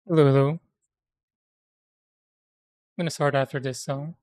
Hello, hello. I'm gonna start after this song.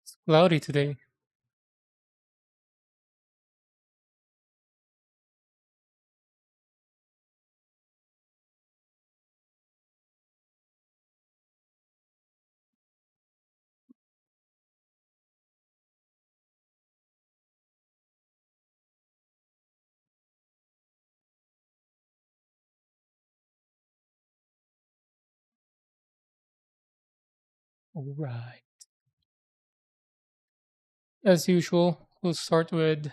It's cloudy today. All right. As usual, we'll start with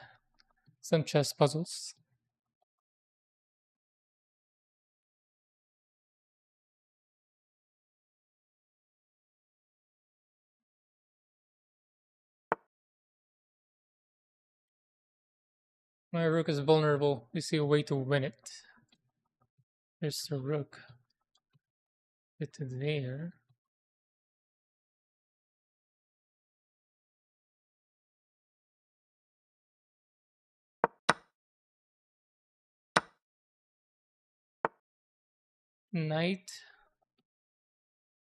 some chess puzzles. My rook is vulnerable. We see a way to win it. There's the rook. Get to there. Knight.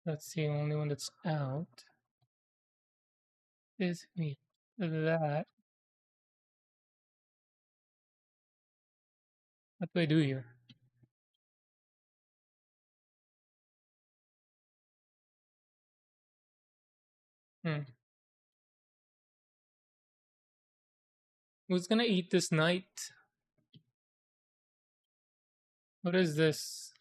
That's the only one that's out. Is me. That. What do I do here? Hmm. Who's gonna eat this knight? What is this?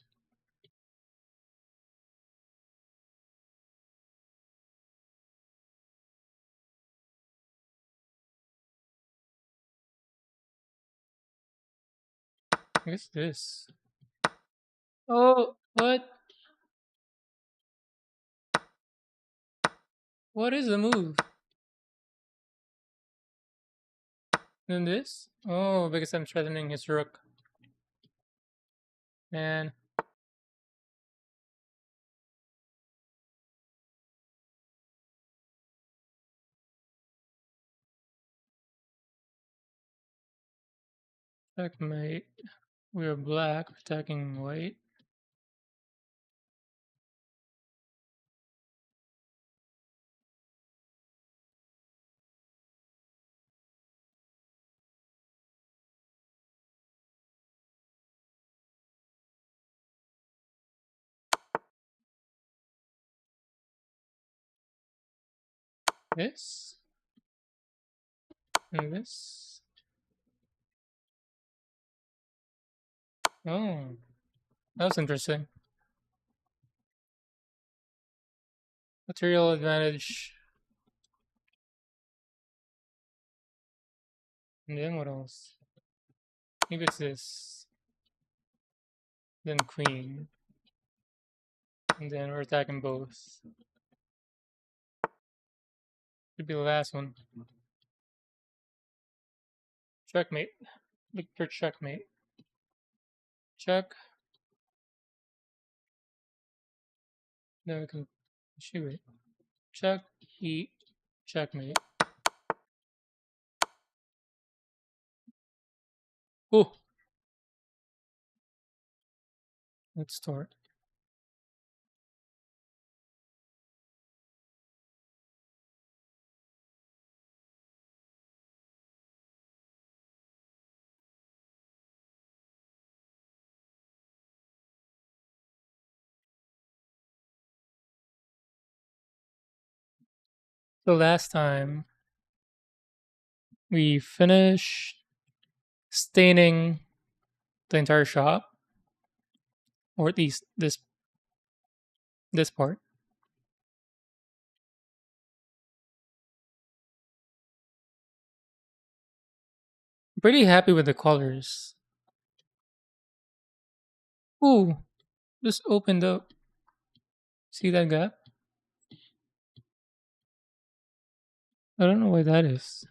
I guess this. Oh, what? What is the move? Then this? Oh, because I'm threatening his rook. And checkmate. We're black attacking white. This and this. Oh, that was interesting. Material advantage. And then what else? Maybe it's this. Then queen. And then we're attacking both. Could be the last one. Checkmate. Look for checkmate. Check. Then we can shoot it. Check. Heat. Checkmate. Oh, Let's start. So last time we finished staining the entire shop, or at least this part. I'm pretty happy with the colors. Ooh, just opened up. See that gap? I don't know why that is.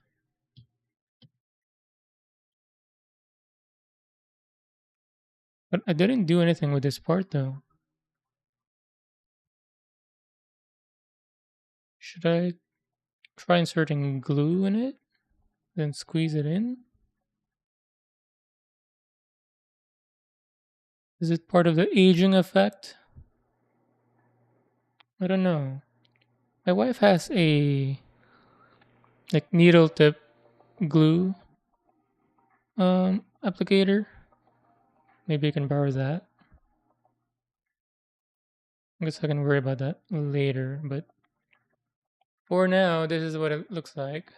But I didn't do anything with this part though. Should I try inserting glue in it? Then squeeze it in? Is it part of the aging effect? I don't know. My wife has a like needle tip glue applicator. Maybe I can borrow that. I guess I can worry about that later, but for now this is what it looks like.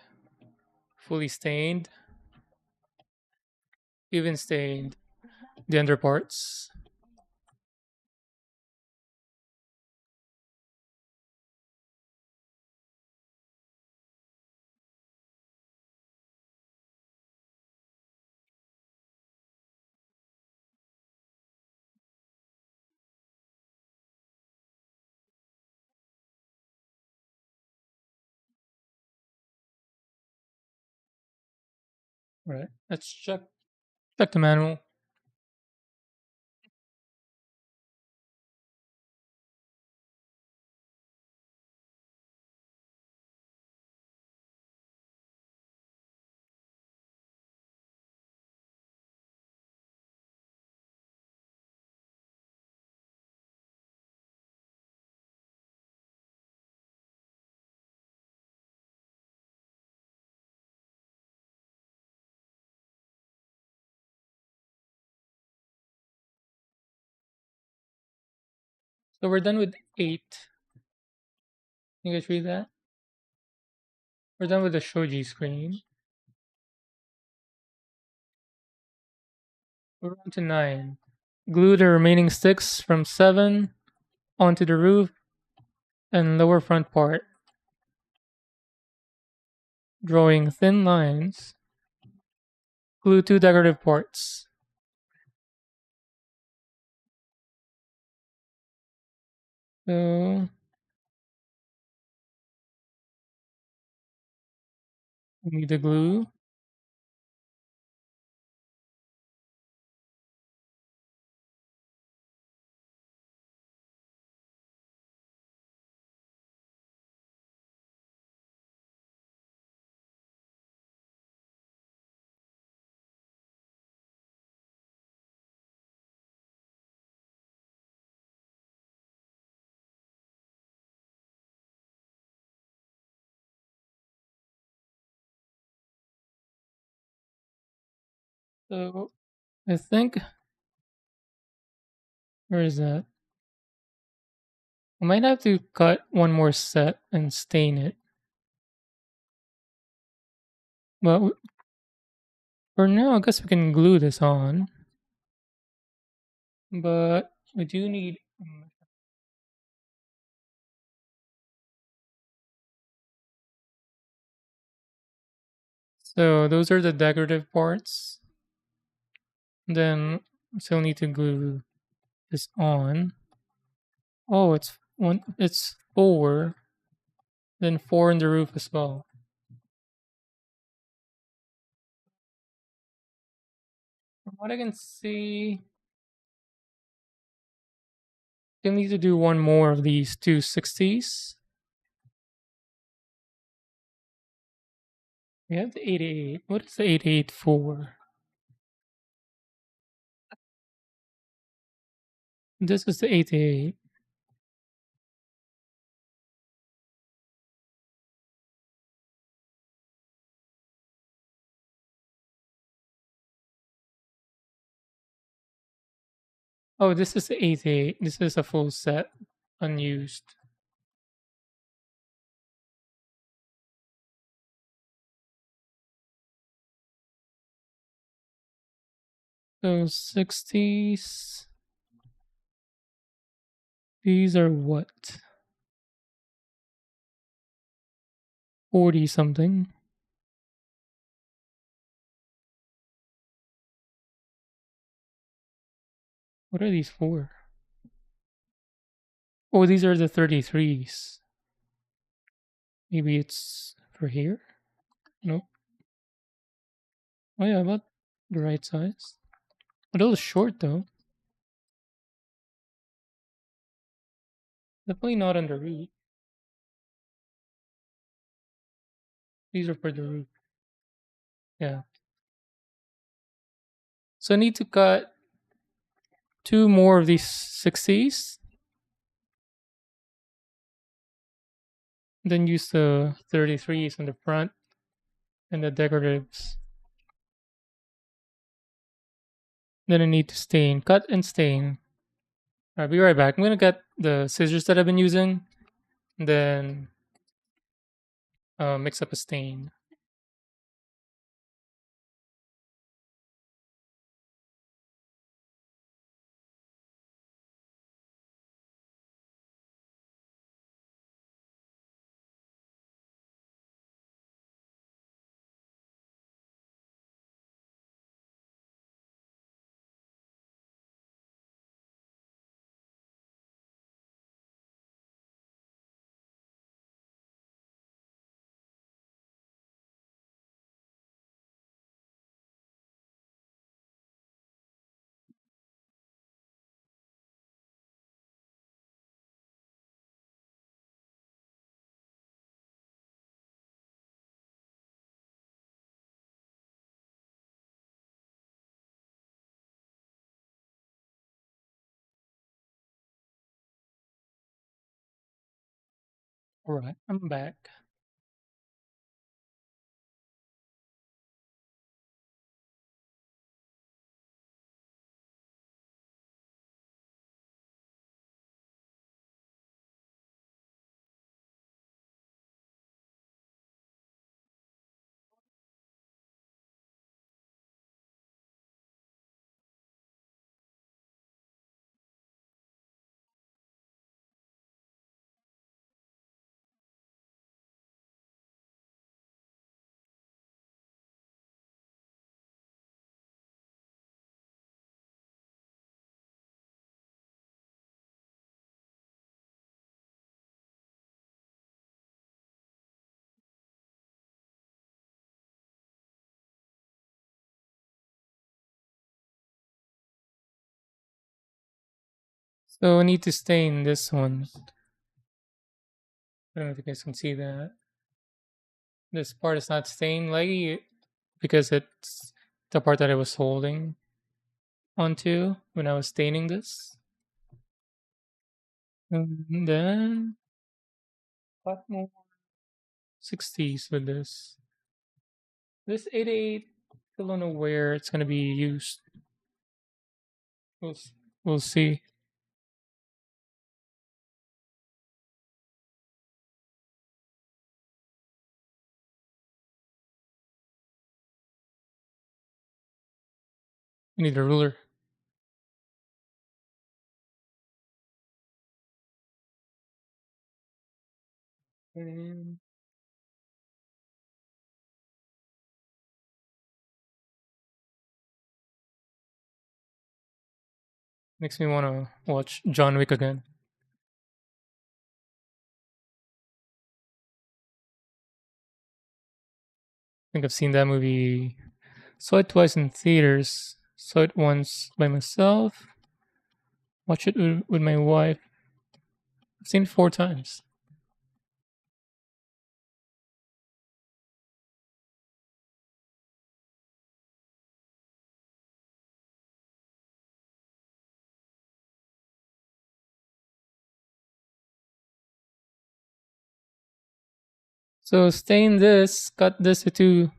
Fully stained, even stained the under parts. Right. Let's check the manual. So we're done with 8. You guys read that? We're done with the shoji screen. We're on to 9. Glue the remaining sticks from 7 onto the roof and lower front part, drawing thin lines. Glue 2 decorative parts. So we need the glue. So I think, where is that? I might have to cut one more set and stain it. But for now, I guess we can glue this on. But we do need. So those are the decorative parts. Then we still need to glue this on. Oh, it's one. It's 4. Then 4 in the roof as well. From what I can see, you'll need to do one more of these 260s. We have the 88. What is the 88 for? This is the 88. Oh, this is the 88. This is a full set, unused. So 60s. These are what? 40 something. What are these for? Oh, these are the 33s. Maybe it's for here? Nope. Oh yeah, about the right size. A little short though. Definitely not on the root. These are for the root. Yeah. So I need to cut two more of these 60s, then use the 33s on the front and the decoratives. Then I need to stain, cut and stain. I'll be right back. I'm gonna get the scissors that I've been using, then mix up a stain. All right, I'm back. So I need to stain this one. I don't know if you guys can see that. This part is not stained like because it's the part that I was holding onto when I was staining this. And then cut more 60s with this. This 88, I don't know where it's gonna be used. We'll see. I need a ruler. And makes me want to watch John Wick again. I think I've seen that movie. Saw it twice in theaters. Saw it once by myself. Watched it with my wife. I've seen it 4 times. So stain this, cut this to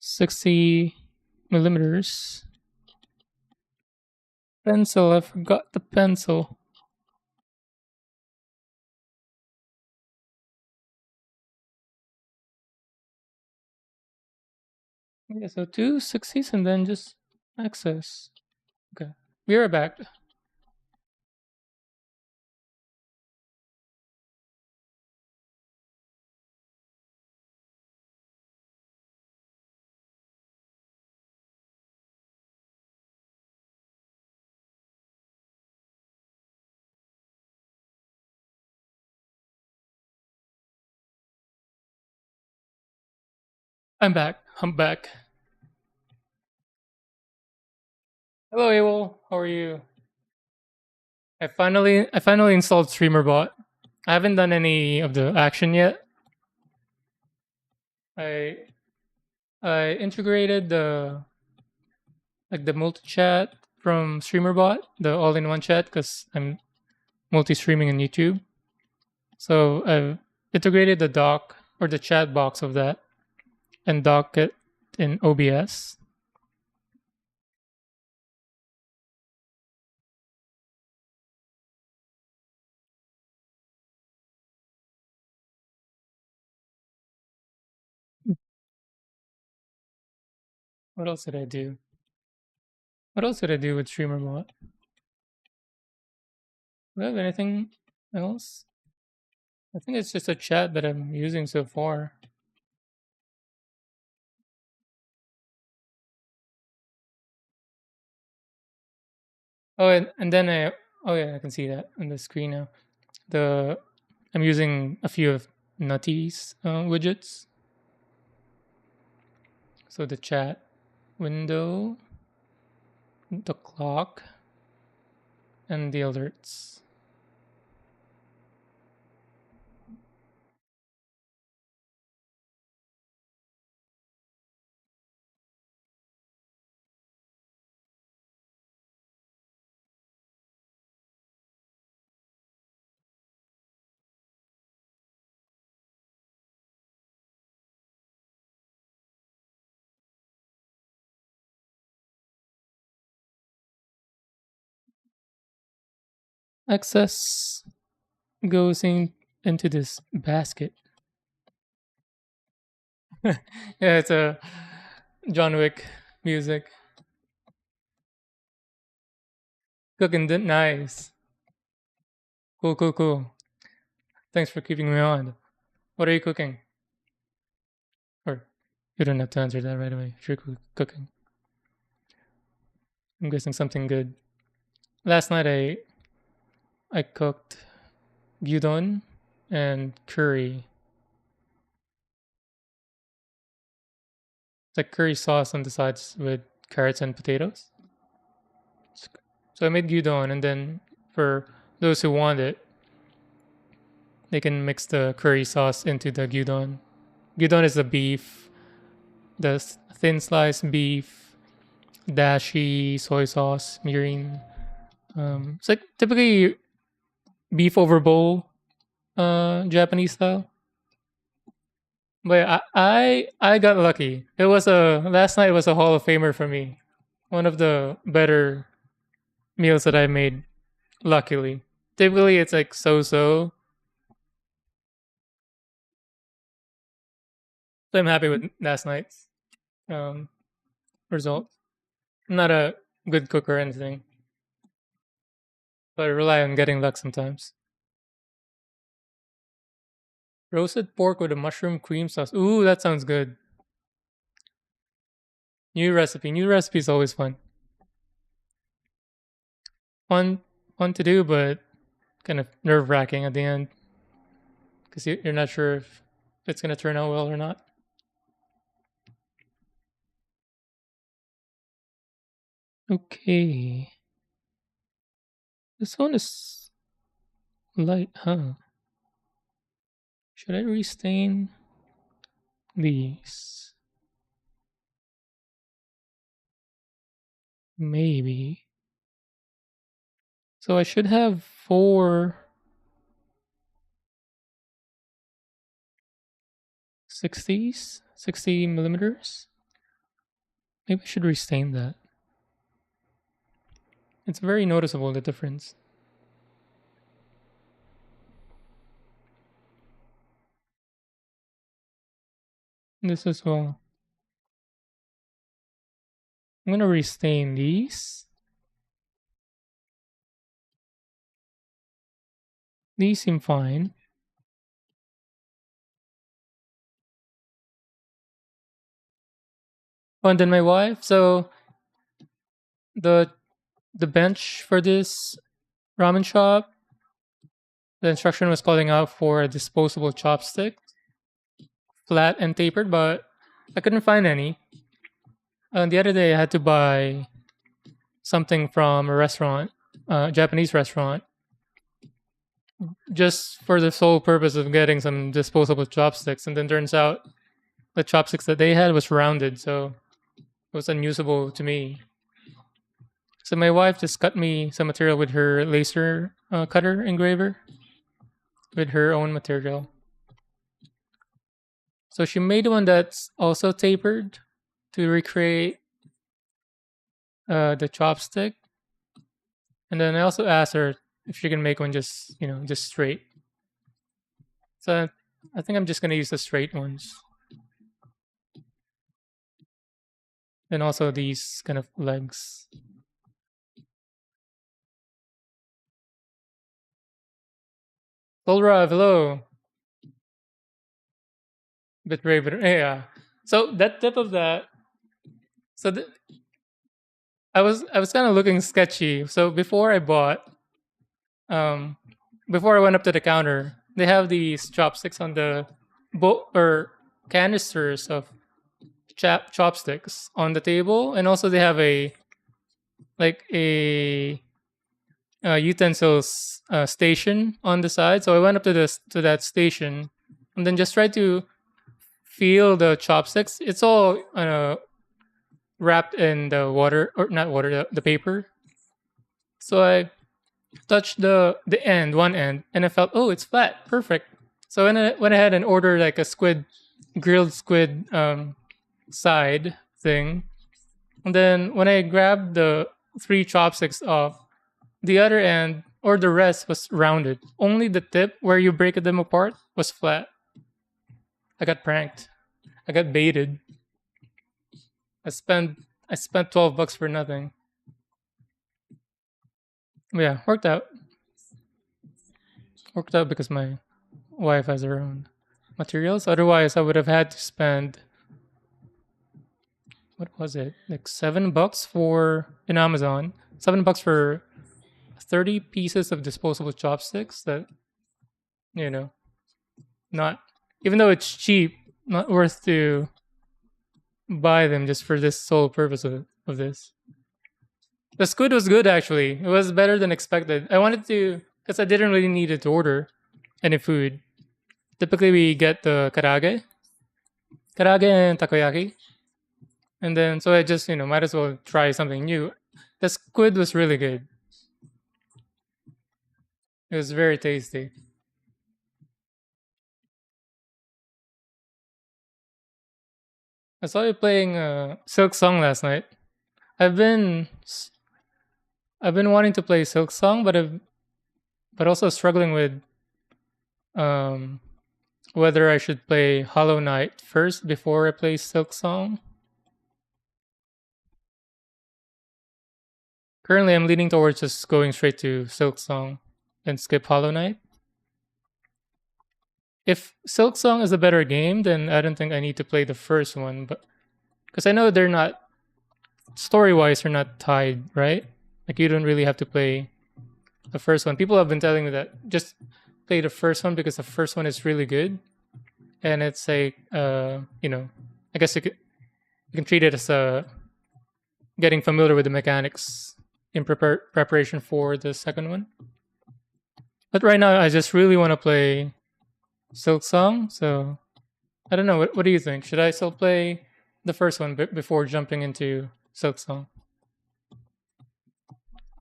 60 millimeters. Pencil, I forgot the pencil. Yeah, so two 60s and then just access. Okay. We are back. I'm back. I'm back. Hello, Abel. How are you? I finally installed StreamerBot. I haven't done any of the action yet. I I integrated the multi chat from StreamerBot, the all-in-one chat, because I'm multi-streaming on YouTube. So I've integrated the doc or the chat box of that and dock it in OBS. What else did I do? What else did I do with StreamerBot? Do I have anything else? I think it's just a chat that I'm using so far. Oh, and then oh yeah, I can see that on the screen now. The I'm using a few of Nutty's widgets. So the chat window, the clock, and the alerts. Access goes into this basket. Yeah, it's a John Wick music. Cooking nice. Cool, cool, cool. Thanks for keeping me on. What are you cooking? Or you don't have to answer that right away. If you're cooking, I'm guessing something good. Last night I cooked gyudon and curry. It's like curry sauce on the sides with carrots and potatoes. So I made gyudon, and then for those who want it, they can mix the curry sauce into the gyudon. Gyudon is the beef, the thin sliced beef, dashi, soy sauce, mirin. It's like typically beef over bowl, Japanese style. But yeah, I got lucky. It was a last night was a Hall of Famer for me. One of the better meals that I made. Luckily, typically it's like so. So I'm happy with last night's um, result. I'm not a good cook or anything, but I rely on getting luck sometimes. Roasted pork with a mushroom cream sauce. Ooh, that sounds good. New recipe. New recipe is always fun. Fun, fun to do, but kind of nerve wracking at the end because you're not sure if it's gonna turn out well or not. Okay, this one is light, huh? Should I restain these? Maybe. So I should have four 60s, 60 millimeters. Maybe I should restain that. It's very noticeable, the difference. This as well. I'm gonna restain these. These seem fine. Oh, and then my wife. So the the bench for this ramen shop, the instruction was calling out for a disposable chopstick, flat and tapered, but I couldn't find any. The other day, I had to buy something from a restaurant, Japanese restaurant, just for the sole purpose of getting some disposable chopsticks. And then turns out the chopsticks that they had was rounded, so it was unusable to me. So my wife just cut me some material with her laser cutter engraver with her own material. So she made one that's also tapered to recreate the chopstick. And then I also asked her if she can make one just, just straight. So I think I'm just gonna use the straight ones. And also these kind of legs. Solra, hello. Bit brave, but yeah. So that tip of that. So I was kind of looking sketchy. So um, before I went up to the counter, they have these chopsticks on the or canisters of chopsticks on the table, and also they have a utensils station on the side. So I went up to this to that station, and then just tried to feel the chopsticks. It's all wrapped in the water, or not water, the paper. So I touched one end, and I felt, oh, it's flat, perfect. So I went ahead and ordered like a grilled squid side thing. And then when I grabbed the three chopsticks off, the other end or the rest was rounded. Only the tip where you break them apart was flat. I got pranked. I got baited. I spent I spent $12 for nothing. Yeah, worked out. Worked out because my wife has her own materials. Otherwise, I would have had to spend, what was it, like $7 for in Amazon. $7 for 30 pieces of disposable chopsticks. That, you know, not, even though it's cheap, not worth to buy them just for this sole purpose of this. The squid was good actually. It was better than expected. I wanted to, because I didn't really need it to order any food. Typically, we get the karage and takoyaki, and then so I just might as well try something new. The squid was really good. It was very tasty. I saw you playing Silk Song last night. I've been I've been wanting to play Silk Song, but also struggling with um whether I should play Hollow Knight first before I play Silk Song. Currently, I'm leaning towards just going straight to Silk Song and skip Hollow Knight. If Silk Song is a better game, then I don't think I need to play the first one, but because I know they're not story wise, they're not tied, right? Like you don't really have to play the first one. People have been telling me that just play the first one because the first one is really good, and it's like I guess you can treat it as getting familiar with the mechanics in preparation for the second one. But right now, I just really want to play Silk Song, so I don't know. What do you think? Should I still play the first one before jumping into Silk Song?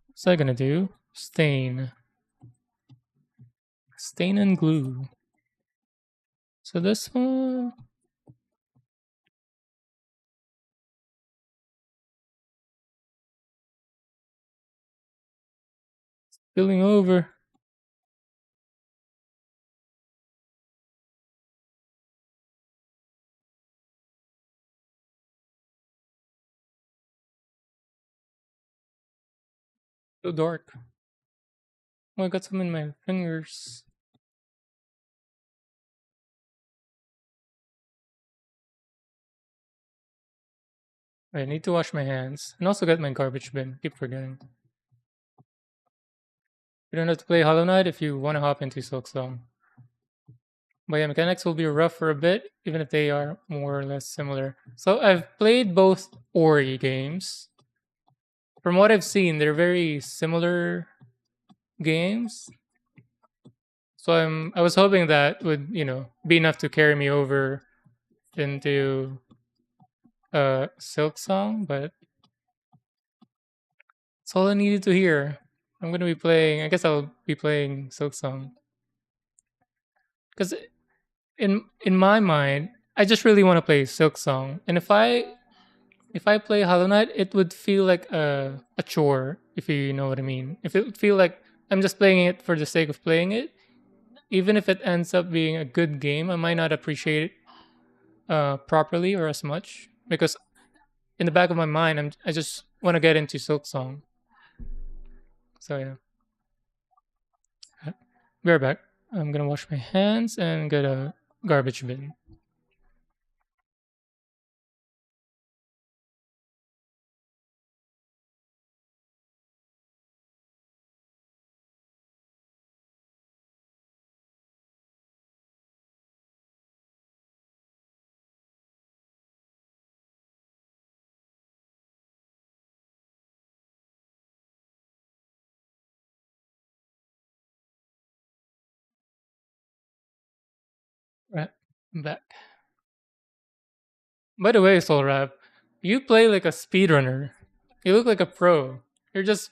What's that gonna do? Stain and glue. So this one. Spilling over. So dark. Oh, I got some in my fingers. I need to wash my hands and also get my garbage bin. Keep forgetting. You don't have to play Hollow Knight if you want to hop into Silksong. But yeah, mechanics will be rough for a bit, even if they are more or less similar. So I've played both Ori games. From what I've seen, they're very similar games. So I was hoping that would, be enough to carry me over into Silk Song, but it's all I needed to hear. I'm gonna be playing. I guess I'll be playing Silk Song because in my mind, I just really want to play Silk Song, and if I play Hollow Knight, it would feel like a chore, if you know what I mean. If it would feel like I'm just playing it for the sake of playing it, even if it ends up being a good game, I might not appreciate it properly or as much because in the back of my mind, I just want to get into Silk Song. So yeah, be right back. I'm gonna wash my hands and get a garbage bin. Right, I'm back. By the way, Soul Rap, you play like a speedrunner. You look like a pro. You're just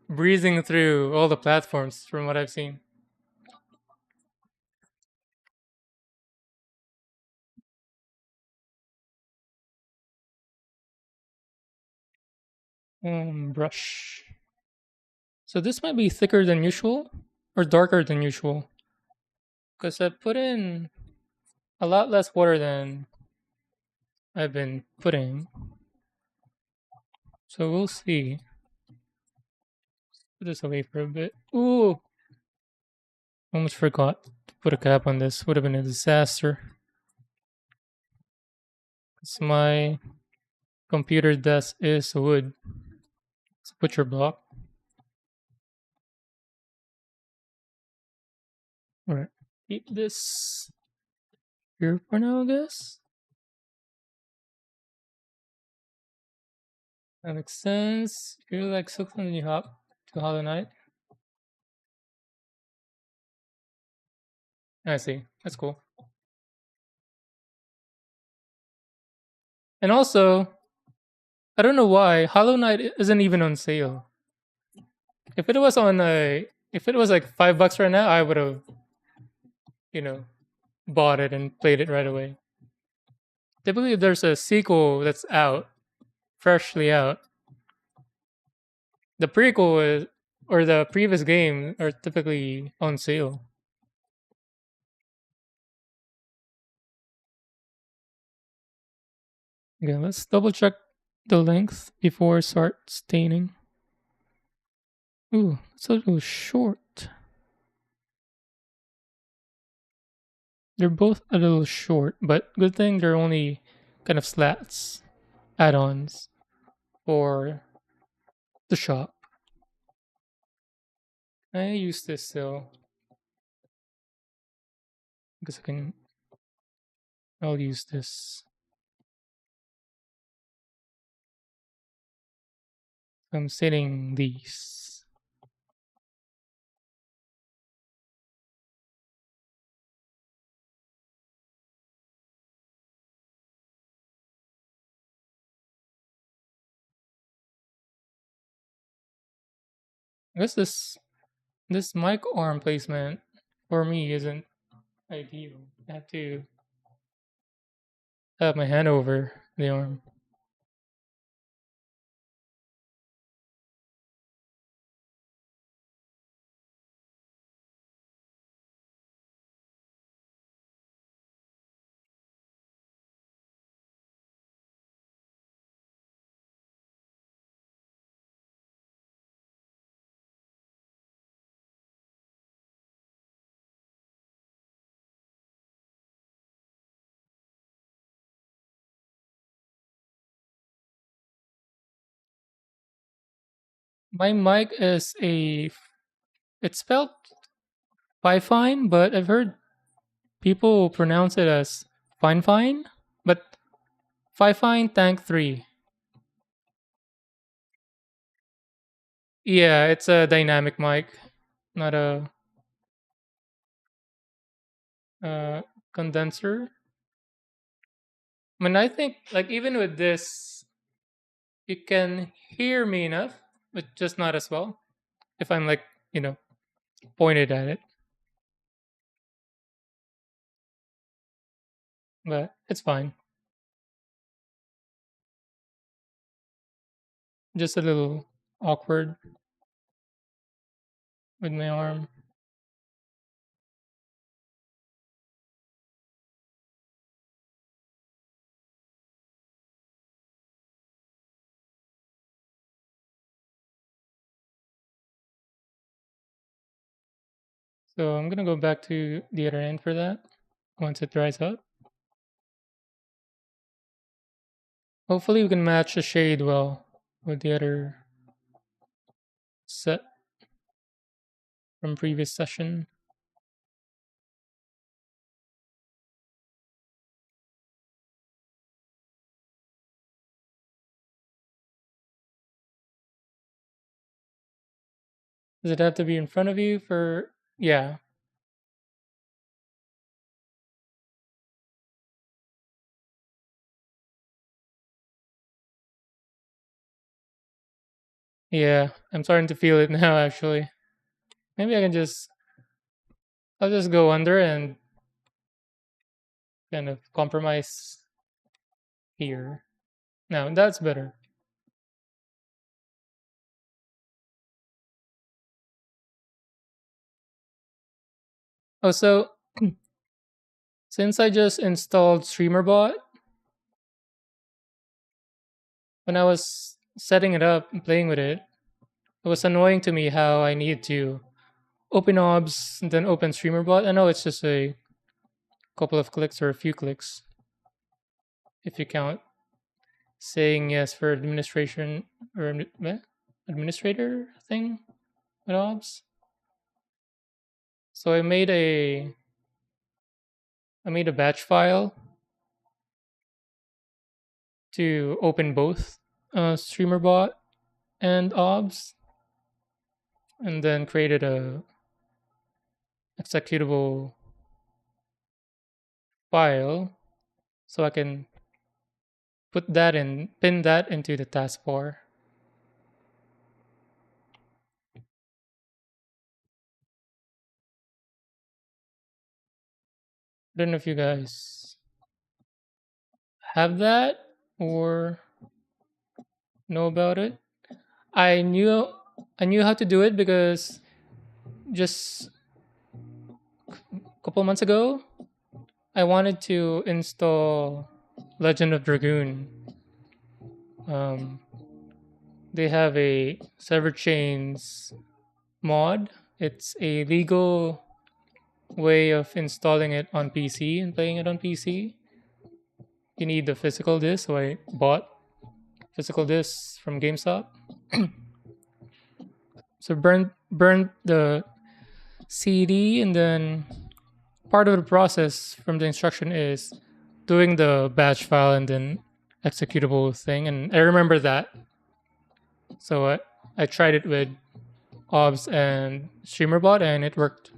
breezing through all the platforms from what I've seen. Brush. So this might be thicker than usual or darker than usual because I put in a lot less water than I've been putting. So we'll see. Put this away for a bit. Ooh, almost forgot to put a cap on this. Would have been a disaster. Because my computer desk is wood. So put your block. Alright. Keep this here for now, I guess. That makes sense. If you like something and you hop to Hollow Knight. I see. That's cool. And also, I don't know why Hollow Knight isn't even on sale. If it was if it was like $5 right now, I would have, you know, bought it and played it right away. Typically, if there's a sequel that's out, freshly out, the prequel is or the previous game are typically on sale. Okay, let's double check the length before start staining. Ooh, it's a little short. They're both a little short, but good thing they're only kind of slats, add-ons for the shop. I use this still because I'll use this. I'm setting these. I guess this mic arm placement for me isn't ideal. I have to have my hand over the arm. My mic is a. It's spelled Fifine, but I've heard people pronounce it as Fine Fine. But Fifine Tank 3. Yeah, it's a dynamic mic, not a uh, condenser. I mean, I think like even with this, you can hear me enough, but just not as well. If I'm like you know pointed at it, but it's fine. Just a little awkward with my arm. So I'm gonna go back to the other end for that once it dries up. Hopefully we can match the shade well with the other set from previous session. Does it have to be in front of you for yeah. Yeah. I'm starting to feel it now actually. Maybe I can just I'll just go under and kind of compromise here. Now that's better. Oh so since I just installed StreamerBot, when I was setting it up and playing with it, it was annoying to me how I need to open OBS and then open StreamerBot. I know it's just a couple of clicks or a few clicks if you count saying yes for administration or administrator thing with OBS. So I made a batch file to open both StreamerBot and OBS, and then created a executable file so I can pin that into the taskbar. I don't know if you guys have that or know about it. I knew I knew how to do it because just a couple months ago I wanted to install Legend of Dragoon. Um, they have a server chains mod. It's a legal way of installing it on PC and playing it on PC. You need the physical disc, so I bought physical discs from GameStop. So burn the CD, and then part of the process from the instruction is doing the batch file and then executable thing. And I remember that, so I tried it with OBS and StreamerBot, and it worked.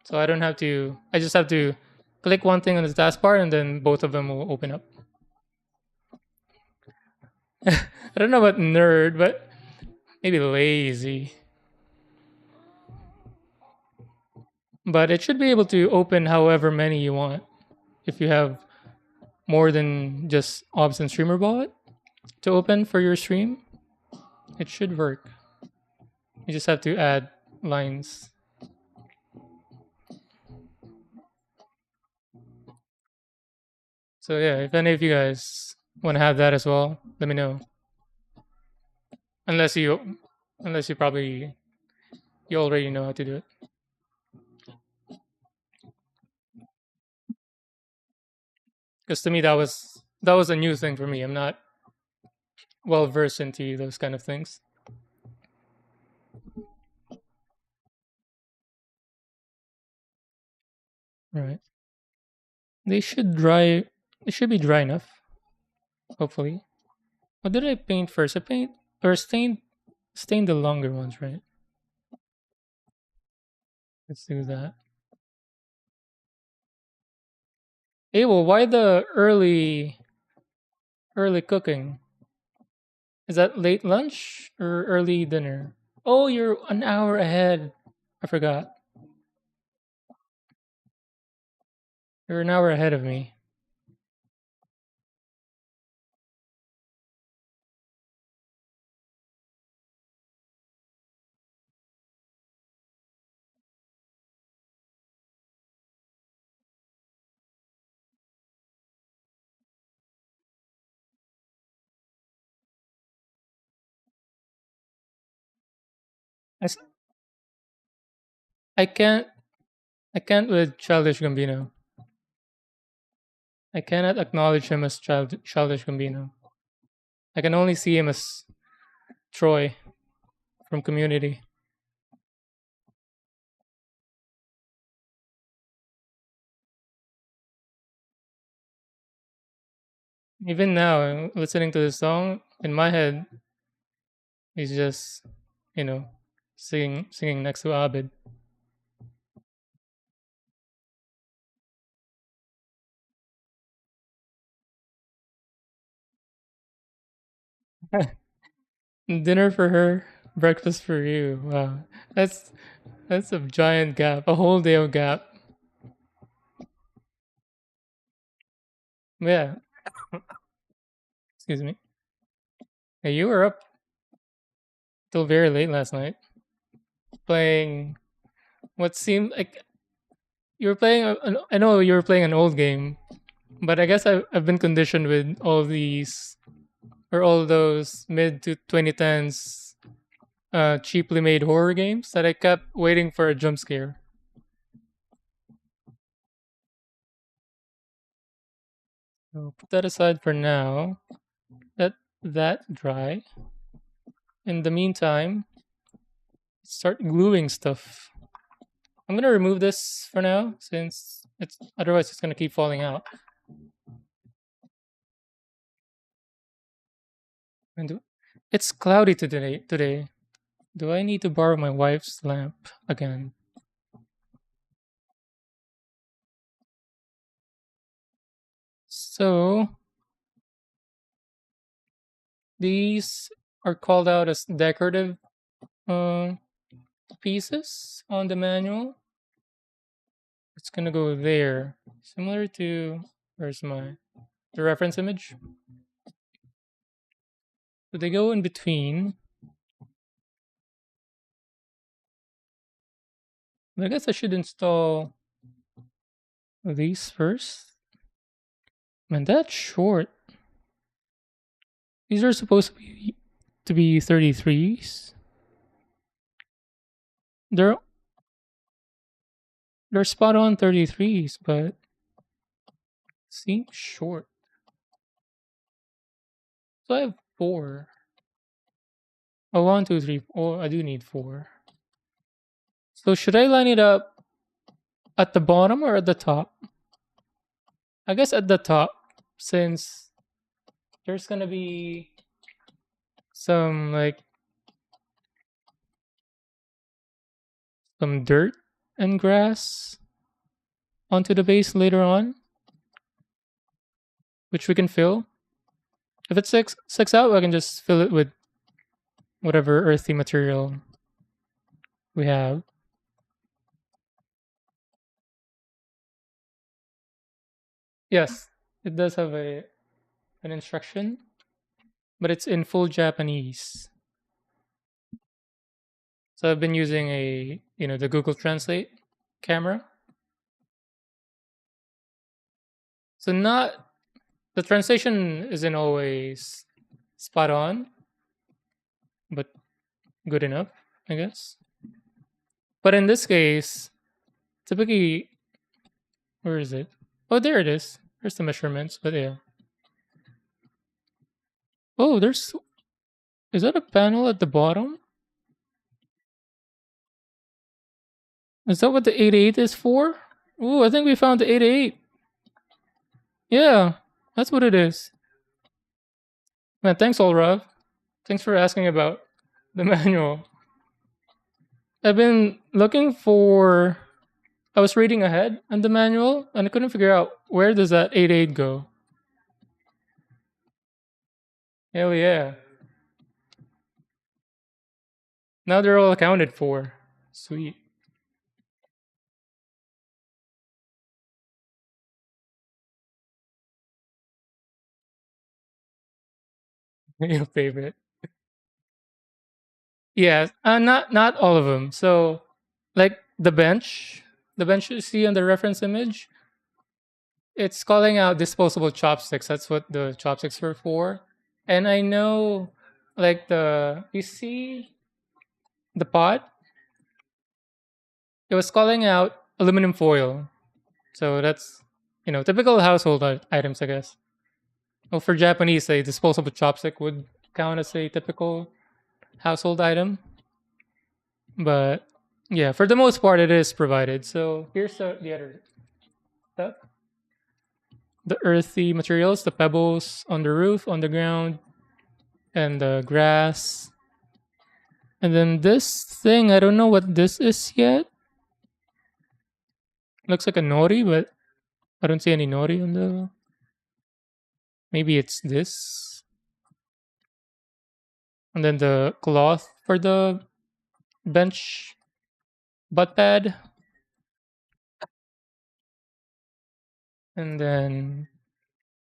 So I don't have to. I just have to click one thing on the taskbar, and then both of them will open up. I don't know about nerd, but maybe lazy. But it should be able to open however many you want. If you have more than just OBS and StreamerBot to open for your stream, it should work. You just have to add lines. So yeah, if any of you guys want to have that as well, let me know. Unless you, unless you probably you already know how to do it. Because to me that was a new thing for me. I'm not well versed into those kind of things. Right. They should dry. They should be dry enough. Hopefully. What did I paint first? I paint or stain the longer ones, right? Let's do that. Hey, well, why the early cooking? Is that late lunch or early dinner? Oh, you're an hour ahead. I forgot. You're an hour ahead of me. I, s- I can't. I can't with childish Gambino. I cannot acknowledge him as childish Gambino. I can only see him as Troy from Community. Even now, listening to this song in my head, he's just, you know, singing next to Abid. Dinner for her, breakfast for you. Wow, that's that's a giant gap, a whole day of gap. Yeah, excuse me. Hey, you were up till very late last night playing what seemed like you were playing. I know you were playing an old game, but I guess I've been conditioned with all these or all those mid to 2010s cheaply made horror games that I kept waiting for a jump scare. So put that aside for now. Let that dry. In the meantime, start gluing stuff. I'm gonna remove this for now since it's otherwise it's gonna keep falling out. And it's cloudy today. Today, do I need to borrow my wife's lamp again? So these are called out as decorative uh, pieces on the manual. It's gonna go there, similar to where's my the reference image. So they go in between. I guess I should install these first. Man, that's short. These are supposed to be 33s. They're they're spot on 33s, but seem short. So I have four. Oh, one, two, three. Oh, I do need four. So should I line it up at the bottom or at the top? I guess at the top, since there's gonna be some like some dirt and grass onto the base later on, which we can fill. If it sticks out, I can just fill it with whatever earthy material we have. Yes, it does have a an instruction, but it's in full Japanese. So I've been using the Google Translate camera. So not the translation isn't always spot on, but good enough, I guess. But in this case, typically, where is it? Oh, there it is. There's the measurements, but yeah. Oh, is that a panel at the bottom? Is that what the 88 is for? Ooh, I think we found the 888. Yeah, that's what it is. Man, thanks, Olrav. Thanks for asking about the manual. I've been looking for. I was reading ahead on the manual, and I couldn't figure out where does that 8.8 go. Hell yeah! Now they're all accounted for. Sweet. Your favorite? Yeah, not all of them. So, like the bench you see on the reference image, it's calling out disposable chopsticks. That's what the chopsticks were for. And I know, like the you see the pot, it was calling out aluminum foil. So that's typical household items, I guess. Well, for Japanese, a disposable chopstick would count as a typical household item. But yeah, for the most part, it is provided. So here's the other stuff: the earthy materials, the pebbles on the roof, on the ground, and the grass. And then this thing, I don't know what this is yet. Looks like a nori, but I don't see any nori on the. Maybe it's this. And then the cloth for the bench butt pad. And then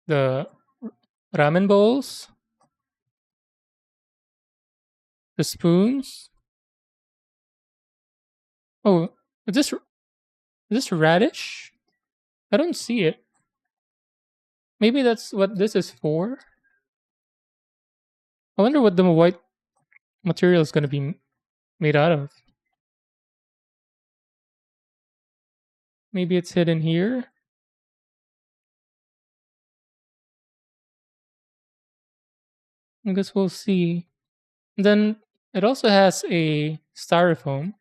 the ramen bowls, the spoons. Oh, is this radish? I don't see it. Maybe that's what this is for. I wonder what the white material is going to be made out of. Maybe it's hidden here. I guess we'll see. Then it also has a styrofoam.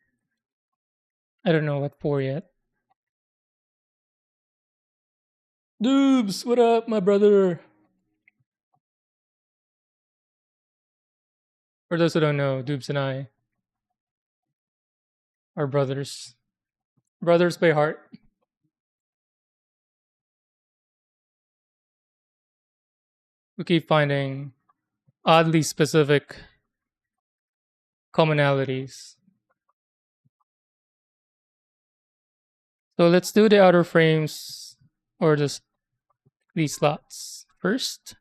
I don't know what for yet. Doobs, what up, my brother? For those who don't know, Doobs and I are brothers. Brothers by heart. We keep finding oddly specific commonalities. So let's do the outer frames or just these slots first,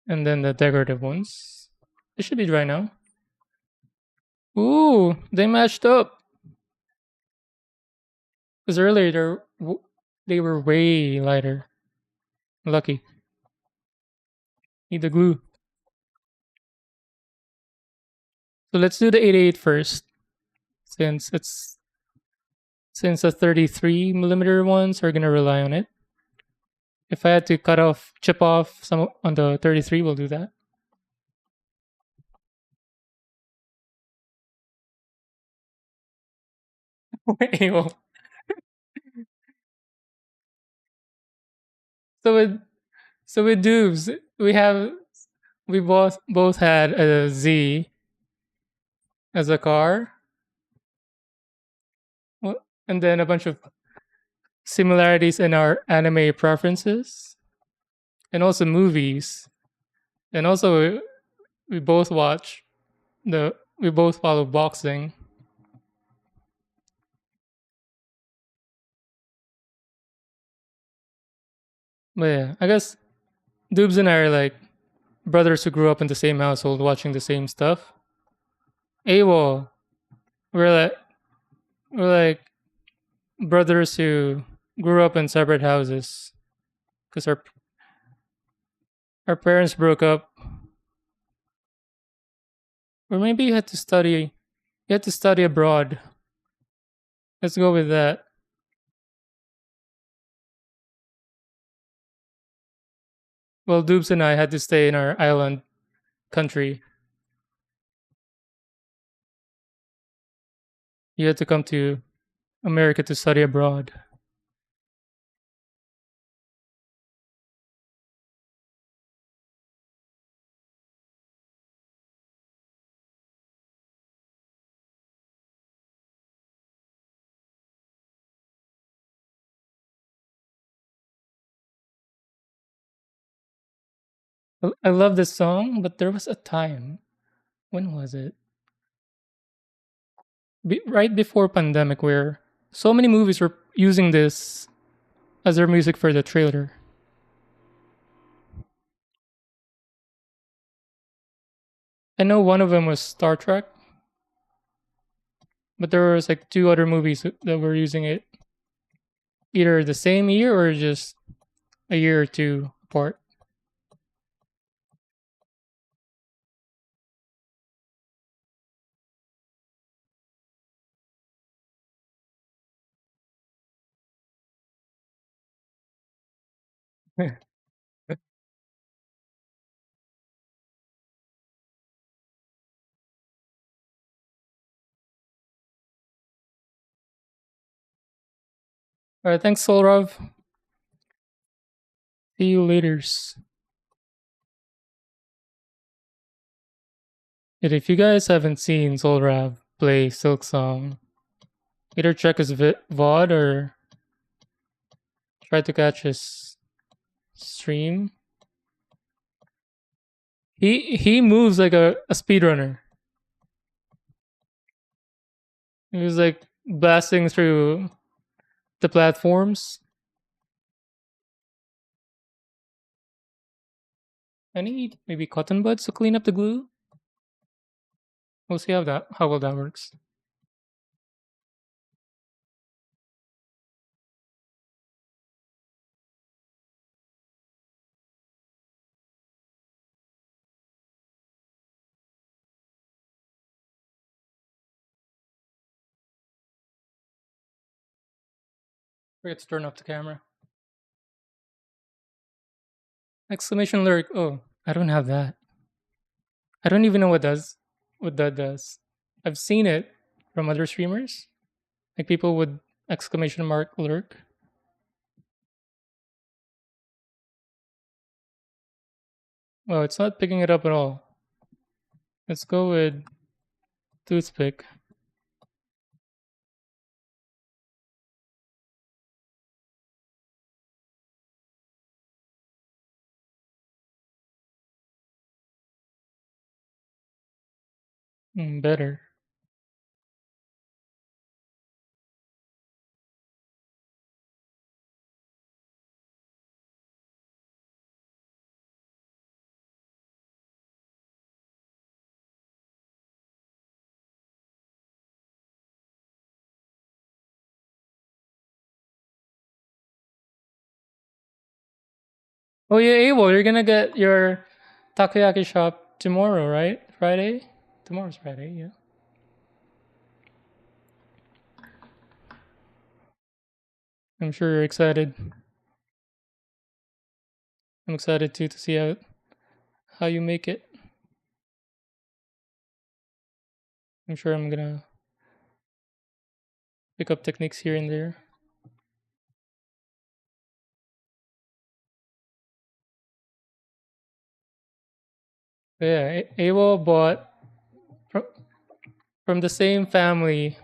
and then the decorative ones. They should be dry now. Ooh, they matched up. Because earlier they were way lighter. Lucky. Need the glue. So let's do the 88 first, since the 33 millimeter ones are gonna rely on it. If I had to chip off some on the 33, we'll do that. Anyway, so with Doobs, we both had a Z as a car, and then a bunch of similarities in our anime preferences, and also movies, and also we both watch we both follow boxing. But yeah, I guess Doobs and I are like brothers who grew up in the same household watching the same stuff. AWOL, we're like we're like brothers who grew up in separate houses because our parents broke up, or maybe you had to study abroad. Let's go with that. Well, Doobs and I had to stay in our island country. You had to come to America to study abroad. I love this song, but there was a time. When was it? Right before pandemic, where so many movies were using this as their music for the trailer. I know one of them was Star Trek, but there was like two other movies that were using it either the same year or just a year or two apart. All right, thanks, Solrov. See you later. And if you guys haven't seen Solrav play Silk Song, either check his VOD or try to catch his stream. He moves like a speedrunner. He was like blasting through the platforms. I need maybe cotton buds to clean up the glue. We'll see how well that works. Forget to turn off the camera. Exclamation lyric. Oh, I don't have that. I don't even know what that does. I've seen it from other streamers, like people with exclamation mark lurk. Well, it's not picking it up at all. Let's go with toothpick. Better. Oh yeah, Abel, you're gonna get your takoyaki shop tomorrow, right? Friday? Tomorrow's Friday, yeah. I'm sure you're excited. I'm excited too to see how you make it. I'm sure I'm gonna pick up techniques here and there. But yeah, Abel bought from, from the same family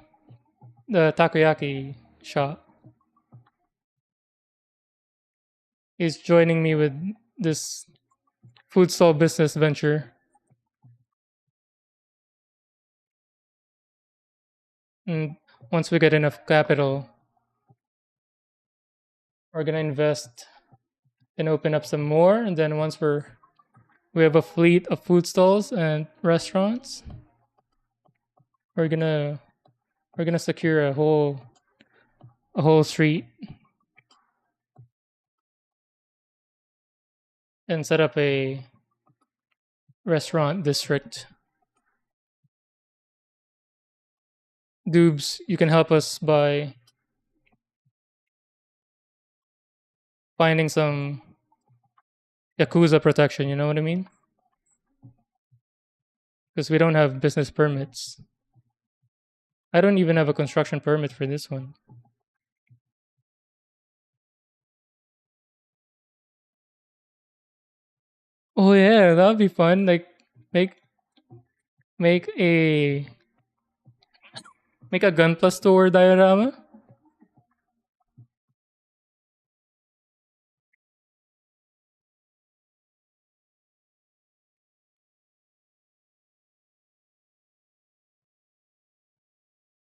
the takoyaki shop. He's joining me with this food stall business venture. And once we get enough capital, we're gonna invest and open up some more. And then once we have a fleet of food stalls and restaurants, we're gonna we're gonna secure a whole street and set up a restaurant district. Dubes, you can help us by finding some yakuza protection. You know what I mean? Because we don't have business permits. I don't even have a construction permit for this one. Oh yeah, that'd be fun. Like make make a make a gun plus tour diorama.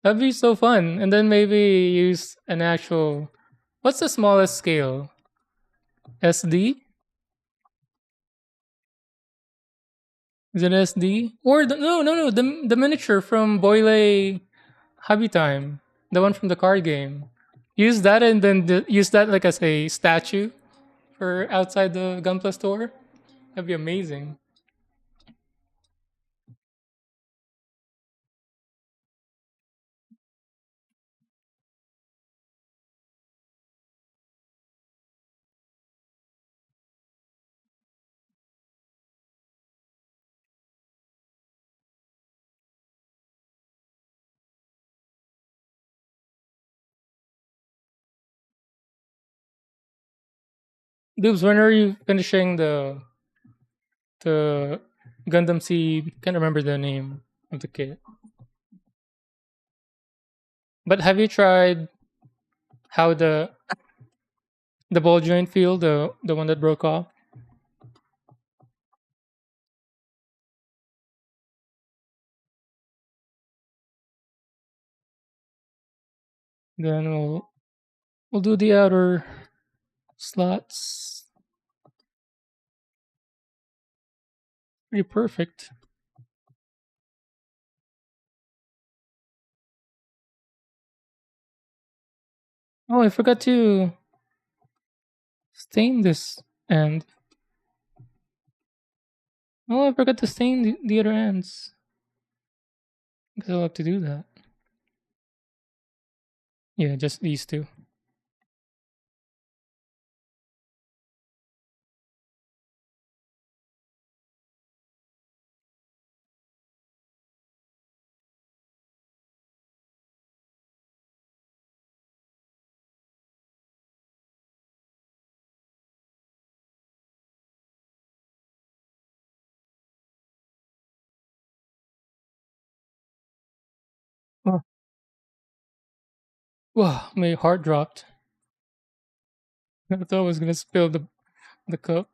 That'd be so fun. And then maybe use an actual. What's the smallest scale? SD? Is it SD? Or no, the miniature from Boyle Hobby Time, the one from the card game. Use that and then use that like as a statue for outside the Gunpla store. That'd be amazing. Dubes, when are you finishing the Gundam Seed? Can't remember the name of the kit. But have you tried how the ball joint feel, the one that broke off? Then we'll do the outer slots. Pretty perfect. Oh, I forgot to stain this end. Oh, I forgot to stain the other ends. Guess I'll have to do that. Yeah, just these two. Oh, wow, my heart dropped. I thought I was gonna spill the cup.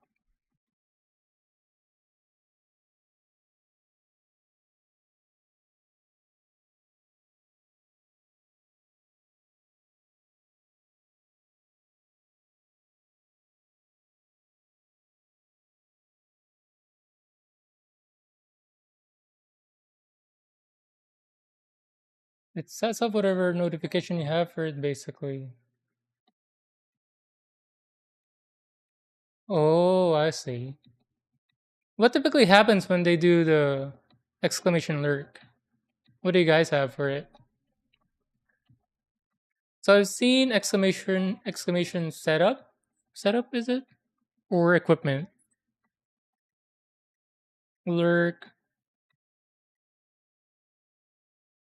It sets up whatever notification you have for it, basically. Oh, I see. What typically happens when they do the exclamation lurk? What do you guys have for it? So I've seen exclamation setup. Setup is it? Or equipment. Lurk.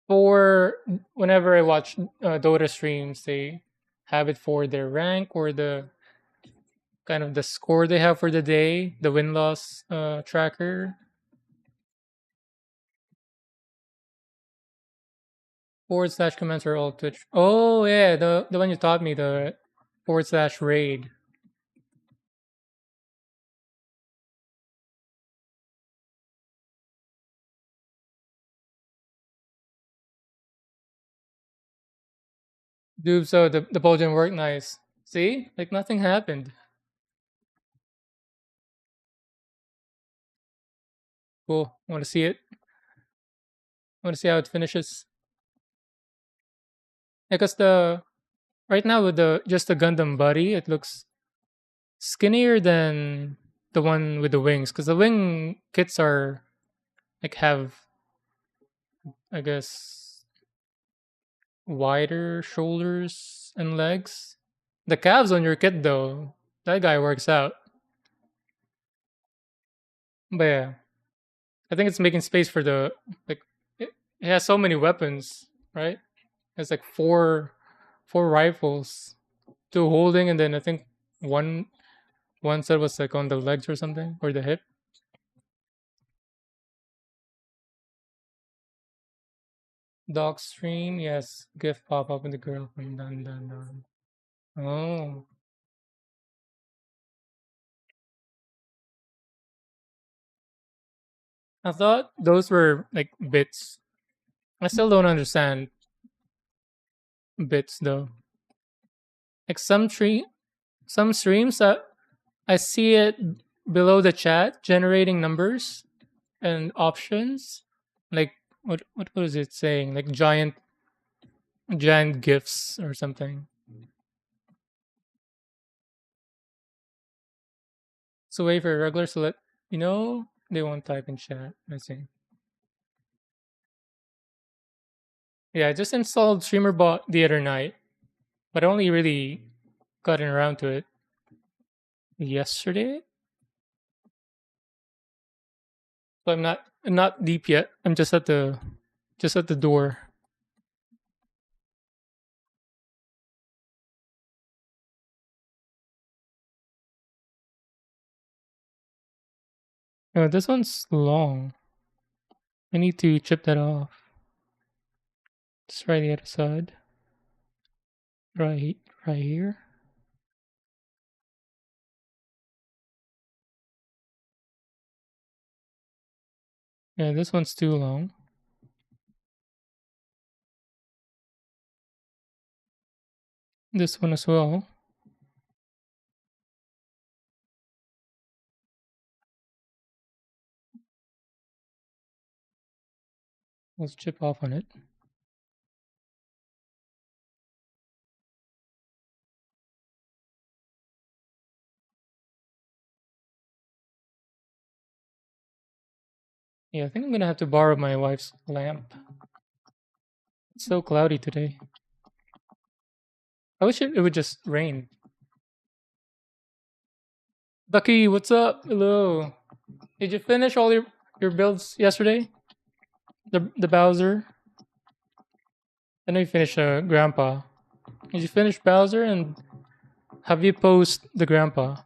For whenever I watch Dota streams, they have it for their rank or the kind of the score they have for the day, the win loss tracker. Forward slash comments are all Twitch. Oh yeah, the one you taught me, the forward slash raid. Dude, so the poll didn't work nice. See? Like nothing happened. Cool. Want to see it? Want to see how it finishes? Because the right now with the just the Gundam body, it looks skinnier than the one with the wings. Because the wing kits are like have, I guess, wider shoulders and legs. The calves on your kit though, that guy works out. But yeah, I think it's making space for the like. It has so many weapons. right? It's like four rifles, two holding, and then I think one one set was like on the legs or something or the hip. Dog stream, yes. GIF pop up with the girlfriend. Dun dun dun. Oh, I thought those were like bits. I still don't understand bits though. Like some streams that I see it below the chat generating numbers and options. Like what was it saying? Like giant gifs or something. So wait for regulars to let you know they won't type in chat. I see. Yeah, I just installed StreamerBot the other night, but I only really gotten around to it yesterday. So I'm not deep yet. I'm just at the door. Oh, this one's long. I need to chip that off. Just try the other side. Right right here. Yeah, this one's too long. This one as well. Let's chip off on it. Yeah, I think I'm gonna have to borrow my wife's lamp. It's so cloudy today. I wish it would just rain. Ducky, what's up? Hello. Did you finish all your builds yesterday? The Bowser? I know you finished Grandpa. Did you finish Bowser and have you post the Grandpa?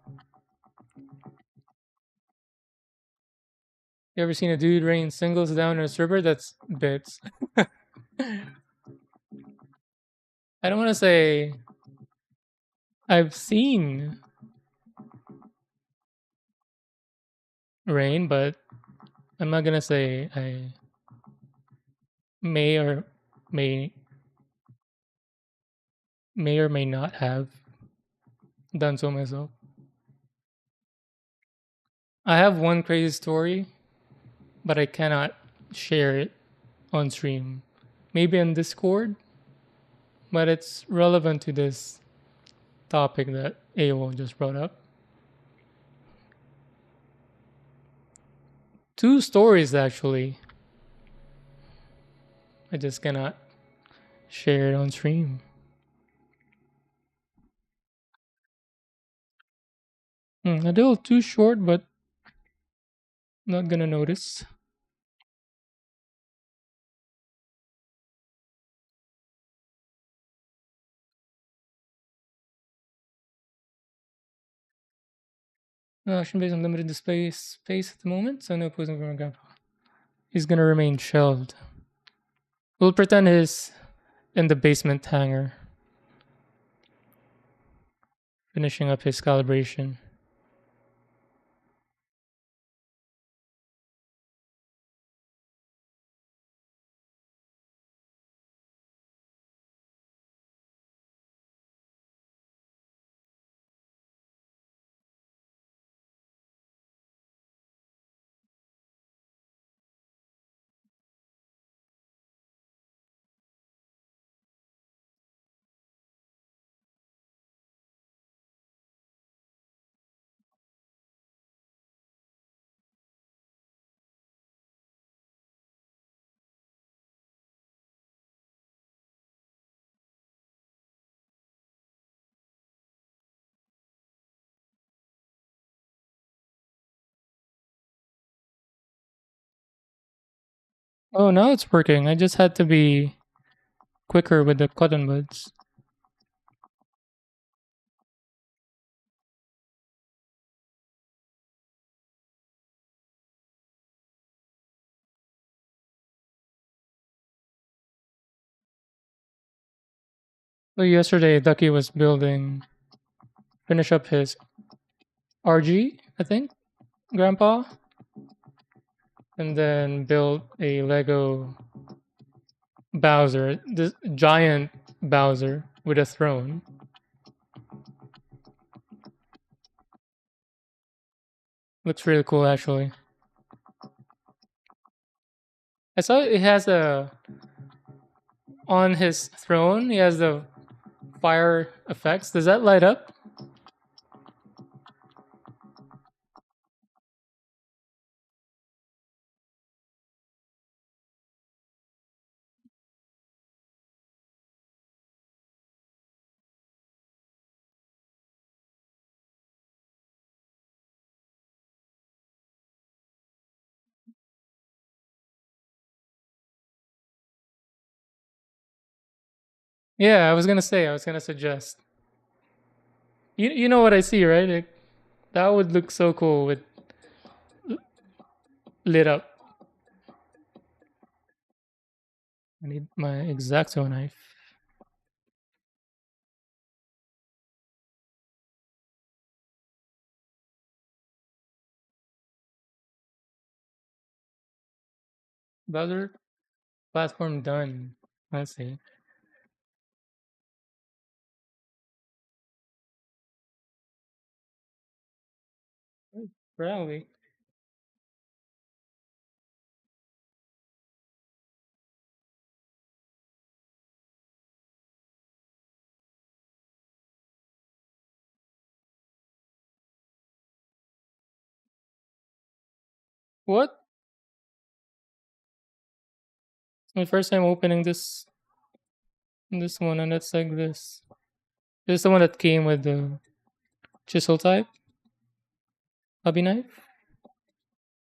You ever seen a dude rain singles down in a server? That's bits. I don't want to say I've seen rain, but I'm not gonna say I may or may may not have done so myself. I have one crazy story, but I cannot share it on stream. Maybe on Discord, but it's relevant to this topic that AO just brought up. Two stories actually. I just cannot share it on stream. A little too short, but not gonna notice. Action based on limited display space at the moment, so no posing from my grandpa. He's gonna remain shelved. We'll pretend he's in the basement hangar, finishing up his calibration. Oh, now it's working. I just had to be quicker with the cotton buds. Well, yesterday, Ducky was finish up his RG, I think, Grandpa, and then built a Lego Bowser, this giant Bowser with a throne. Looks really cool, actually. I saw it has a on his throne. He has the fire effects. Does that light up? Yeah, I was gonna say. I was gonna suggest. You know what I see, right? That would look so cool with lit up. I need my exacto knife. Browser platform done. Let's see. Probably. What? It's my first time opening this one, and it's like this. This is the one that came with the chisel type hobby knife,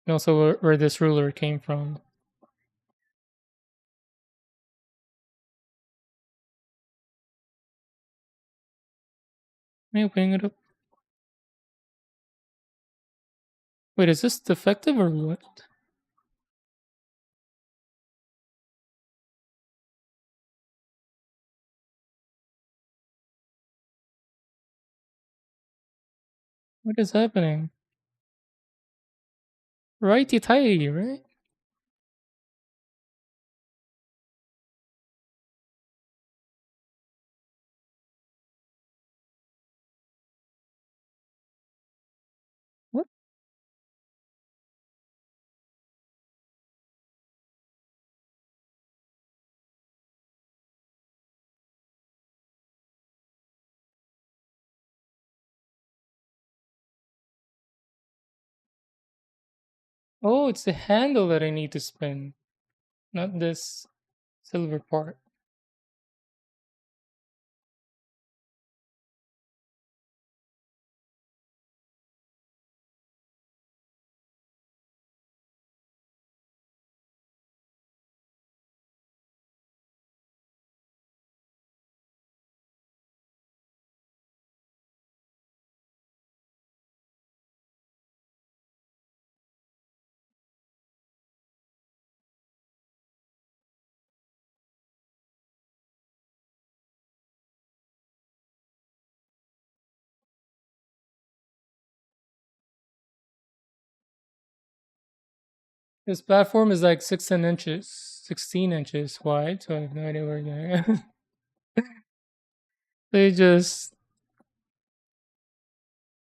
and also where this ruler came from. Am I opening it up? Wait, is this defective or what? What is happening? Righty tighty, right? What? Oh, it's the handle that I need to spin, not this silver part. This platform is like 16 inches wide, so I have no idea where you're going. they just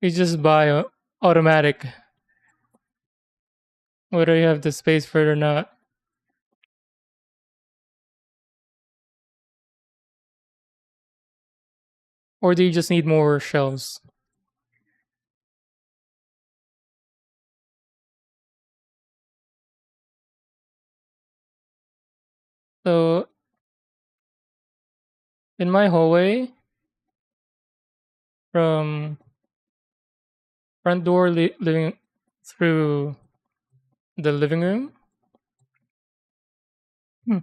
you just buy automatic, whether you have the space for it or not. Or do you just need more shelves? So in my hallway, from front door living through the living room, hmm,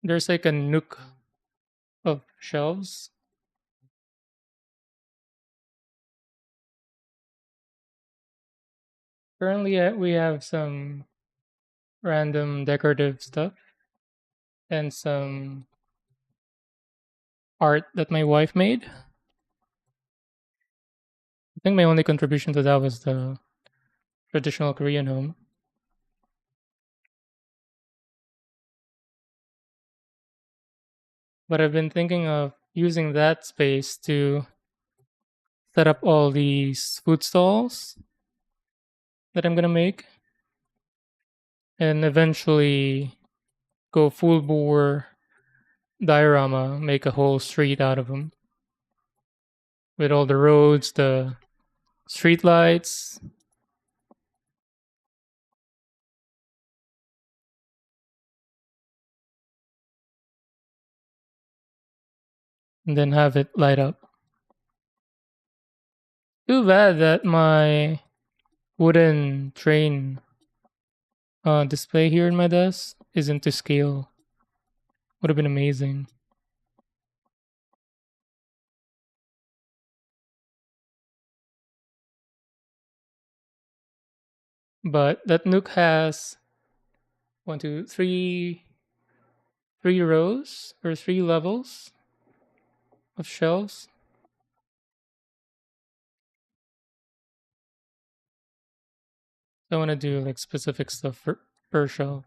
there's like a nook of shelves. Currently, we have some random decorative stuff and some art that my wife made. I think my only contribution to that was the traditional Korean home. But I've been thinking of using that space to set up all these food stalls that I'm gonna make, and eventually go full bore diorama, make a whole street out of them with all the roads, the street lights, and then have it light up. Too bad that my wooden train display here in my desk isn't to scale. Would have been amazing. But that nook has one, two, three rows or three levels of shelves. So I want to do like specific stuff for per shelf.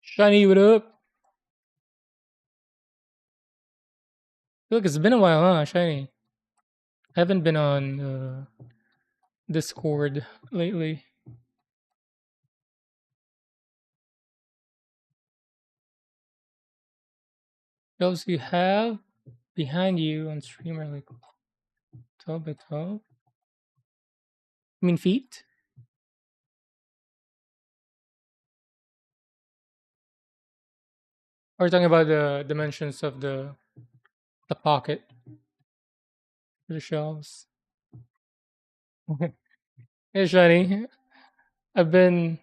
Shiny, what up? Look, it's been a while, huh? Shiny. I haven't been on Discord lately. Shelves you have behind you on streamer like 12 by 12. I mean feet? Or talking about the dimensions of the pocket for the shelves. Hey Shani, I've been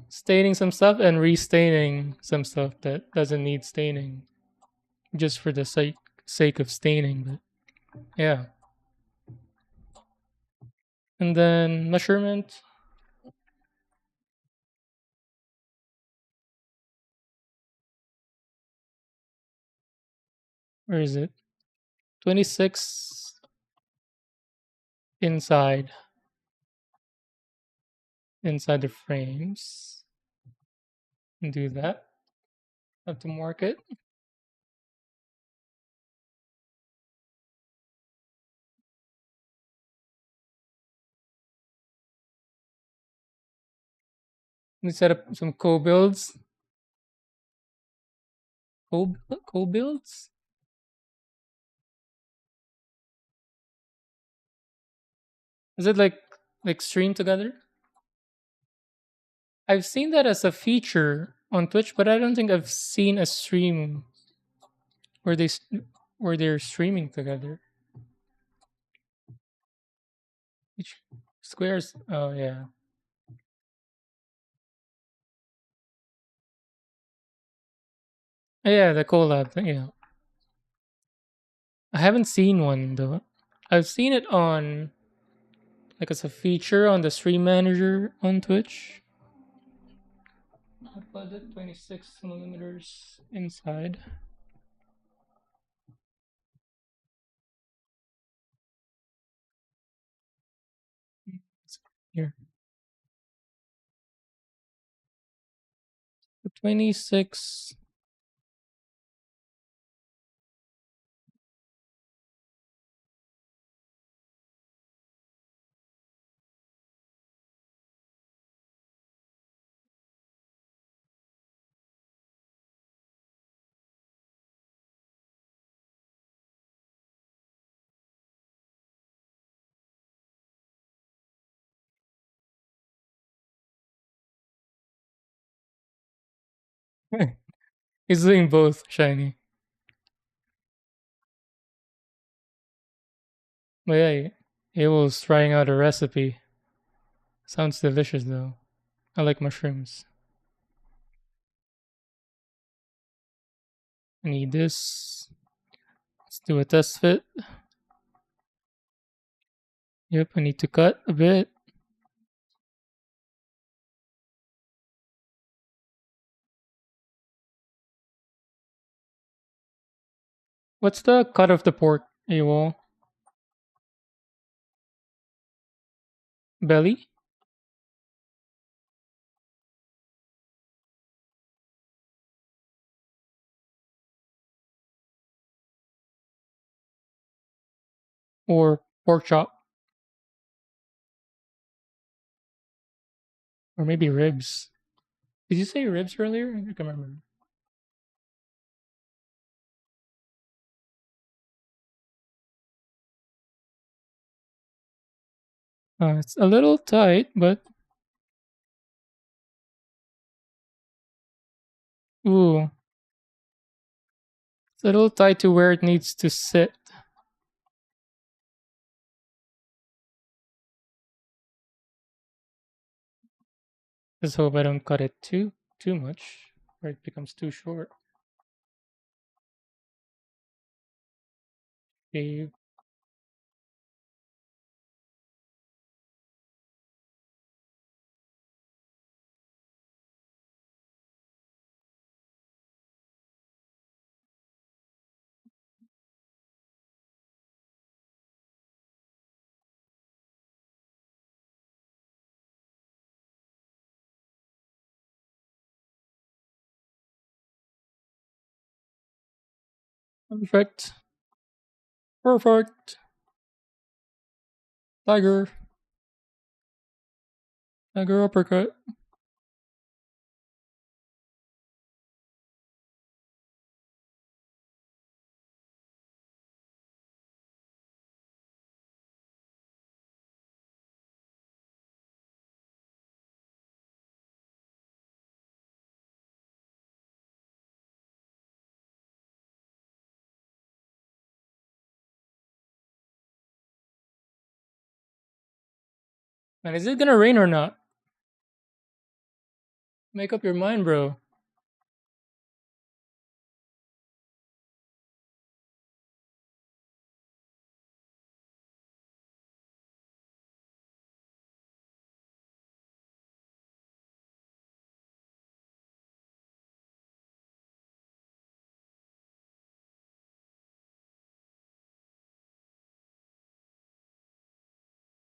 staining some stuff and restaining some stuff that doesn't need staining, just for the sake of staining. But yeah, and then measurement. Where is it? 26 inside the frames. And do that. Have to mark it. We set up some co-builds. Co-builds? Is it like stream together? I've seen that as a feature on Twitch, but I don't think I've seen a stream where where they're streaming together. Each squares. Oh yeah. Yeah, the collab thing. Yeah, I haven't seen one though. I've seen it on like as a feature on the stream manager on Twitch. What was it? 26 millimeters inside. Here. 26. He's doing both, Shiny. But yeah, he was trying out a recipe. Sounds delicious though. I like mushrooms. I need this. Let's do a test fit. Yep, I need to cut a bit. What's the cut of the pork, AWOL? Belly or pork chop? Or maybe ribs. Did you say ribs earlier? I can't remember. It's a little tight, but ooh, it's a little tight to where it needs to sit. Just hope I don't cut it too much, or it becomes too short. Shave. Perfect. Perfect. Tiger. Tiger uppercut. And is it gonna rain or not? Make up your mind, bro.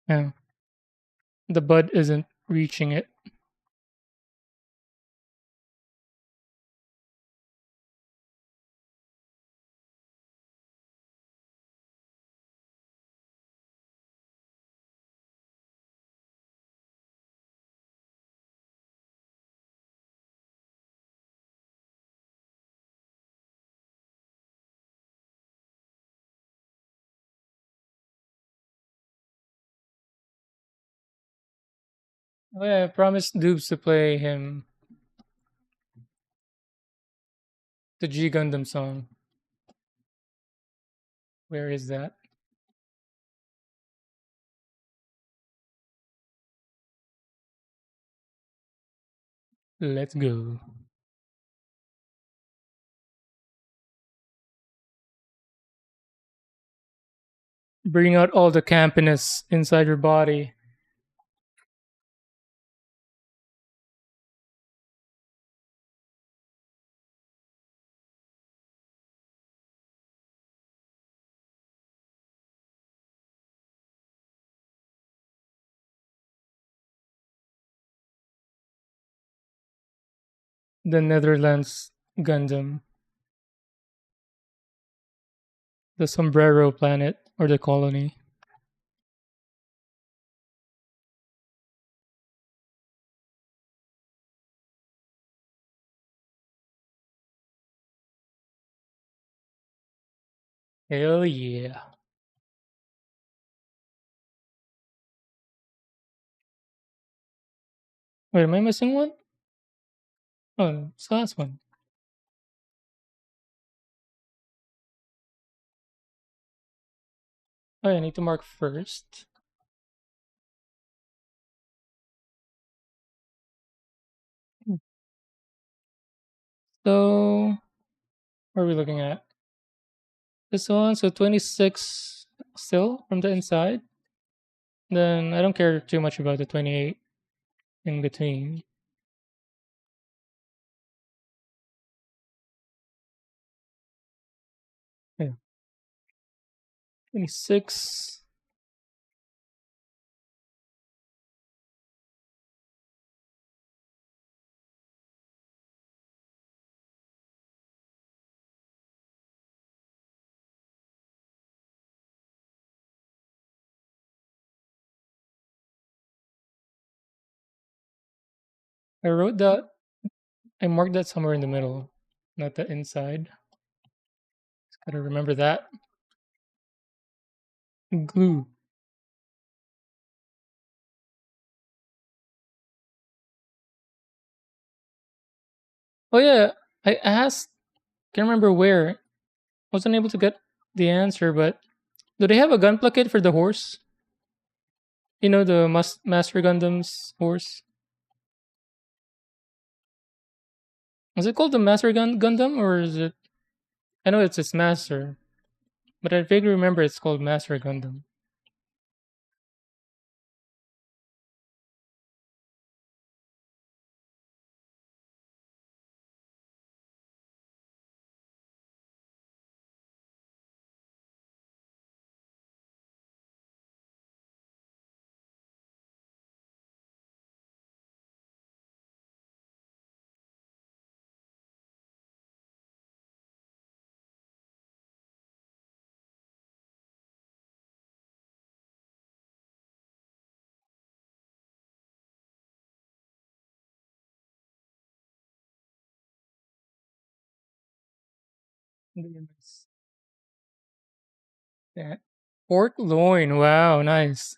Yeah. The bud isn't reaching it. Oh, yeah, I promised Dubes to play him the G Gundam song. Where is that? Let's go. Bring out all the campiness inside your body. The Netherlands Gundam, the Sombrero planet, or the colony. Hell yeah. Wait, am I missing one? Oh, it's the last one. Oh, yeah, I need to mark first. So What are we looking at? This one, so 26 still from the inside. Then I don't care too much about the 28 in between. Yeah, 26. I wrote that, I marked that somewhere in the middle, not the inside. Just gotta remember that. Glue. Oh yeah, I asked, can't remember where. Wasn't able to get the answer, but do they have a gun placket for the horse? You know the Master Gundam's horse. Is it called the Gundam or is it? I know it's its master, but I vaguely remember it's called Master Gundam. Yes. Yeah. Pork loin. Wow, nice.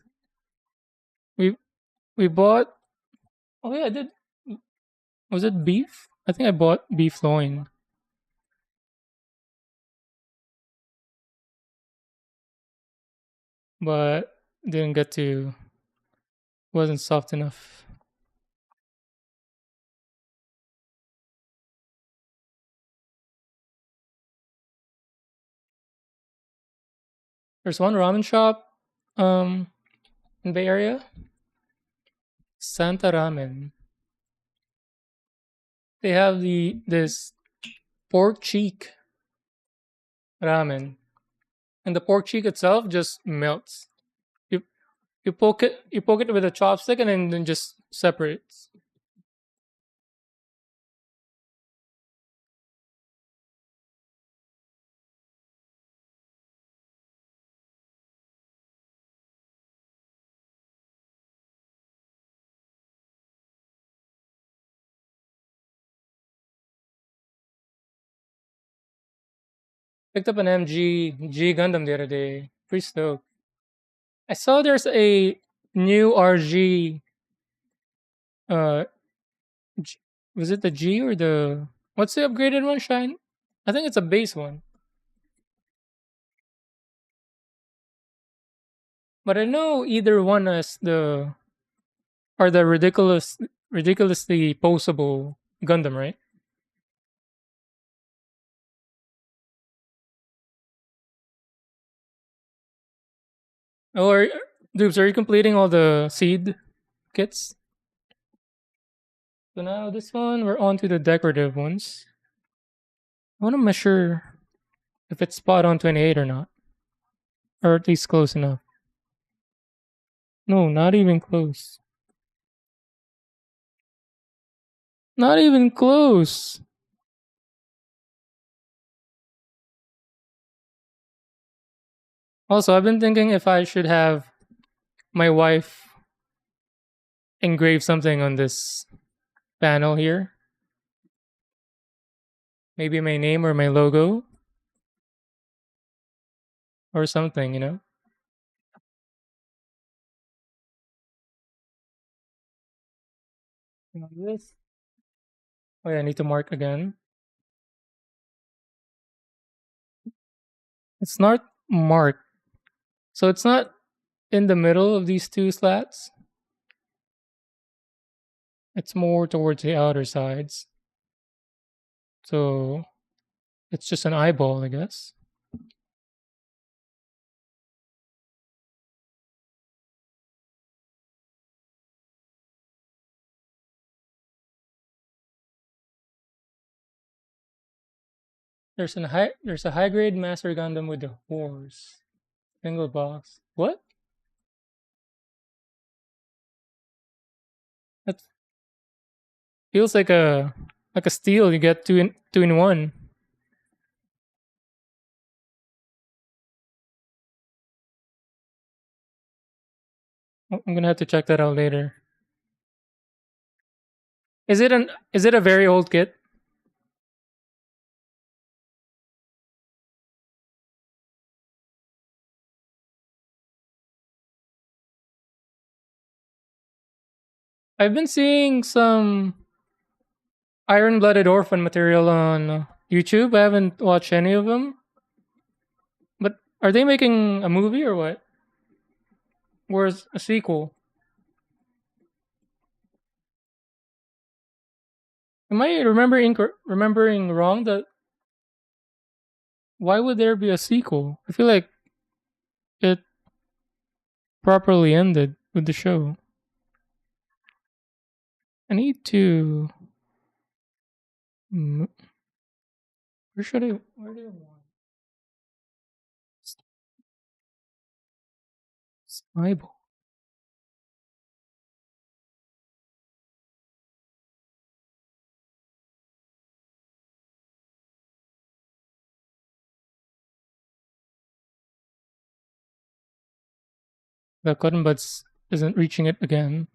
We we bought. Oh yeah, I did. Was it beef? I think I bought beef loin, but didn't get to. Wasn't soft enough. There's one ramen shop, um, in Bay Area, Santa Ramen. They have this pork cheek ramen, and the pork cheek itself just melts. You you poke it with a chopstick, and then just separates. Picked up an G Gundam the other day. Pretty stoked. I saw there's a new RG. Uh, G, was it the G or the what's the upgraded one? Shine. I think it's a base one, but I know either one as the are the ridiculously posable Gundam, right? Or Dupes, are you completing all the seed kits? So now this one, we're on to the decorative ones. I want to measure if it's spot on 28 or not, or at least close enough. No, not even close. Not even close. Also, I've been thinking if I should have my wife engrave something on this panel here. Maybe my name or my logo or something, you know? This. Oh yeah, I need to mark again. It's not marked. So it's not in the middle of these two slats. It's more towards the outer sides. So It's just an eyeball, I guess. There's a high grade Master Gundam with the horse. Single box. What? That feels like a steal. You get two in one. I'm gonna have to check that out later. Is it a very old kit? I've been seeing some Iron Blooded Orphan material on YouTube. I haven't watched any of them. But are they making a movie or what? Or a sequel? Am I remembering wrong? That why would there be a sequel? I feel like it properly ended with the show. I need to. mm, Where should I? Where do I want? Bible. The cotton buds isn't reaching it again.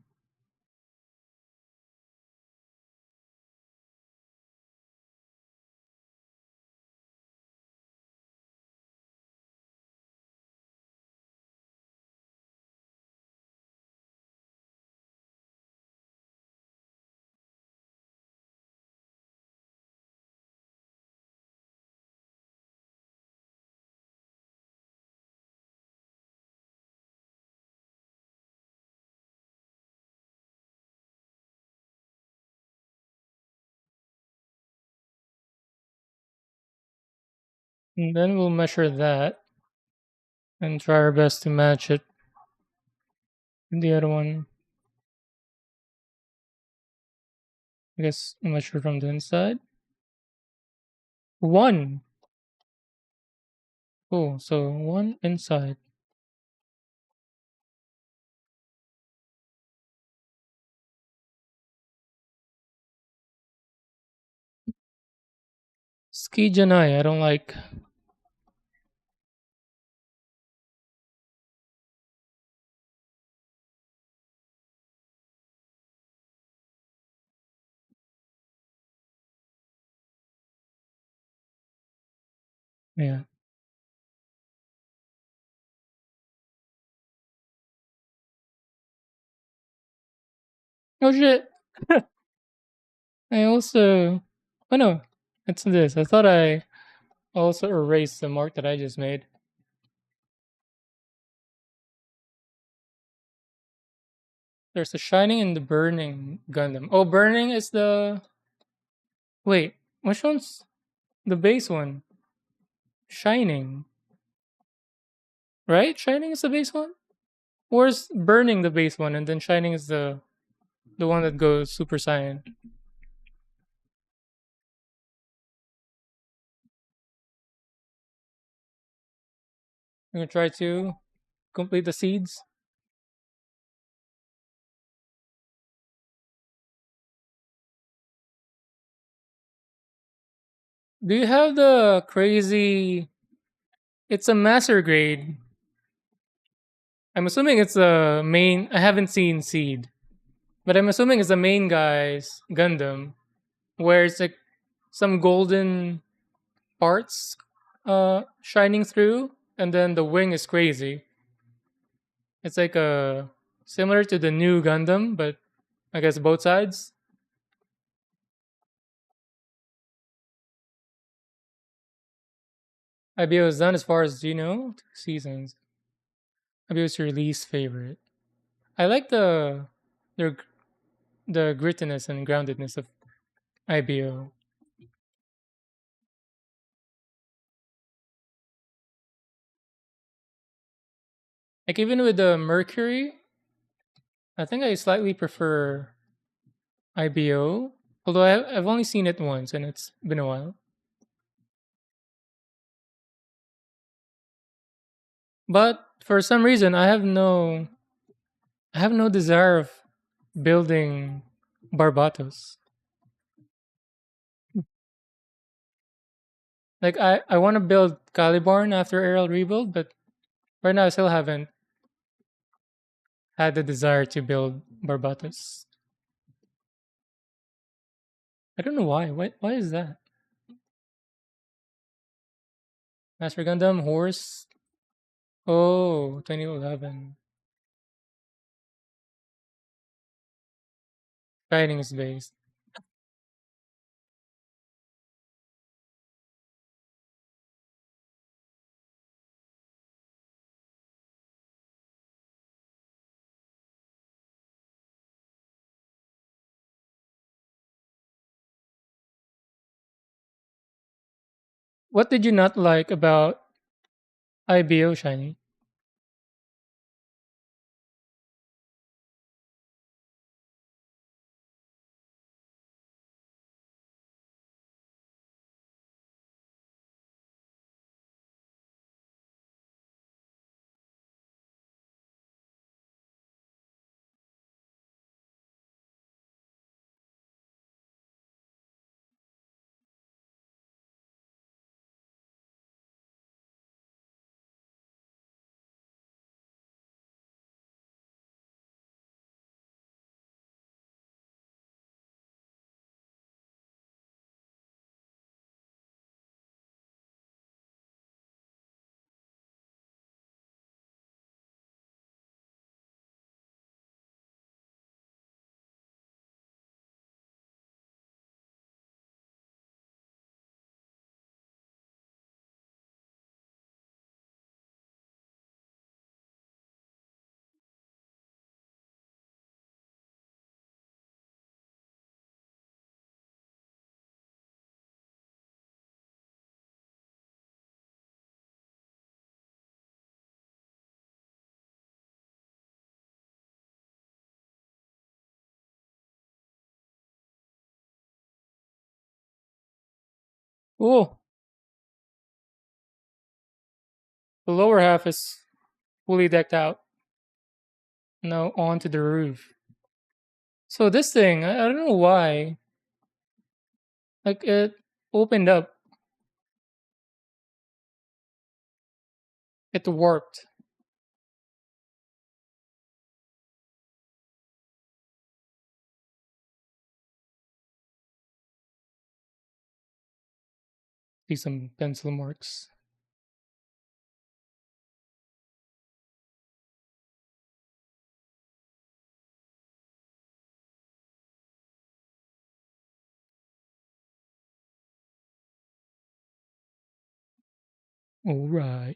And then we'll measure that and try our best to match it with the other one. I guess we'll measure from the inside. One. Oh, so one inside. Ski Janai, I don't like. Yeah. Oh shit. I also. Oh no. It's this. I thought I also erased the mark that I just made. There's the Shining and the Burning Gundam. Oh, Burning is the. Wait. Which one's the base one? Shining. Right? Shining is the base one? Or is Burning the base one and then Shining is the one that goes Super Saiyan? I'm gonna try to complete the seeds. Do you have the crazy? It's a master grade. I'm assuming it's a main. I haven't seen seed, but I'm assuming it's the main guy's Gundam, where it's like some golden parts shining through, and then the wing is crazy. It's like a similar to the new Gundam, but I guess both sides. IBO is done as far as you know. 2 seasons. IBO is your least favorite. I like their the grittiness and groundedness of IBO. Like even with the Mercury, I think I slightly prefer IBO. Although I've only seen it once and it's been a while. But for some reason, I have no desire of building Barbatos. Like I want to build Caliborn after Aerial Rebuild, but right now I still haven't had the desire to build Barbatos. I don't know why. Why is that? Master Gundam Horse. Oh, 2011. Fighting is based. What did you not like about IBO Shiny? Oh, the lower half is fully decked out. Now onto the roof. So this thing, I don't know why. Like it opened up, it warped. See some pencil marks. All right.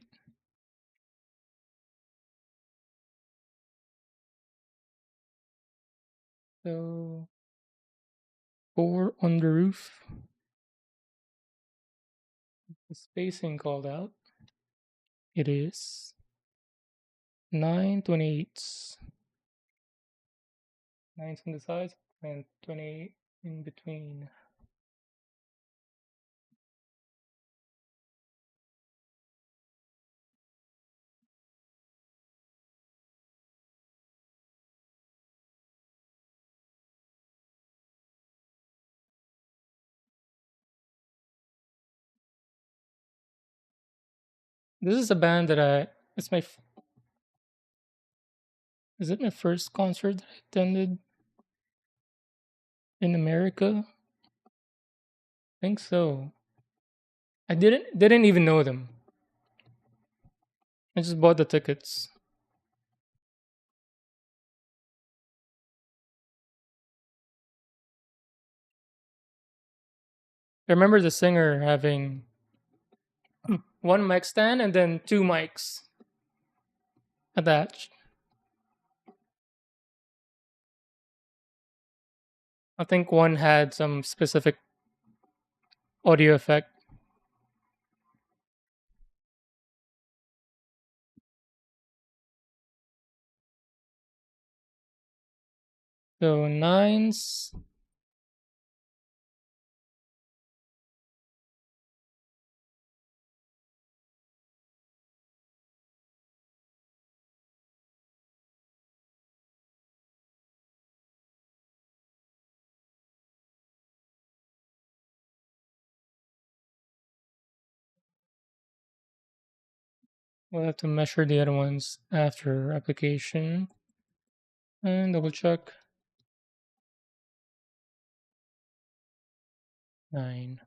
So four on the roof. The spacing called out. It is 9/28. Nines on the sides and 28 in between. This is a band that it's is it my first concert that I attended in America? I think so. I didn't even know them. I just bought the tickets. I remember the singer having one mic stand and then two mics attached. I think one had some specific audio effect. So nines. We'll have to measure the other ones after application and double check. 9.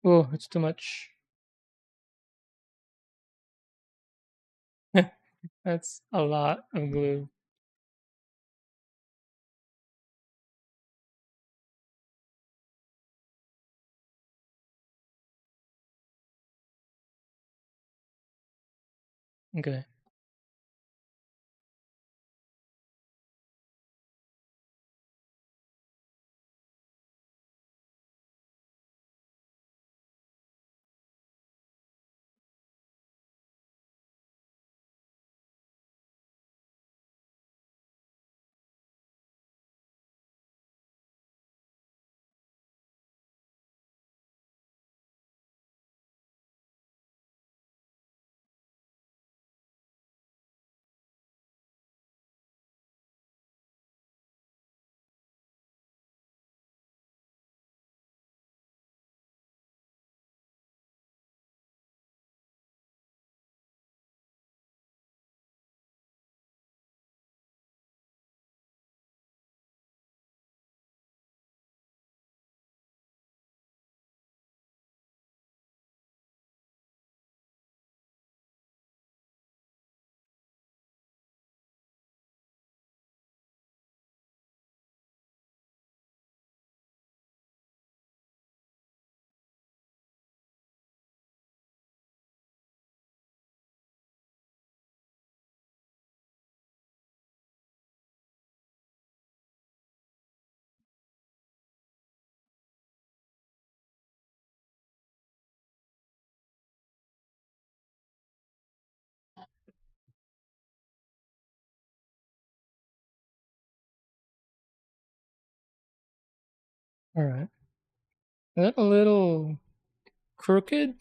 Oh, it's too much. That's a lot of glue. Okay. All right. Is that a little crooked?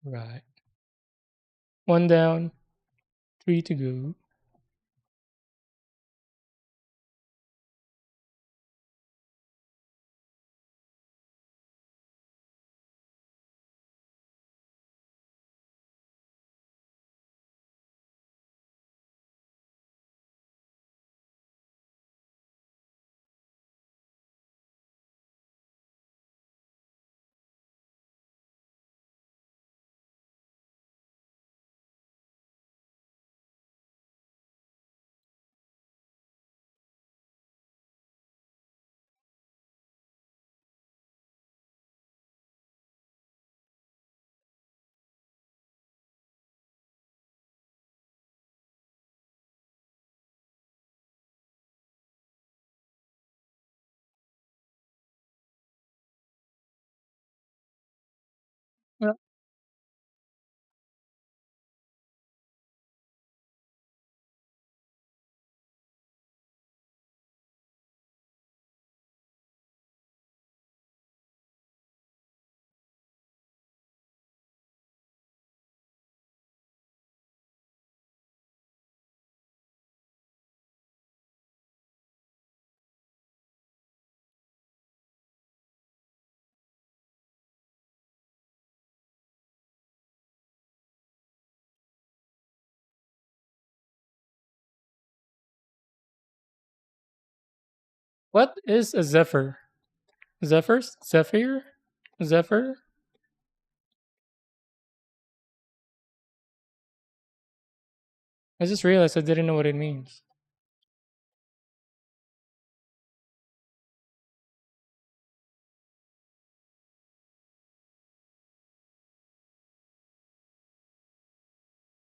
Right. One down, three to go. Uh, what is a zephyr? Zephyrs? Zephyr? Zephyr? I just realized I didn't know what it means.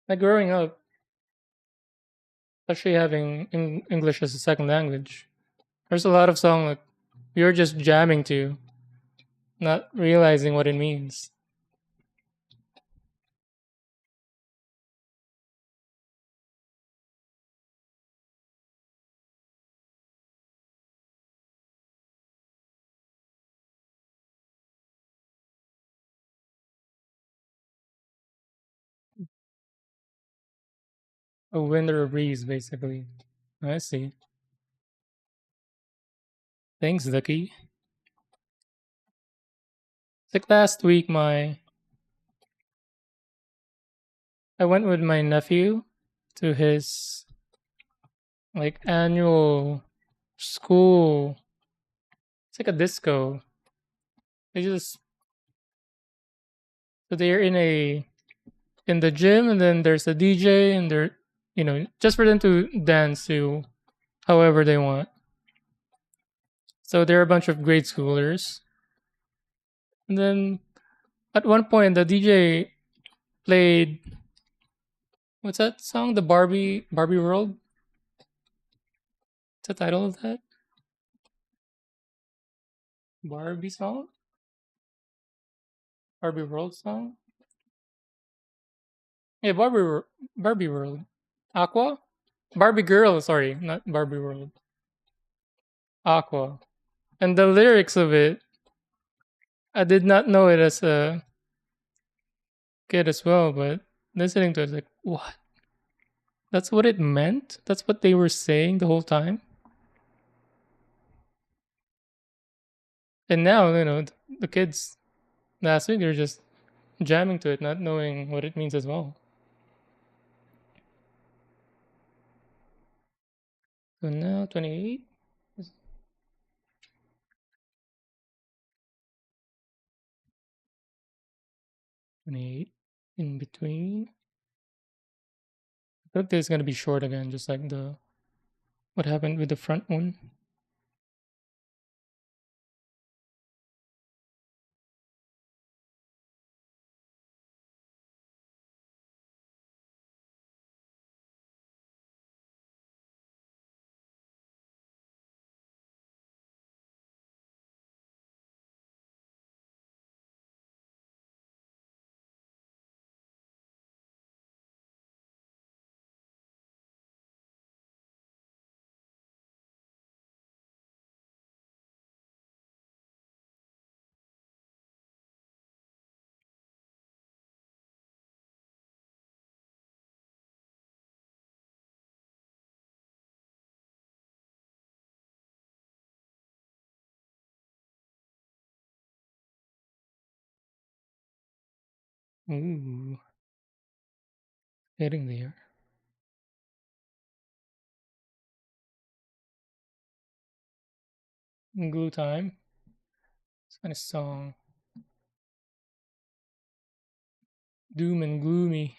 Like growing up, especially having English as a second language, there's a lot of song like you're just jamming to, not realizing what it means. A wind or a breeze, basically. I see. Thanks, Ducky. It's like last week, I went with my nephew to his like annual school. It's like a disco. They just so they're in the gym, and then there's a DJ, and they're just for them to dance to however they want. So there are a bunch of grade schoolers, and then at one point the DJ played, what's that song? The Barbie World. What's the title of that Barbie song? Barbie World song? Yeah, Barbie World. Aqua? Barbie Girl, sorry, not Barbie World. Aqua. And the lyrics of it, I did not know it as a kid as well, but listening to it, like, what? That's what it meant? That's what they were saying the whole time? And now, the kids last week, they're just jamming to it, not knowing what it means as well. So now, 28? 28 in between. I think this is going to be short again, just like the what happened with the front one. Ooh, getting there. Glue time. It's kind of song. Doom and gloomy.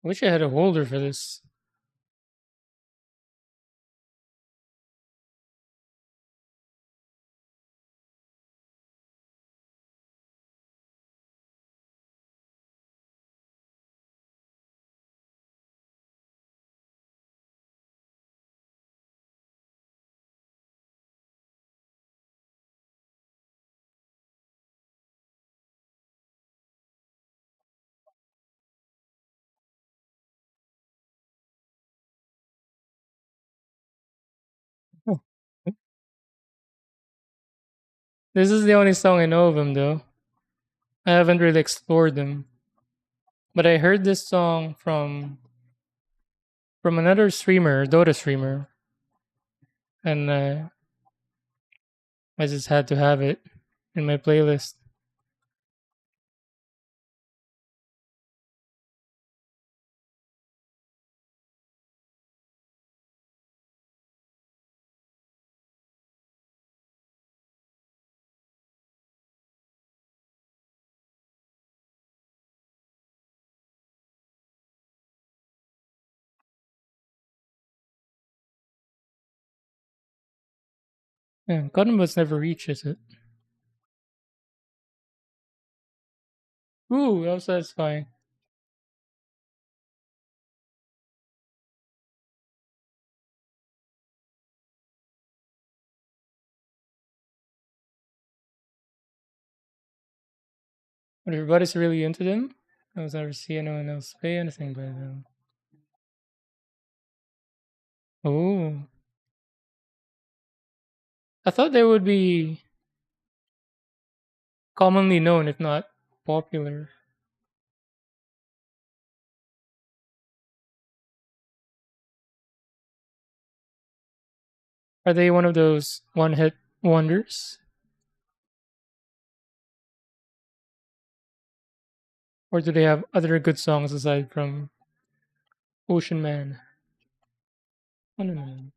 I wish I had a holder for this. Oh, this is the only song I know of him, though. I haven't really explored them, but I heard this song from another streamer, Dota streamer, and I just had to have it in my playlist. Yeah, Cotton Buds never reaches it. Ooh, that was satisfying. But everybody's really into them. I was never see anyone else play anything by them. Oh, I thought they would be commonly known, if not popular. Are they one of those one-hit wonders, or do they have other good songs aside from Ocean Man? I don't know.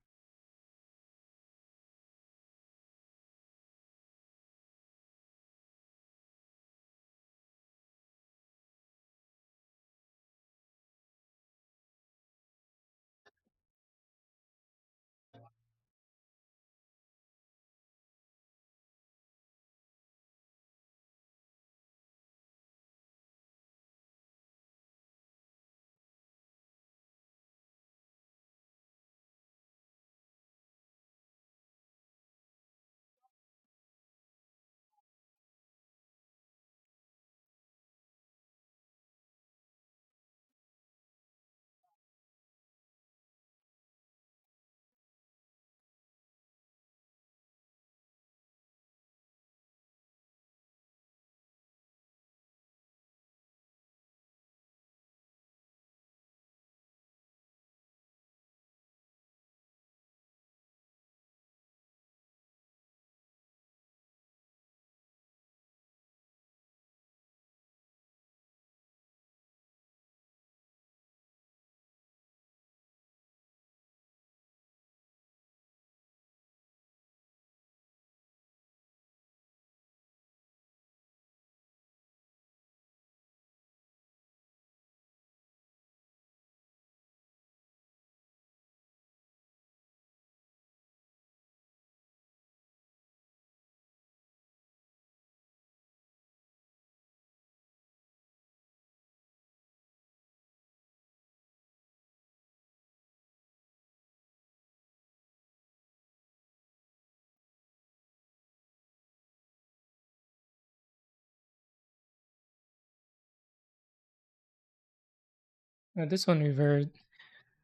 This one we've heard.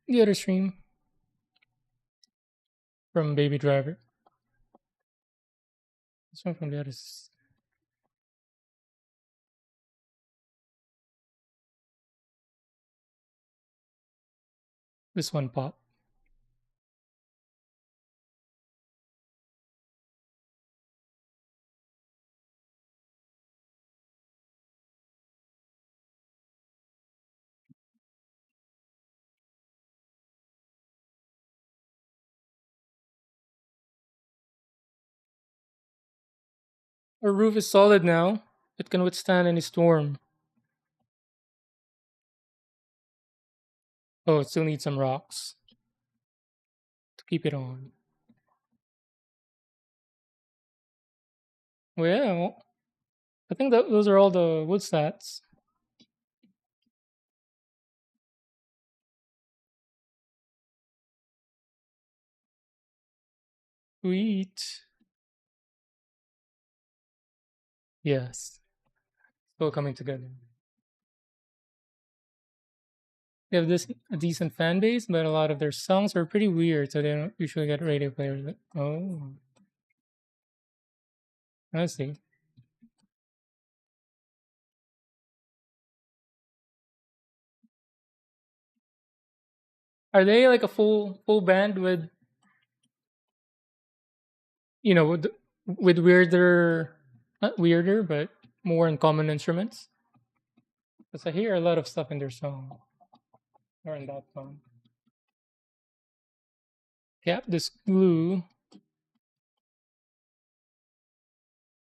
The other stream from Baby Driver. This one from the other. This one pop. Our roof is solid now. It can withstand any storm. Oh, it still needs some rocks to keep it on. Well, I think that those are all the wood stats. Sweet. Yes. Still coming together. They have this a decent fan base, but a lot of their songs are pretty weird, so they don't usually get radio players. Oh, I see. Are they like a full band with you know with weirder, not weirder, but more in common instruments? Because I hear a lot of stuff in their song or in that song. Cap this glue.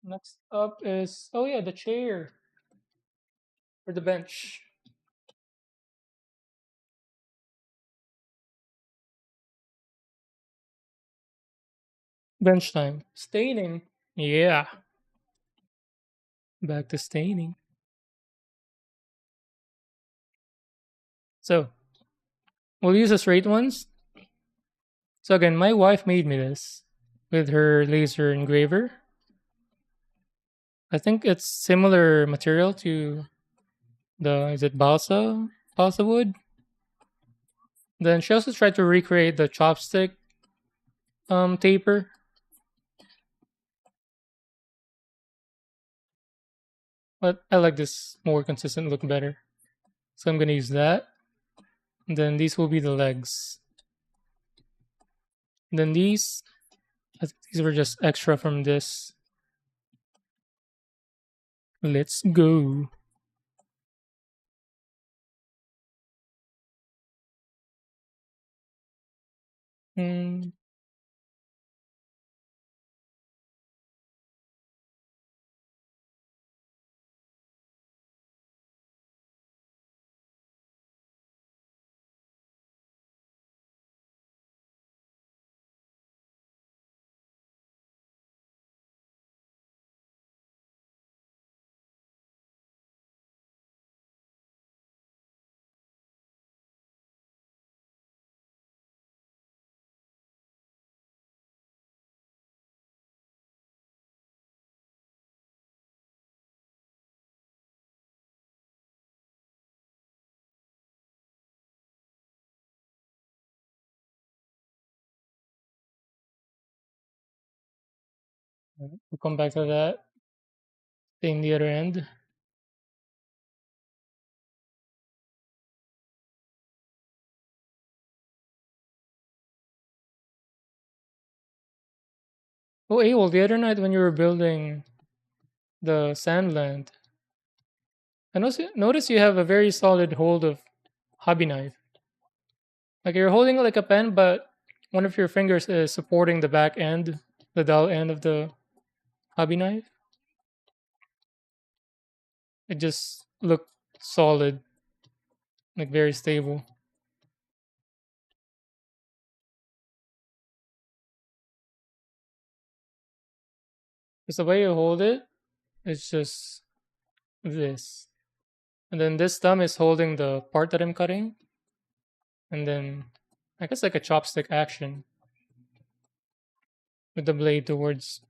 Next up is oh yeah, the chair or the bench. Bench time. Staining. Yeah, back to staining. So we'll use the straight ones. So again, my wife made me this with her laser engraver. I think it's similar material to the is it balsa wood. Then she also tried to recreate the chopstick taper, but I like this more consistent look better. So I'm gonna use that. And then these will be the legs. And then these, I think these were just extra from this. Let's go. Mm, we'll come back to that. Same the other end. Oh, Abel, the other night when you were building the sandland, I notice you have a very solid hold of hobby knife. Like you're holding it like a pen, but one of your fingers is supporting the back end, the dull end of the hobby knife. It just looked solid, like very stable. Because the way you hold it, it's just this. And then this thumb is holding the part that I'm cutting. And then I guess like a chopstick action with the blade towards.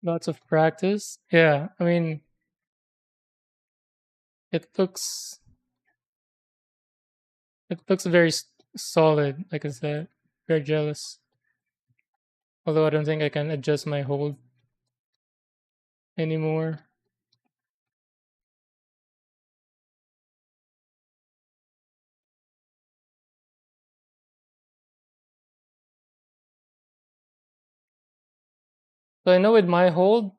Lots of practice. Yeah, I mean, it looks it looks very solid. Like I said, very jealous. Although I don't think I can adjust my hold anymore. So I know with my hold,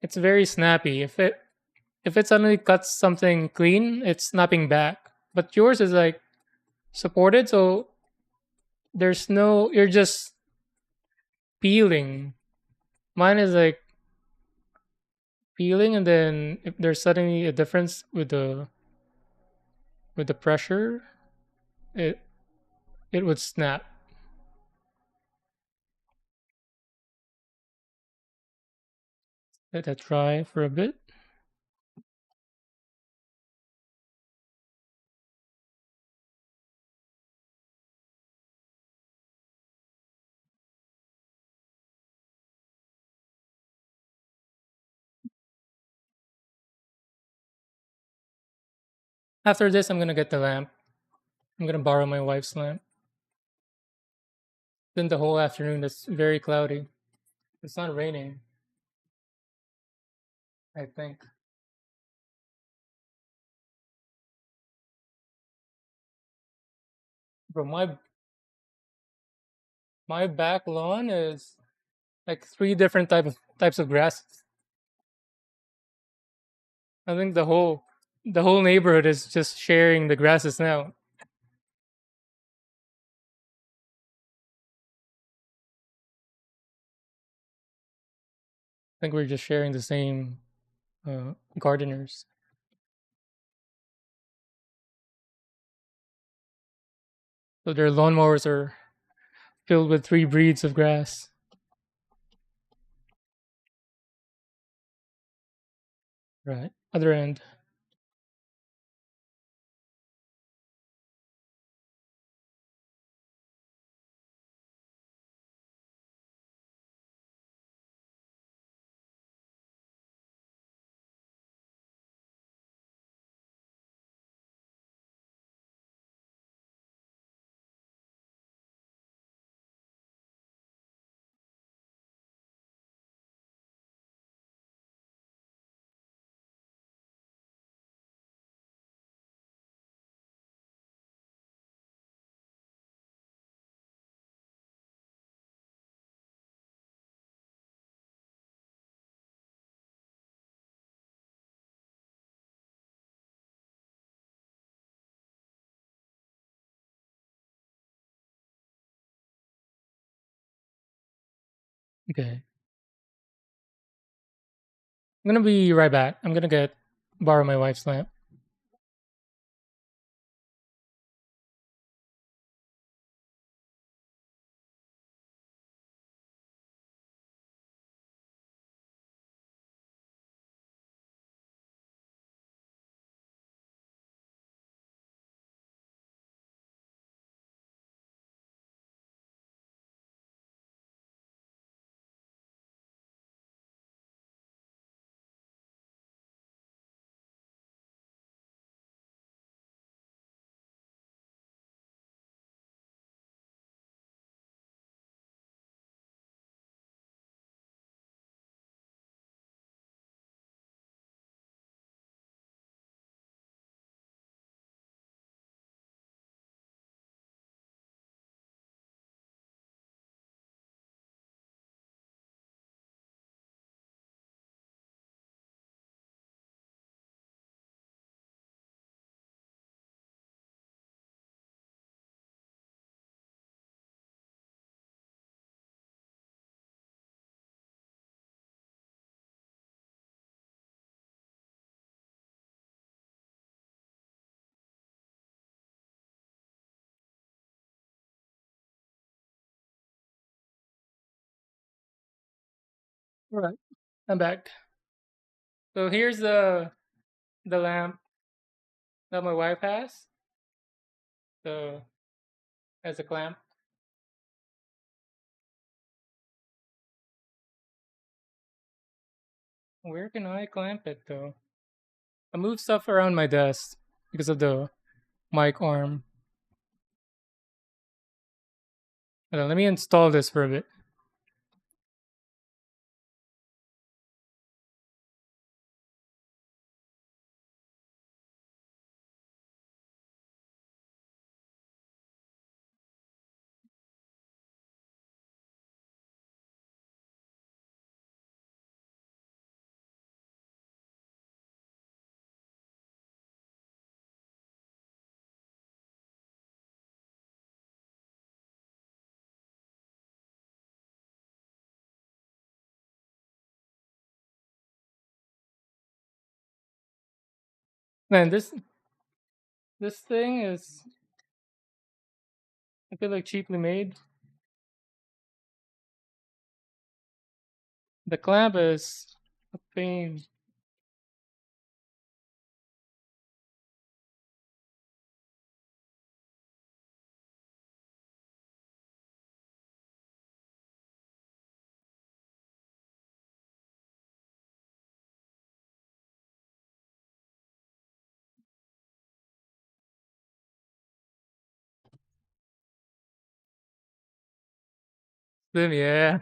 it's very snappy. If it suddenly cuts something clean, it's snapping back. But yours is like supported, so there's no you're just peeling. Mine is like peeling, and then if there's suddenly a difference with the pressure, it it would snap. Let that dry for a bit. After this, I'm gonna get the lamp. I'm gonna borrow my wife's lamp. Then the whole afternoon, it's very cloudy. It's not raining, I think. Bro, my back lawn is like three different types of grasses. I think the whole neighborhood is just sharing the grasses now. I think we're just sharing the same gardeners. So their lawnmowers are filled with three breeds of grass. Right. Other end. Okay. I'm gonna be right back. I'm gonna get borrow my wife's lamp. All right. I'm back. So here's the lamp that my wife has. So as a clamp. Where can I clamp it though? I move stuff around my desk because of the mic arm. Hold on, let me install this for a bit. Man, this thing is, I feel like, cheaply made. The clamp is a pain. Slim, yeah.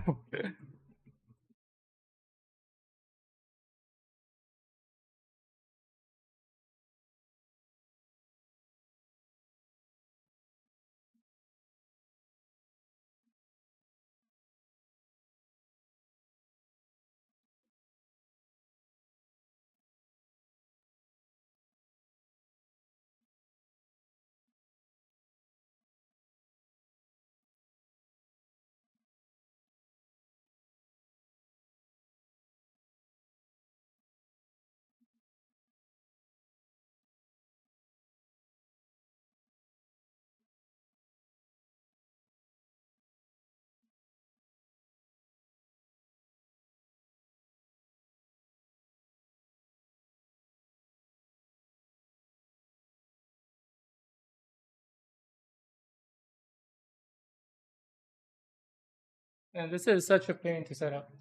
And this is such a pain to set up.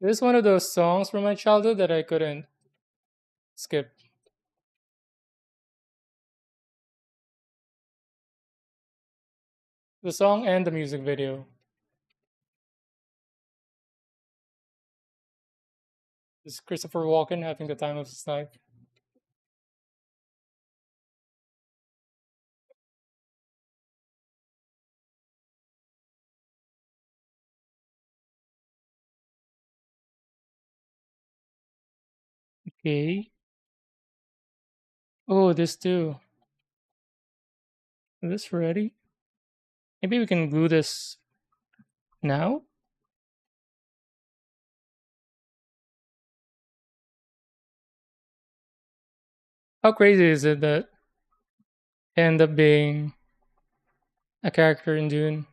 This is one of those songs from my childhood that I couldn't skip. The song and the music video. This is Christopher Walken having the time of his life. Okay. Oh, this too. Is this ready? Maybe we can glue this now? How crazy is it that end up being a character in Dune?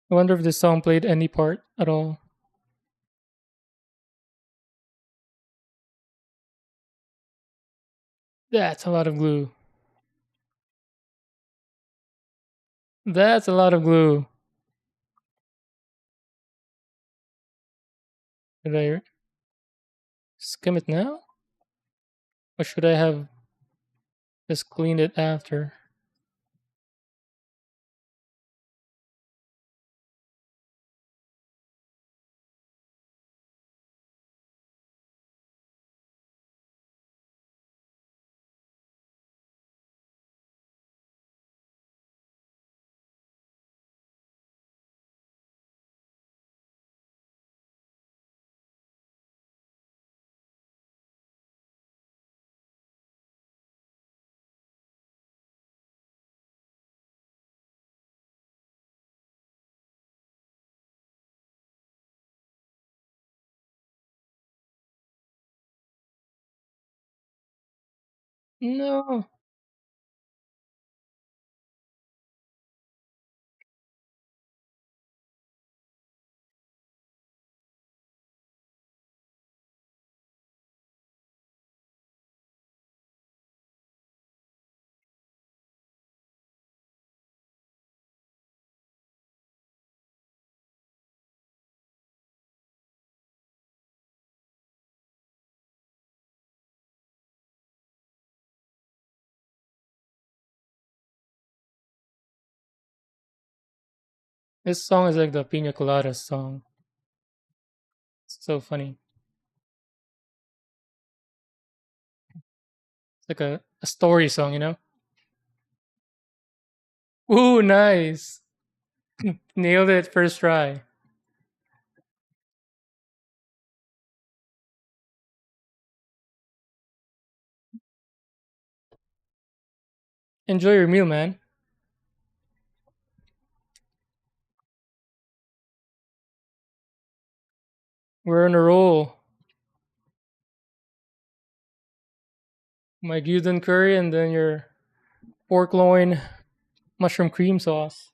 I wonder if this song played any part at all. That's a lot of glue. That's a lot of glue. Should I skim it now? Or should I have just cleaned it after? No. This song is like the Pina Colada song. It's so funny. It's like a story song, you know? Ooh, nice. Nailed it first try. Enjoy your meal, man. We're on a roll. My gyudon curry and then your pork loin mushroom cream sauce.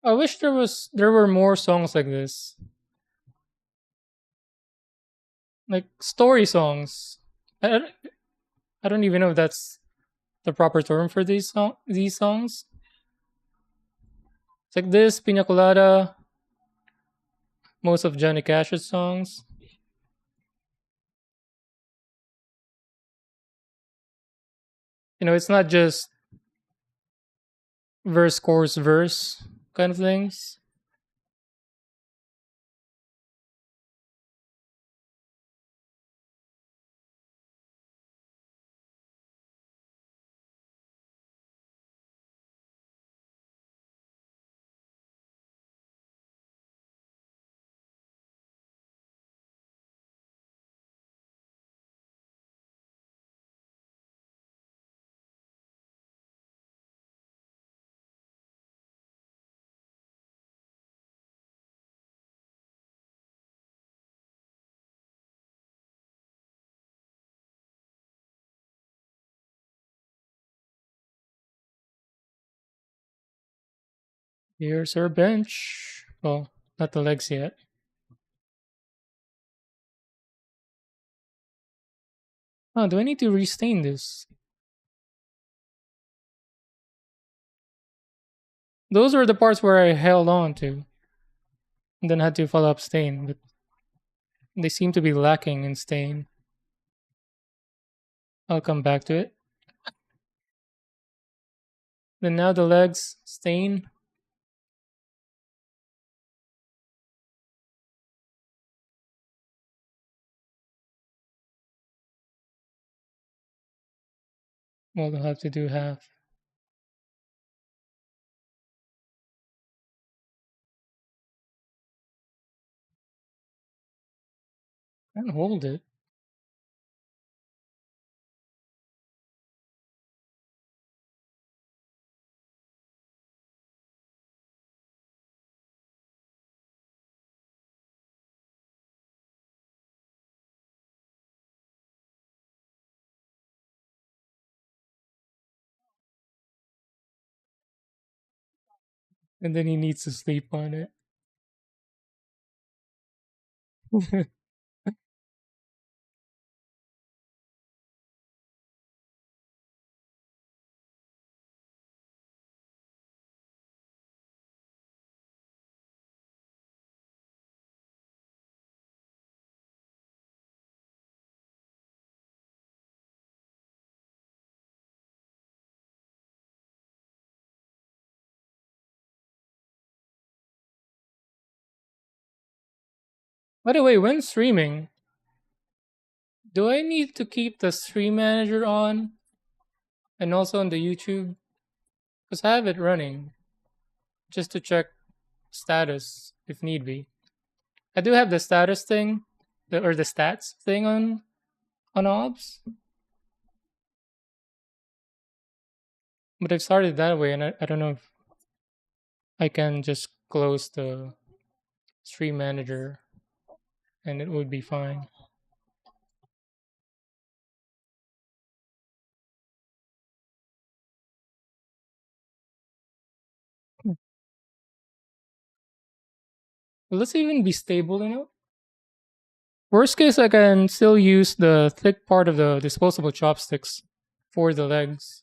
I wish there were more songs like this. Like story songs. I don't even know if that's the proper term for these songs. It's like this, Pina Colada, most of Johnny Cash's songs. You know, it's not just verse, chorus, verse kind of things. Here's our bench. Well, not the legs yet. Oh, do I need to restain this? Those are the parts where I held on to and then had to follow up stain, but they seem to be lacking in stain. I'll come back to it. Then now the legs stain. Well, I'll have to do half and hold it. And then he needs to sleep on it. By the way, when streaming, do I need to keep the stream manager on and also on the YouTube? Because I have it running just to check status if need be. I do have the status thing, or the stats thing on OBS, but I've started that way, and I don't know if I can just close the stream manager and it would be fine. Hmm. Will this even be stable enough? Worst case, I can still use the thick part of the disposable chopsticks for the legs.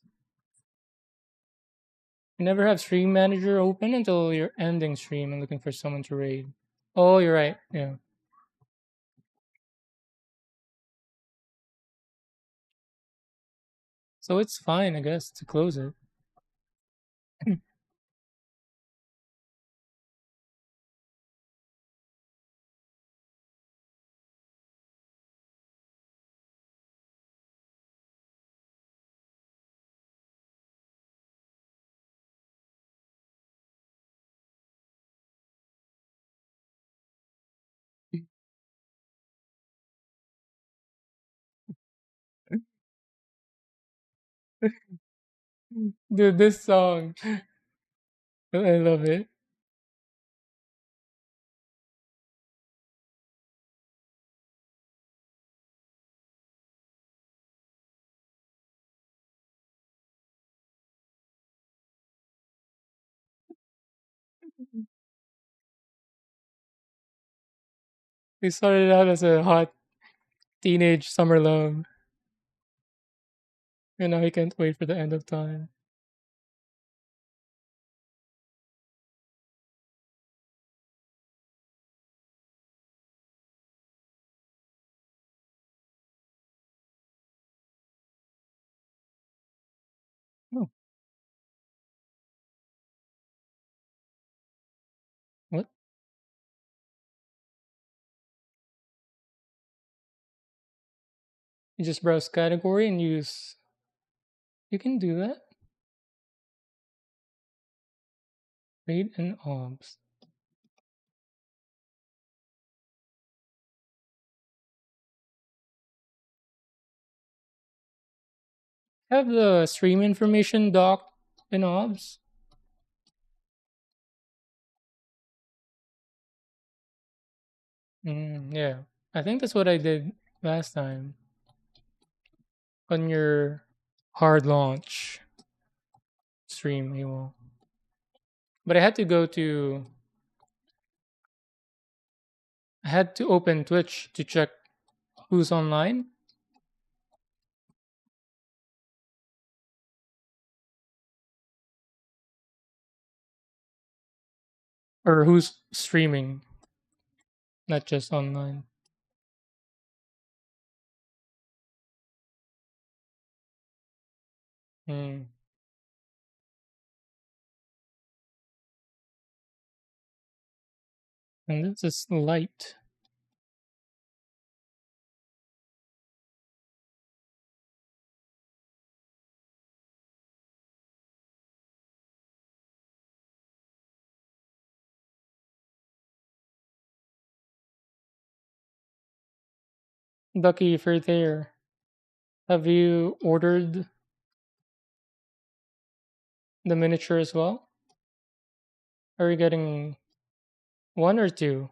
You never have Stream Manager open until you're ending stream and looking for someone to raid. Oh, you're right. Yeah. So it's fine, I guess, to close it. Dude, this song, I love it. He started out as a hot teenage summer love, and now he can't wait for the end of time. Oh, what? You just browse category and use. You can do that. Raid and obs. Have the stream information docked in obs? Yeah, I think that's what I did last time on your hard launch stream, Emo. But I had to open Twitch to check who's online or who's streaming, not just online. Mm. And this is light. Ducky, if you're there, have you ordered the miniature as well? Are you getting one or two?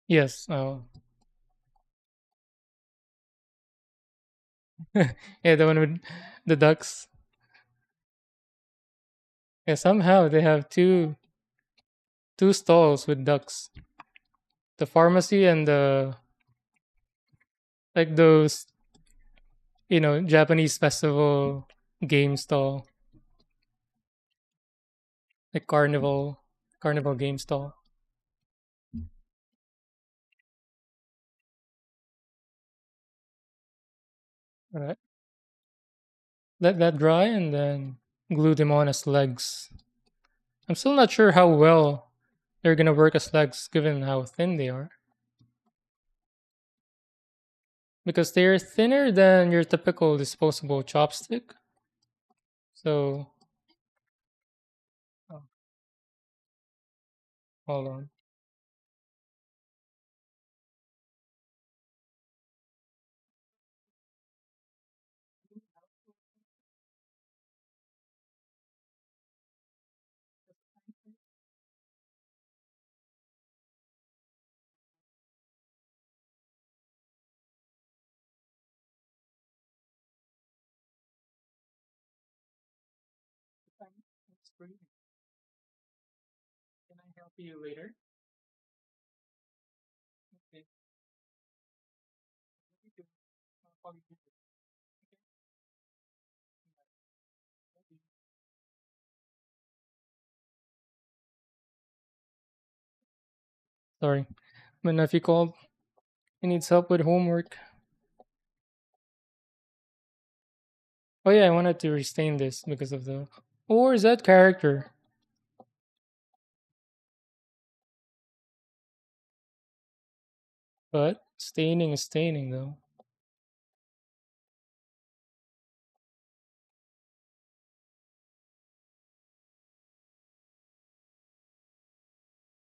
Yes. Oh, yeah, the one with the ducks. Yeah, somehow they have two stalls with ducks. The pharmacy and the like those Japanese festival game stall, like carnival game stall. All right, let that dry and then glue them on as legs. I'm still not sure how well they're gonna work as legs given how thin they are, because they're thinner than your typical disposable chopstick. So, oh, hold on. Can I help you later? Okay. Me too. I'll call you later. Okay. Sorry. My nephew called. He needs help with homework. Oh yeah, I wanted to restain this because of the. Or is that character? But staining is staining though.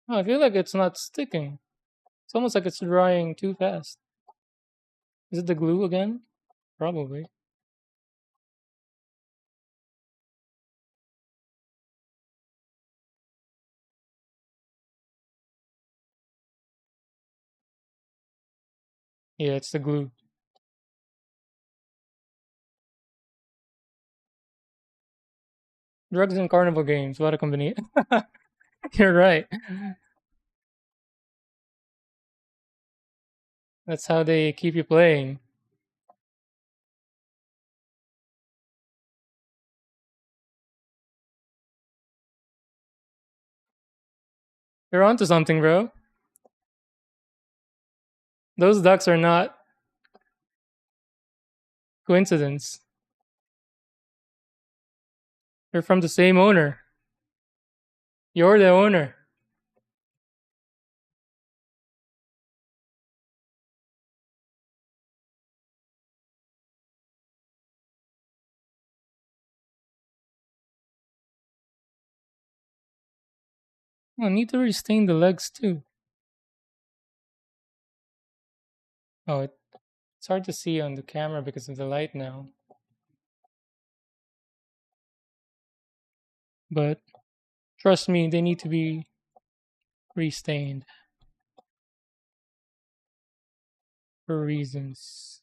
Oh, I feel like it's not sticking. It's almost like it's drying too fast. Is it the glue again? Probably. Yeah, it's the glue. Drugs and carnival games. What a company. You're right. That's how they keep you playing. You're onto something, bro. Those ducks are not coincidence. They're from the same owner. You're the owner. Oh, I need to restain the legs too. Oh, it's hard to see on the camera because of the light now. But trust me, they need to be restained for reasons.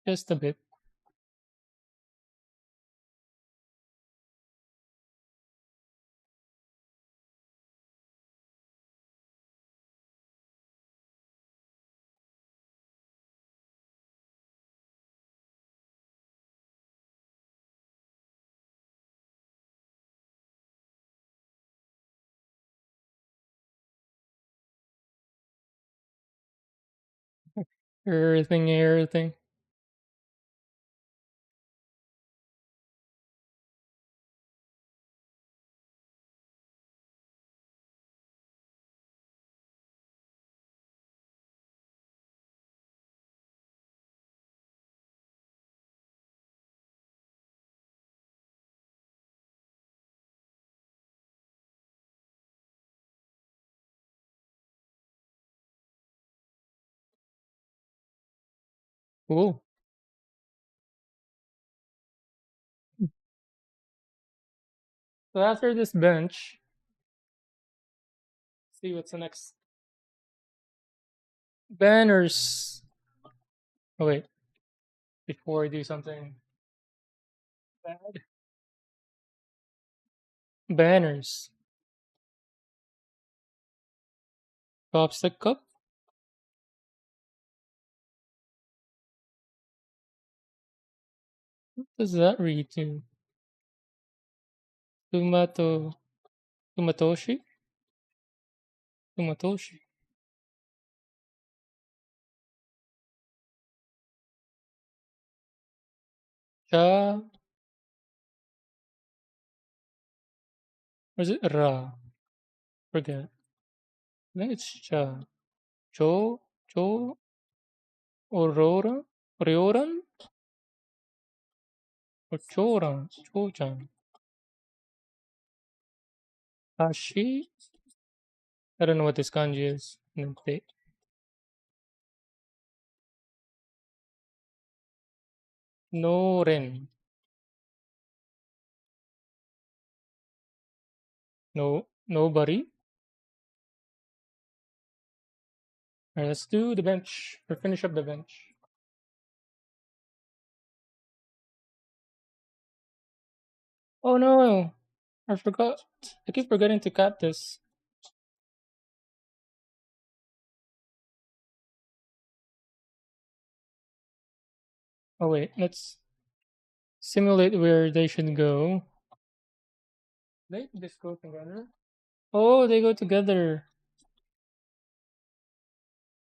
Just a bit. Everything, everything. Cool. So after this bench, see what's the next. Banners. Oh wait, before I do something bad. Banners. Popsicle cup. What does that read to? Tomato. Tomatoshi. Tomatoshi. Cha. Or is it ra? Forget. I think it's cha. Cho. Cho. Aurora. Rioran. Or choran. Chochan. Hashi. I don't know what this kanji is. Noren. No. Nobody. Alright, let's do the bench or finish up the bench. Oh no! I forgot. I keep forgetting to cut this. Oh wait, let's simulate where they should go. They just go together. Oh, they go together.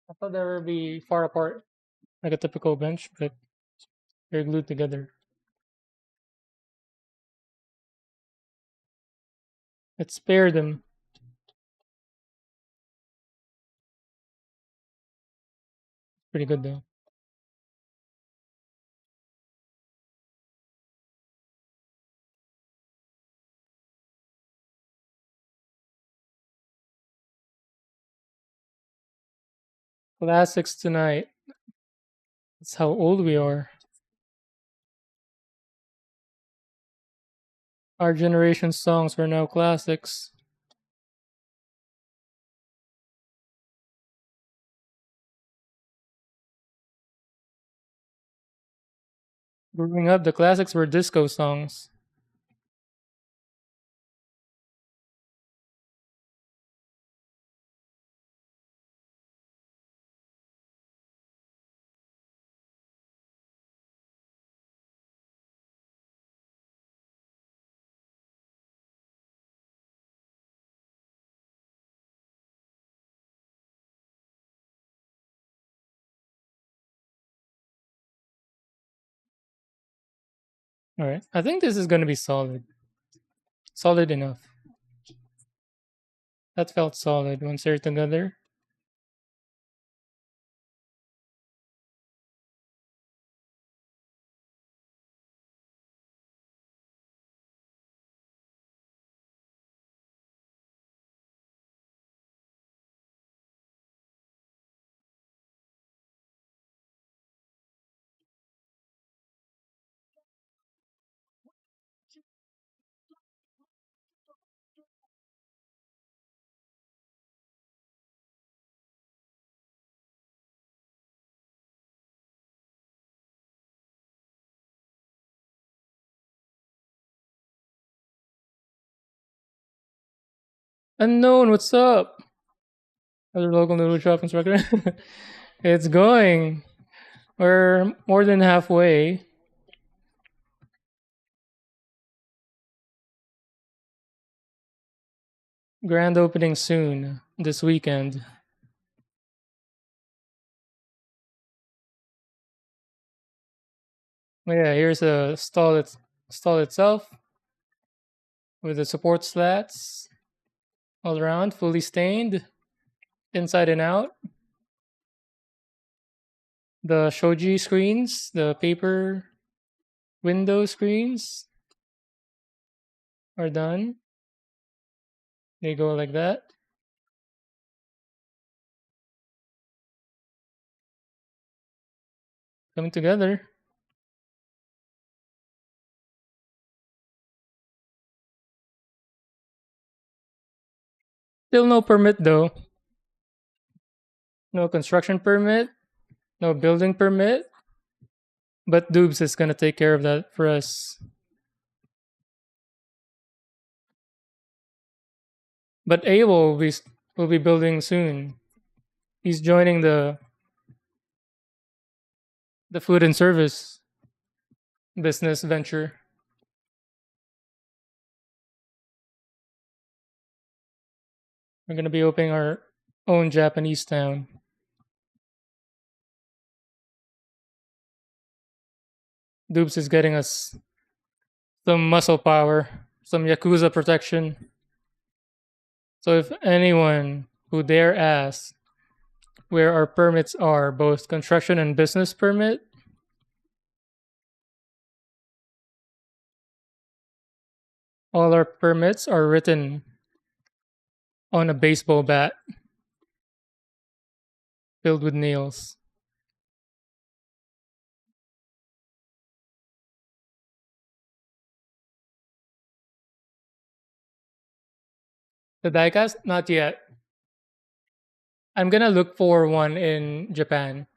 I thought they would be far apart, like a typical bench, but they're glued together. Let's spare them. Pretty good though. Classics tonight. That's how old we are. Our generation's songs are now classics. Growing up, the classics were disco songs. All right. I think this is going to be solid. Solid enough. That felt solid once they're together. Unknown, what's up? Other local noodle shop instructor. It's going. We're more than halfway. Grand opening soon this weekend. Yeah, here's a stall itself with the support slats all around, fully stained, inside and out. The shoji screens, the paper window screens are done. They go like that. Coming together. Still no permit though. No construction permit. No building permit. But Dubes is gonna take care of that for us. But Abel will be building soon. He's joining the food and service business venture. We're gonna be opening our own Japanese town. Dupes is getting us some muscle power, some Yakuza protection. So if anyone who dare ask where our permits are, both construction and business permit, all our permits are written on a baseball bat filled with nails. The diecast? Not yet. I'm gonna look for one in Japan.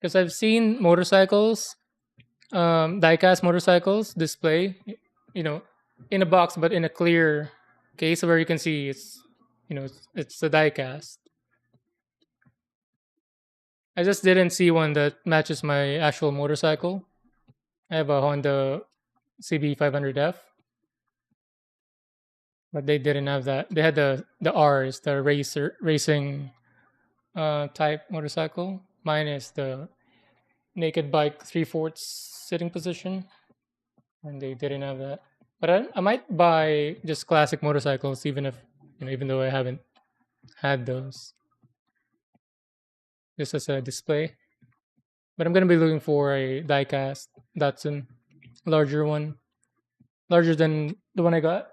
Because I've seen motorcycles, diecast motorcycles display, you know, in a box but in a clear case where you can see it's the diecast. I just didn't see one that matches my actual motorcycle. I have a Honda CB 500F, but they didn't have that. They had the R's, the racing type motorcycle. Mine is the naked bike 3/4 sitting position, and they didn't have that. But I might buy just classic motorcycles, even if even though I haven't had those, just as a display. But I'm gonna be looking for a diecast Datsun, larger one, larger than the one I got.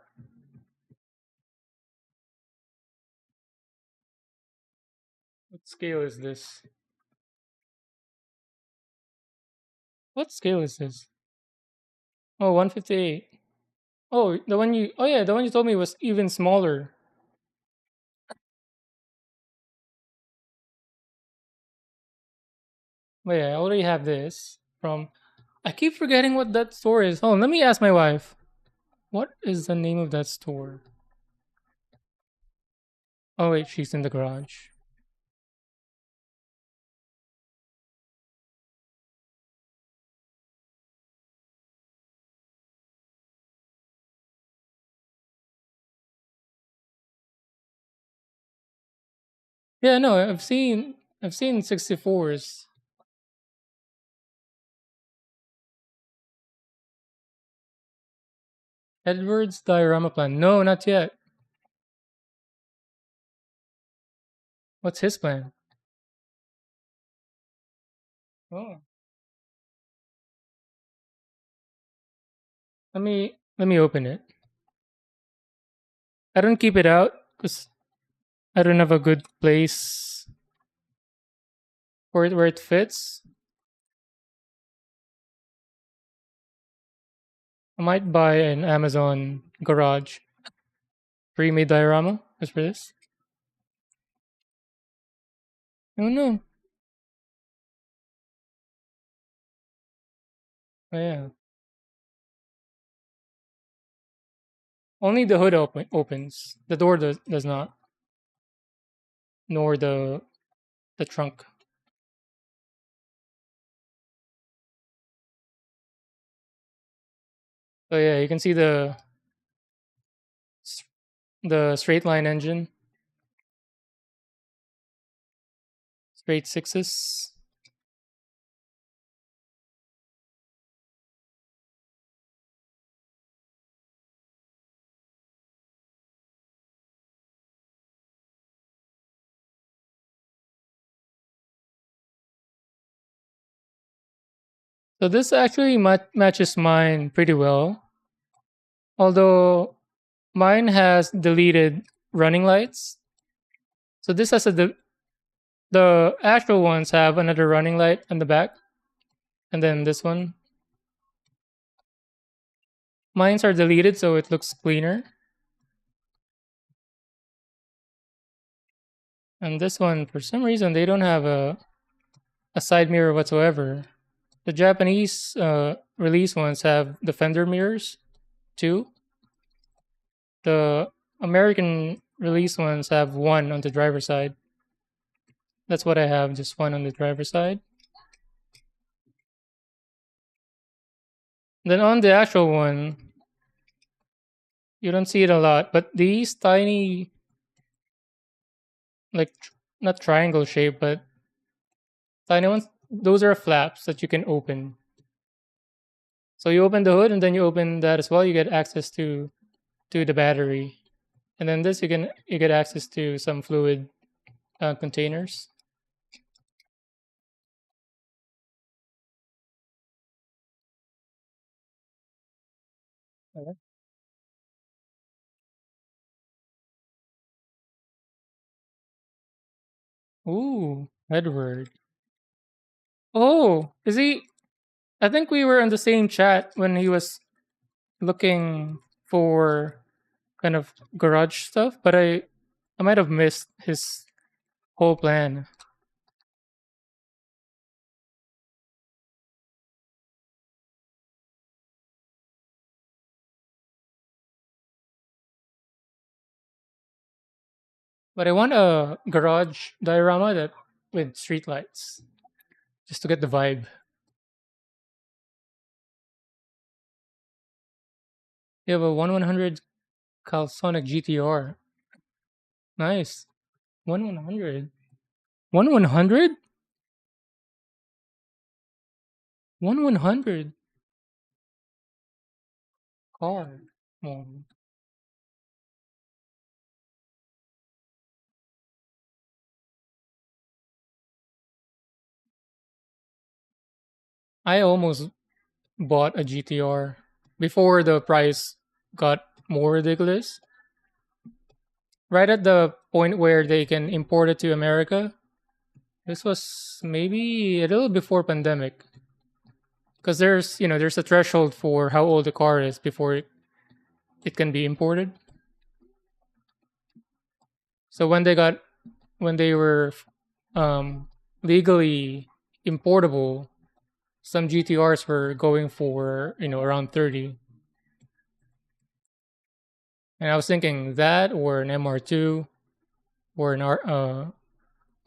What scale is this? What scale is this? Oh, 158. Oh, the one you. Oh yeah, the one you told me was even smaller. Wait, I already have this from. I keep forgetting what that store is. Oh, let me ask my wife. What is the name of that store? Oh wait, she's in the garage. Yeah, no, I've seen 64s. Edward's diorama plan. No, not yet. What's his plan? Oh, let me open it. I don't keep it out because I don't have a good place for it where it fits. I might buy an Amazon garage pre-made diorama just for this. Oh no. Oh yeah. Only the hood opens. The door does not, nor the trunk. So yeah, you can see the straight line engine, straight sixes. So this actually matches mine pretty well. Although mine has deleted running lights. So this has the actual ones have another running light on the back, and then this one. Mines are deleted, so it looks cleaner. And this one, for some reason, they don't have a side mirror whatsoever. The Japanese release ones have the fender mirrors too. The American release ones have one on the driver's side. That's what I have, just one on the driver's side. Then on the actual one, you don't see it a lot, but these tiny, like not triangle shape, but tiny ones, those are flaps that you can open. So you open the hood and then you open that as well. You get access to the battery, and then this you get access to some fluid containers. Okay. Ooh, Edward. Oh, is he? I think we were in the same chat when he was looking for kind of garage stuff, but I might have missed his whole plan. But I want a garage diorama that with streetlights, just to get the vibe. You have a 1/100 Calsonic GTR. Nice. 1/100. 1/100. 1/100 car. Oh, I almost bought a GTR before the price got more ridiculous. Right at the point where they can import it to America. This was maybe a little before pandemic, because there's a threshold for how old a car is before it can be imported. So when they were um, legally importable, some GTRs were going for around 30, and I was thinking that or an MR2 or an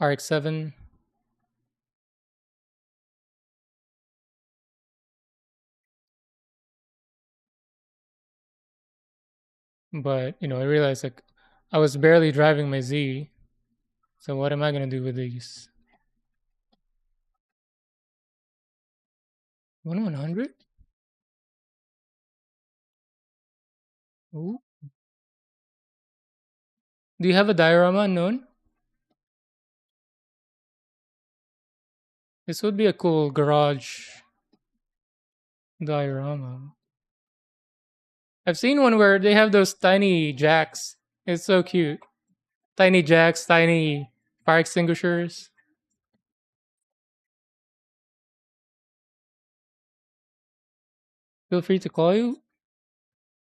RX-7. But I realized like I was barely driving my Z, so what am I gonna do with these? 1/100? Ooh. Do you have a diorama unknown? This would be a cool garage diorama. I've seen one where they have those tiny jacks. It's so cute. Tiny jacks, tiny fire extinguishers. Feel free to call you.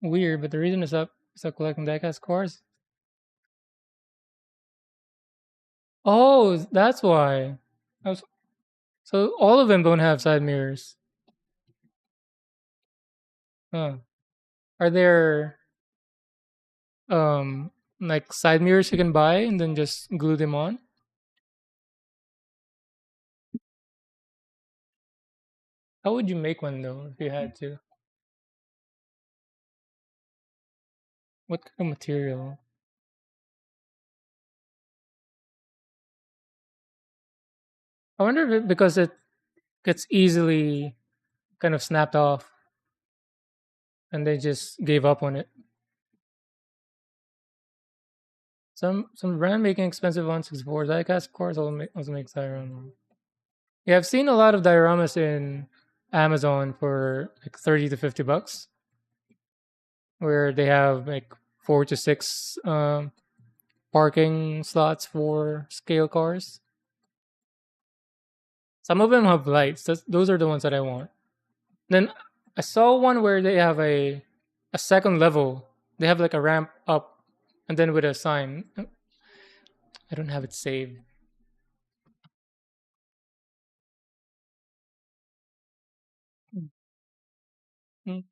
Weird, but the reason is up is up collecting diecast cars. Oh, that's why. I was, so all of them don't have side mirrors. Huh. Are there um like side mirrors you can buy and then just glue them on? How would you make one though if you had to? What kind of material? I wonder if because it gets easily kind of snapped off and they just gave up on it. Some brand making expensive 164 diecast cores also makes diorama. Yeah, I've seen a lot of dioramas in Amazon for like 30 to 50 bucks, where they have like 4 to 6 parking slots for scale cars. Some of them have lights. Those are the ones that I want. Then I saw one where they have a second level. They have like a ramp up, and then with a sign. I don't have it saved. Mm,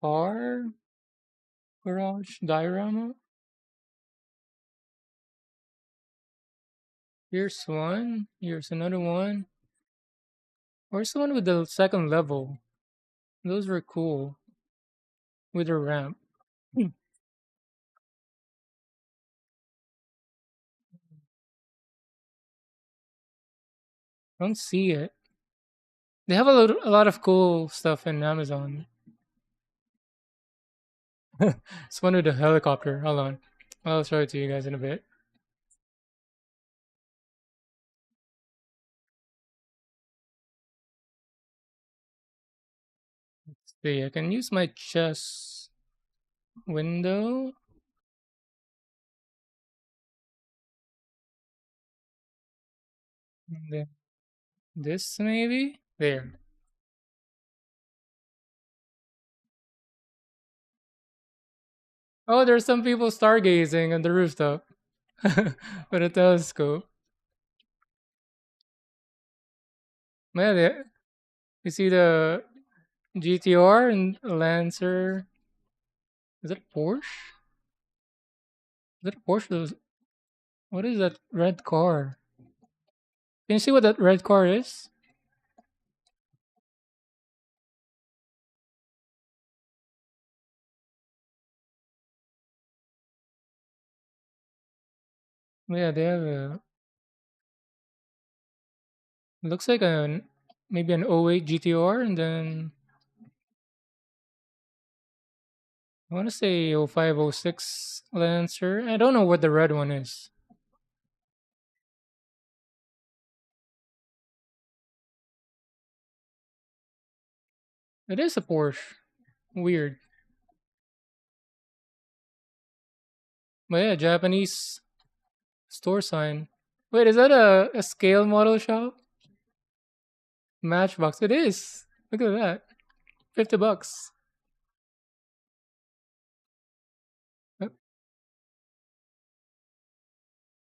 Car garage diorama. Here's one. Here's another one. Where's the one with the second level? Those were cool with a ramp. I don't see it. They have a lot of cool stuff in Amazon. It's one with a helicopter. Hold on. I'll show it to you guys in a bit. See, I can use my chess window. And then this maybe? There. Oh, there's some people stargazing on the rooftop with a telescope. Man, you see the GTR and Lancer. Is it a Porsche? Is that a Porsche? What is that red car? Can you see what that red car is? Yeah, they have a. It looks like an maybe an '08 GTR, and then I want to say '05, '06 Lancer. I don't know what the red one is. It is a Porsche. Weird, but yeah, Japanese store sign. Wait, is that a scale model shop? Matchbox. It is. Look at that. $50. Uh,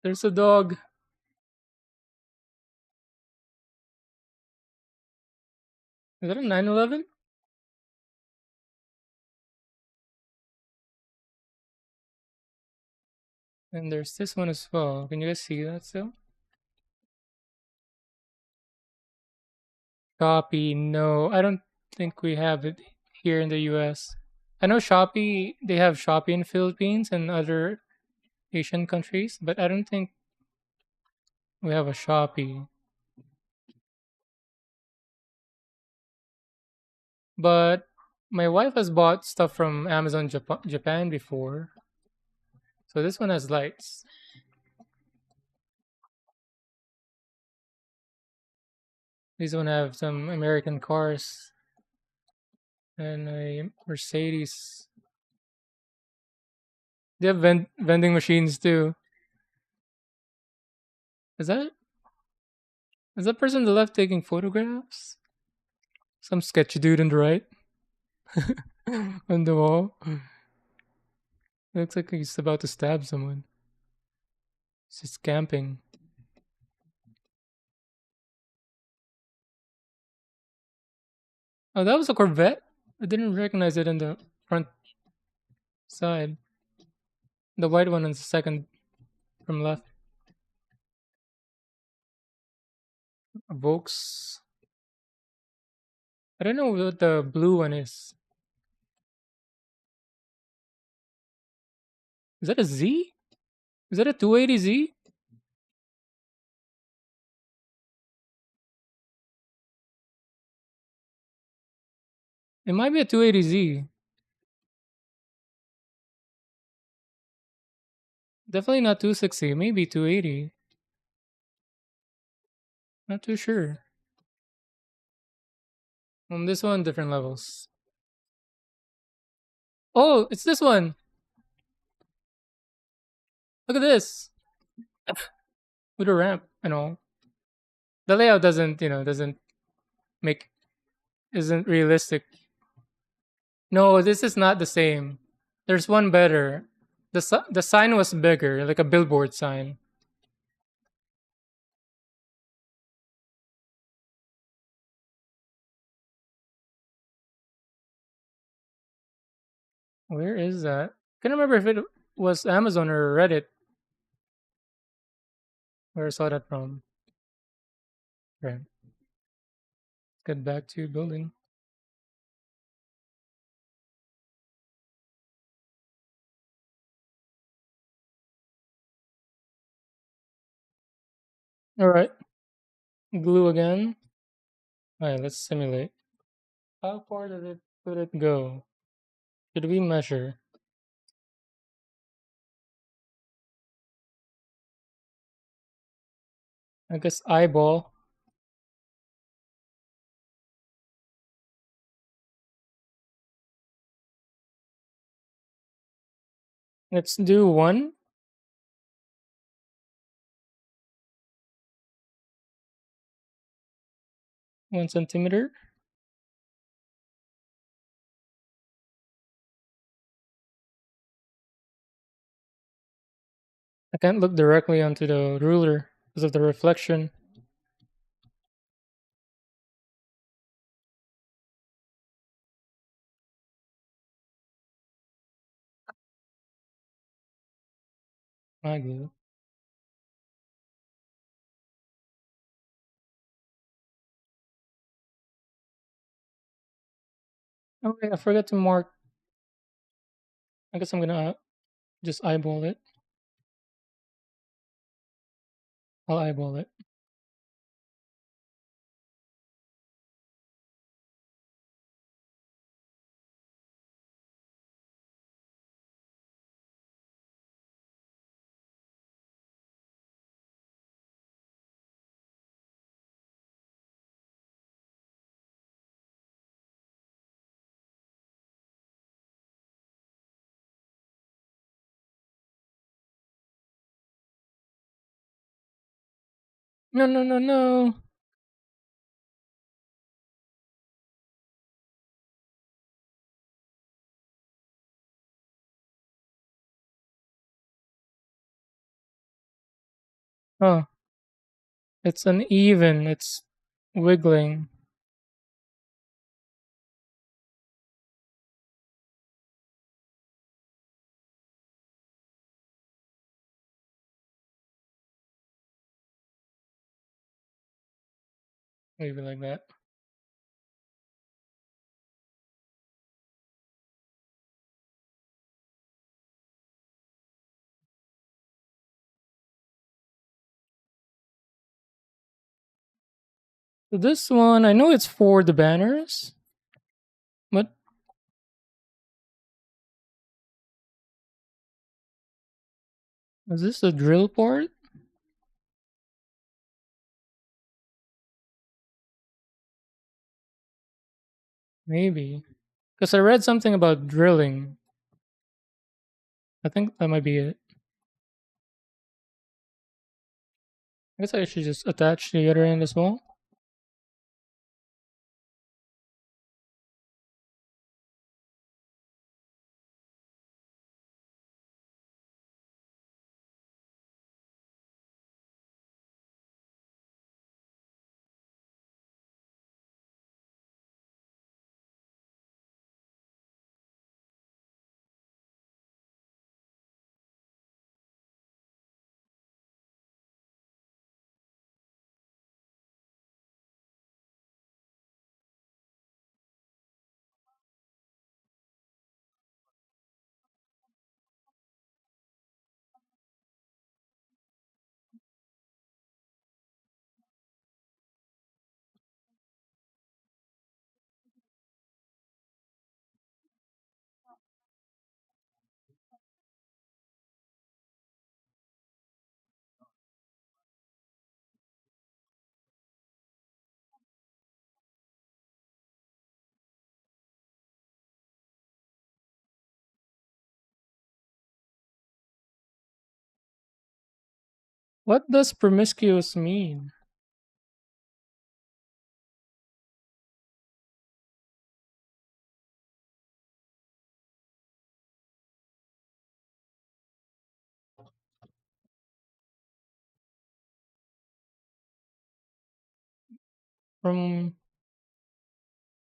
There's a dog. Is that a 911? And there's this one as well. Can you guys see that still? Shopee. No, I don't think we have it here in the US. I know Shopee, they have Shopee in Philippines and other Asian countries, but I don't think we have a Shopee. But my wife has bought stuff from Amazon Japan before. So this one has lights. This one have some American cars and a Mercedes. They have vending machines too. Is that is that person on the left taking photographs? Some sketchy dude on the right on the wall. Looks like he's about to stab someone. He's just camping. Oh, that was a Corvette. I didn't recognize it in the front side. The white one on the second from left. A Vokes. I don't know what the blue one is. Is that a Z? Is that a 280Z? It might be a 280Z. Definitely not 260. Maybe 280. Not too sure. On this one, different levels. Oh, it's this one. Look at this. With a ramp and all. The layout doesn't make isn't realistic. No, this is not the same. There's one better. The sign was bigger, like a billboard sign. Where is that? Can't remember if it was Amazon or Reddit where I saw that from. Right. Get back to building. All right. Glue again. All right. Let's simulate. How far could it go? Should we measure? I guess eyeball. Let's do 1 centimeter. I can't look directly onto the ruler because of the reflection. My glue. Oh wait, I forgot to mark. I guess I'm gonna just eyeball it. I'll eyeball it. No, no, no, no. Oh, it's uneven. It's wiggling. Maybe like that. So this one, I know it's for the banners, but is this a drill part? Maybe. Because I read something about drilling. I think that might be it. I guess I should just attach the other end as well. What does promiscuous mean? From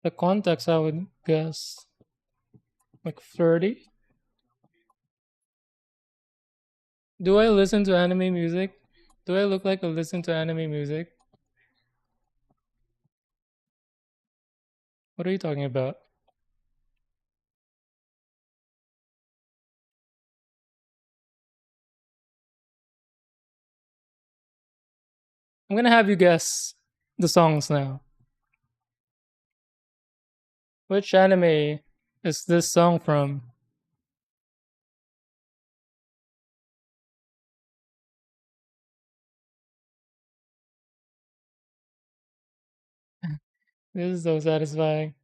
the context, I would guess like flirty. Do I listen to anime music? Do I look like I listen to anime music? What are you talking about? I'm gonna have you guess the songs now. Which anime is this song from? This is so satisfying.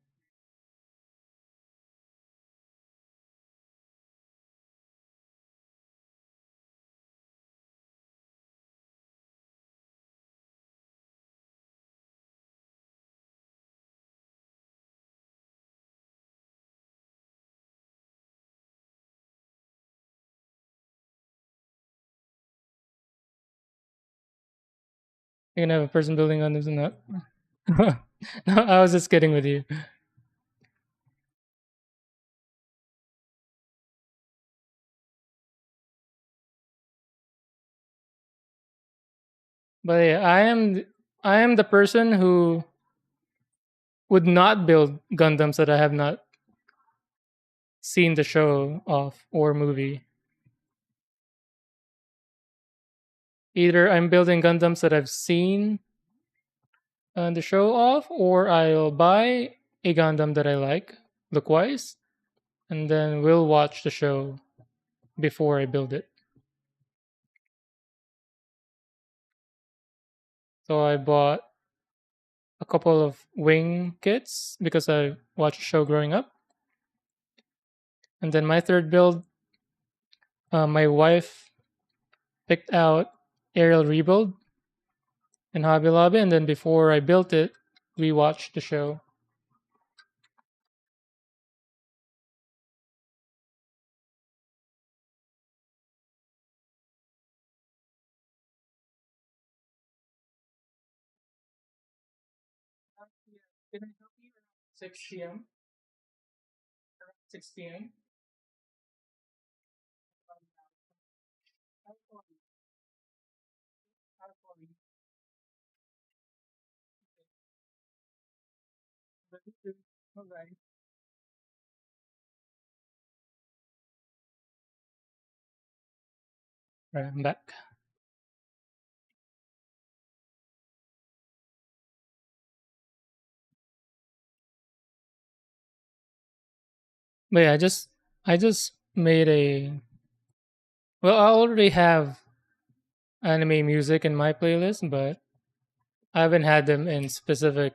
You're gonna have a person building on this and that. No, I was just kidding with you. But yeah, I am the person who would not build Gundams that I have not seen the show of or movie. Either I'm building Gundams that I've seen the show of, or I'll buy a Gundam that I like look wise, and then we'll watch the show before I build it. So I bought a couple of wing kits because I watched a show growing up. And then my third build, my wife picked out aerial rebuild in Hobby Lobby, and then before I built it, we watched the show. Can I help you around 6 p.m.? Around 6 p.m. Alright. Right, I'm back. But yeah, I just made a well, I already have anime music in my playlist, but I haven't had them in specific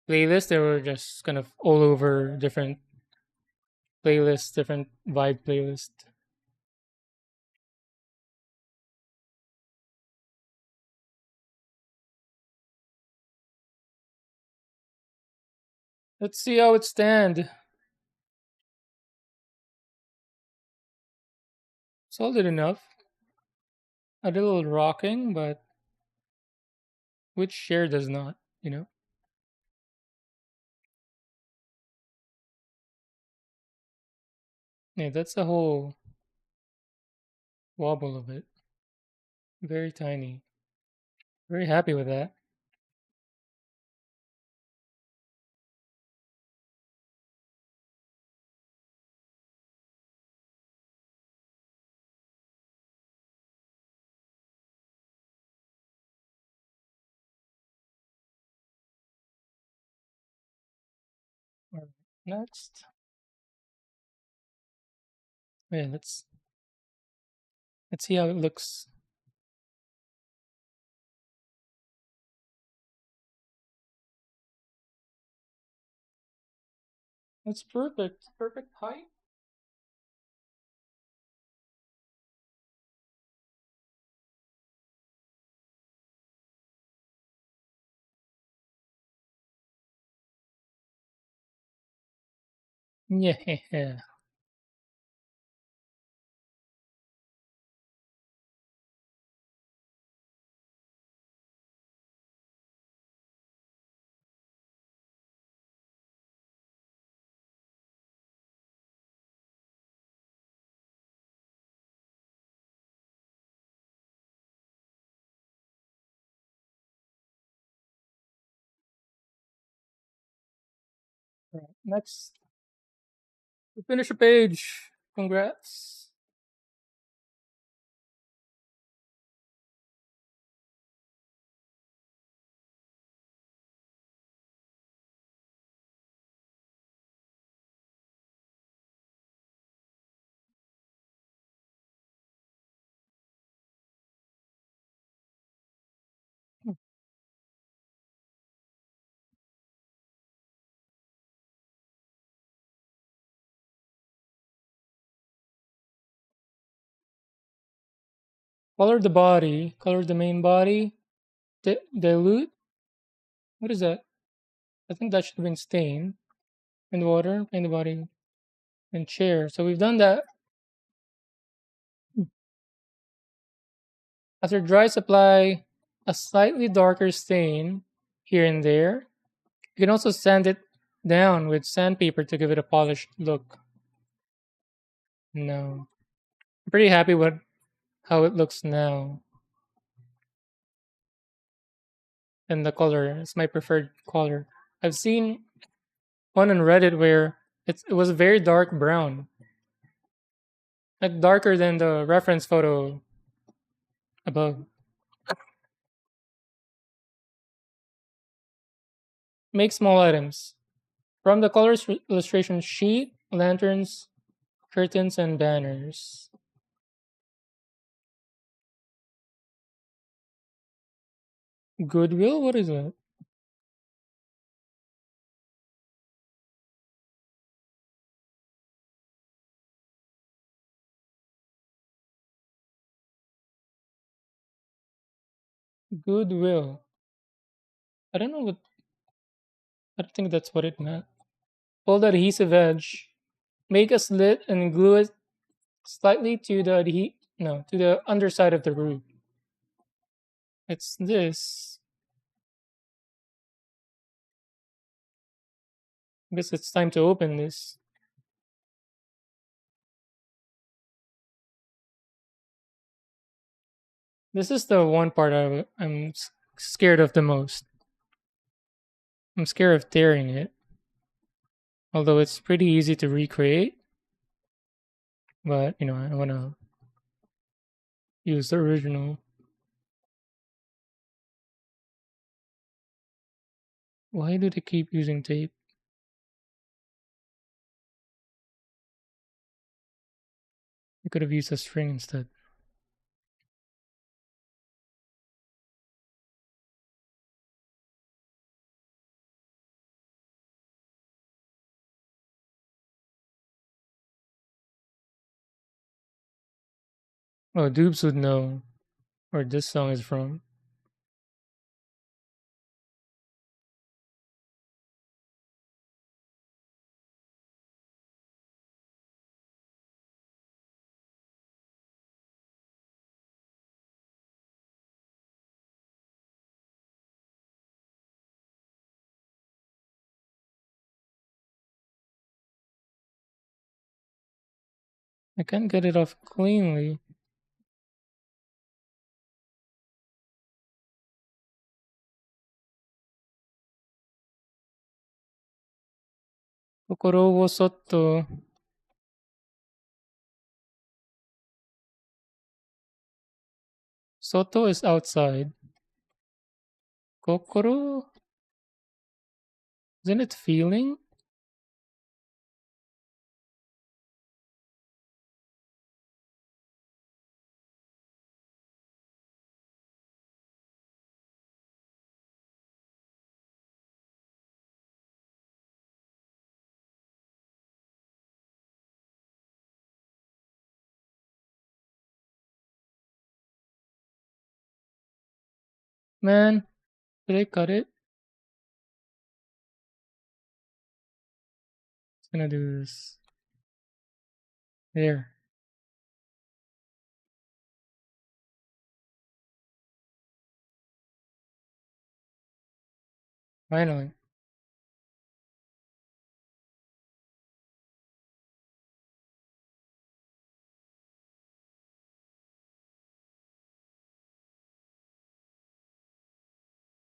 playlists. They were just kind of all over different playlists, different vibe playlists. Let's see how it stand. Solid enough. A little rocking, but which share does not, you know? Yeah, that's the whole wobble of it. Very tiny. Very happy with that. Alright, next. Yeah, let's see how it looks. That's perfect. Perfect height. Yeah. Right. Next. We finish a page. Congrats. Color the body. Color the main body. Dilute. What is that? I think that should have been stain. And water. And the body. And chair. So we've done that. After dries, apply a slightly darker stain here and there. You can also sand it down with sandpaper to give it a polished look. No. I'm pretty happy with how it looks now. and the color. It's my preferred color. I've seen one on Reddit where it was very dark brown, like darker than the reference photo above. Make small items from the colors illustration sheet, lanterns, curtains, and banners. Goodwill? What is that? Goodwill. I don't know what. I don't think that's what it meant. Pull the adhesive edge. Make a slit and glue it slightly to the no, to the underside of the roof. It's this. I guess it's time to open this. This is the one part I'm scared of the most. I'm scared of tearing it. Although it's pretty easy to recreate, but I want to use the original. Why do they keep using tape? They could have used a string instead. Oh, Dubes would know where this song is from. I can't get it off cleanly. Kokoro wo Soto. Soto is outside. Kokoro? Isn't it feeling? Man, did I cut it? It's gonna do this. There. Finally.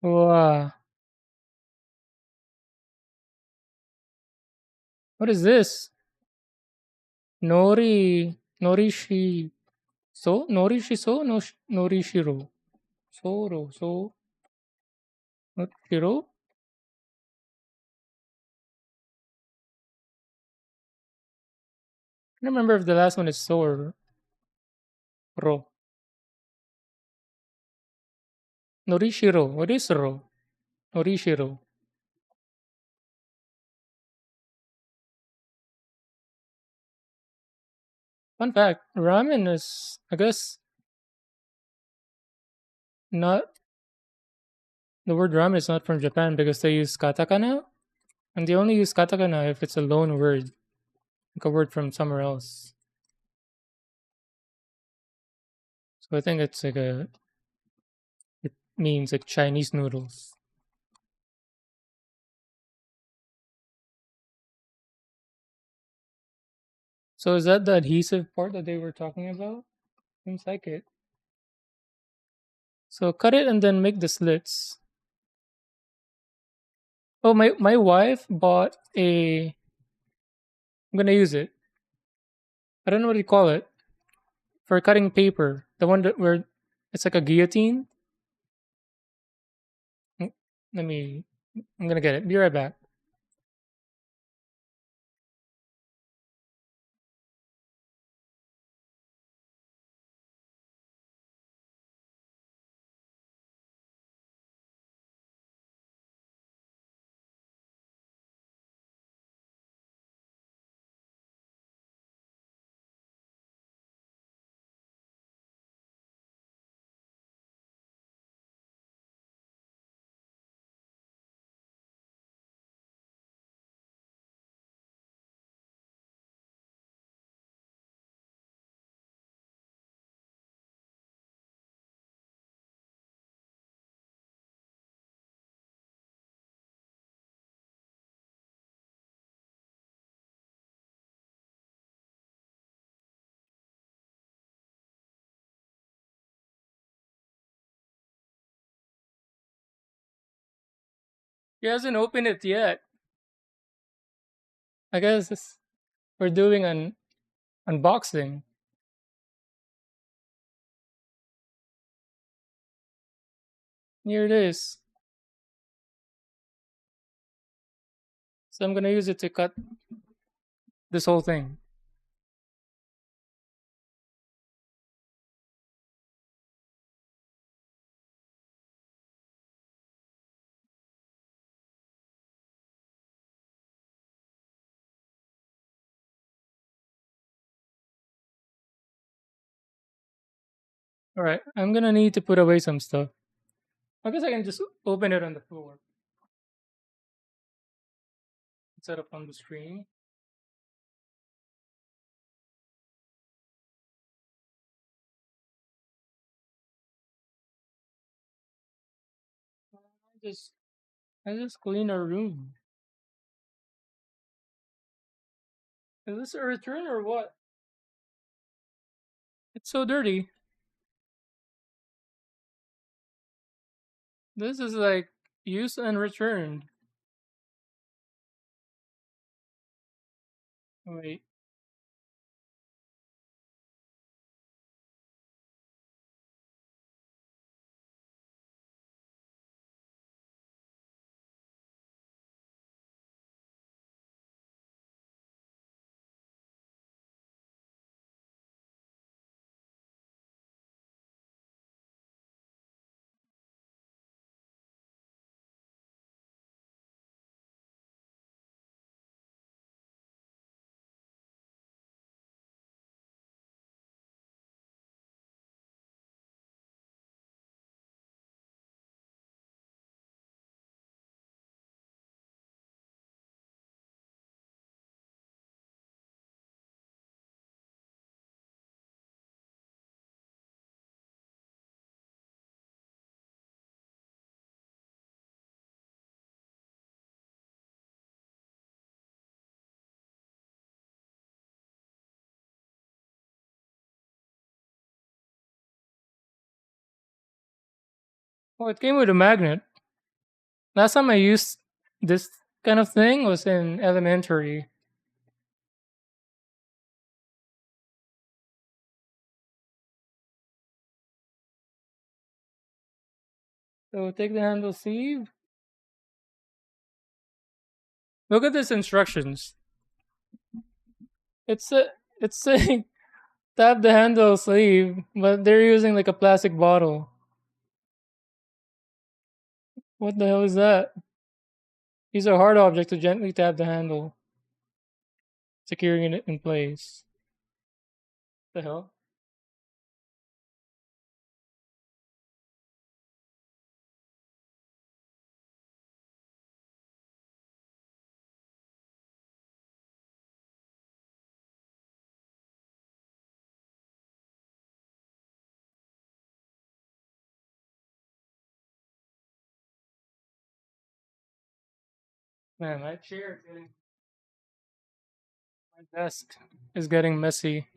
Wow. What is this? Norishi. So? Norishi so? No, Norishiro. Soro. So? Norishiro? I don't remember if the last one is so or ro. Norishiro. What is ro? Norishiro. Fun fact, ramen is, I guess, not, the word ramen is not from Japan because they use katakana. And they only use katakana if it's a loan word, like a word from somewhere else. So I think it's like it means like Chinese noodles. So is that the adhesive part that they were talking about? Seems like it. So cut it and then make the slits. Oh, my wife bought a. I'm gonna use it. I don't know what you call it for cutting paper. The one that where it's like a guillotine. Mm, Let me. I'm gonna get it. Be right back. He hasn't opened it yet. I guess we're doing an unboxing. Here it is. So I'm gonna use it to cut this whole thing. All right. I'm gonna need to put away some stuff. I guess I can just open it on the floor instead of on the screen. I just I just clean our room. Is this a return or what? It's so dirty. This is like used and returned. Wait, oh, it came with a magnet. Last time I used this kind of thing was in elementary. So take the handle sleeve. Look at these instructions. It's a, it's saying tap the handle sleeve, but they're using like a plastic bottle. What the hell is that? Use a hard object to gently tap the handle, securing it in place. The hell? Man, my desk is getting messy.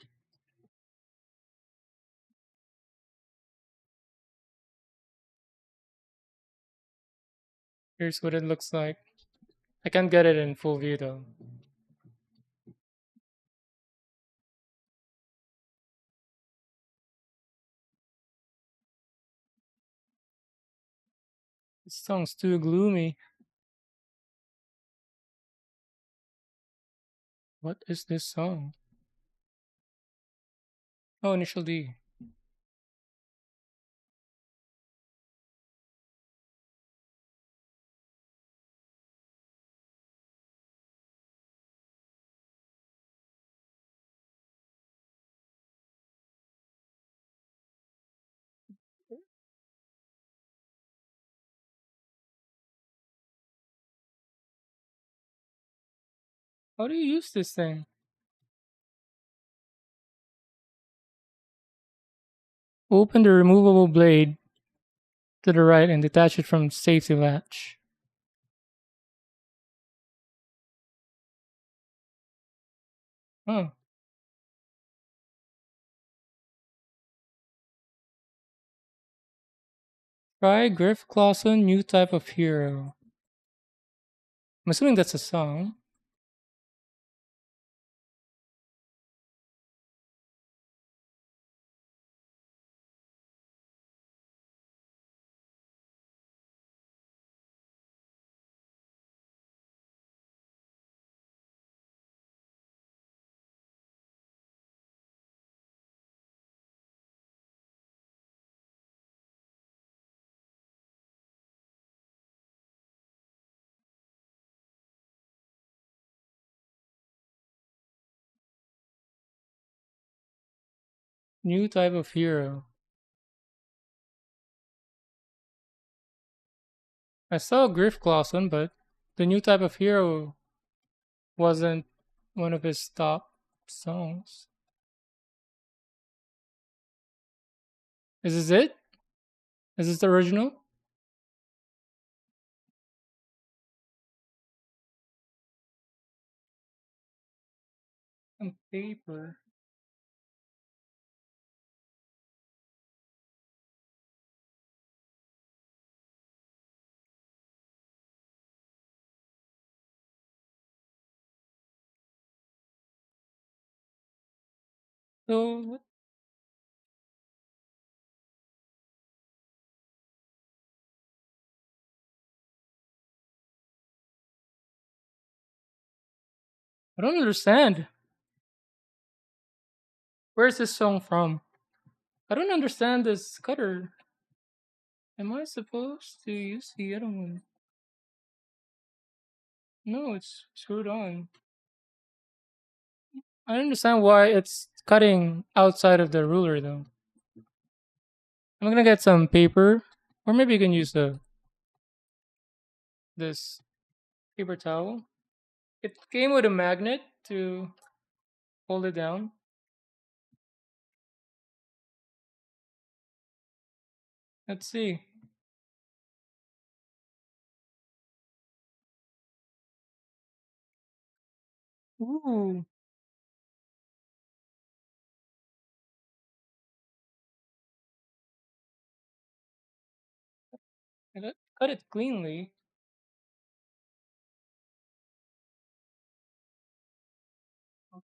Here's what it looks like. I can't get it in full view though. This song's too gloomy. What is this song? Oh, Initial D. How do you use this thing? Open the removable blade to the right and detach it from safety latch. Huh. Try Griff Clawson, new type of hero. I'm assuming that's a song. New type of hero. I saw Griff Clawson, but the new type of hero wasn't one of his top songs. Is this it? Is this the original? On paper. So I don't understand. Where's this song from? I don't understand this cutter. Am I supposed to use the other one? No, it's screwed on. I don't understand why it's cutting outside of the ruler though. I'm gonna get some paper, or maybe you can use the this paper towel. It came with a magnet to hold it down. Let's see. Ooh, cut it cleanly.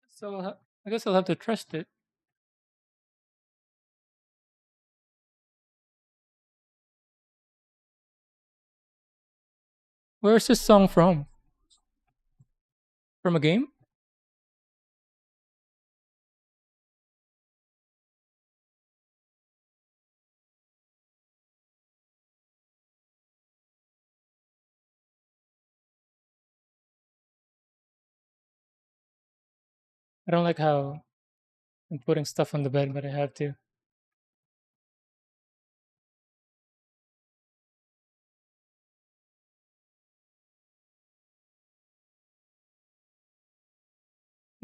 So I guess I'll have to trust it. Where's this song from? From a game? I don't like how I'm putting stuff on the bed, but I have to.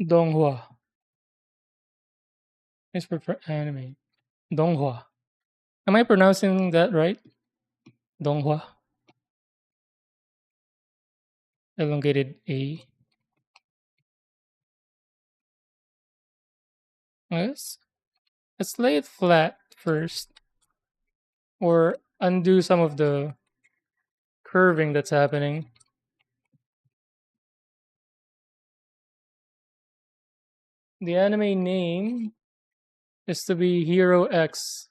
Donghua. It's for anime. Donghua. Am I pronouncing that right? Donghua. Elongated A. Yes. Let's lay it flat first, or undo some of the curving that's happening. The anime name is to be Hero X.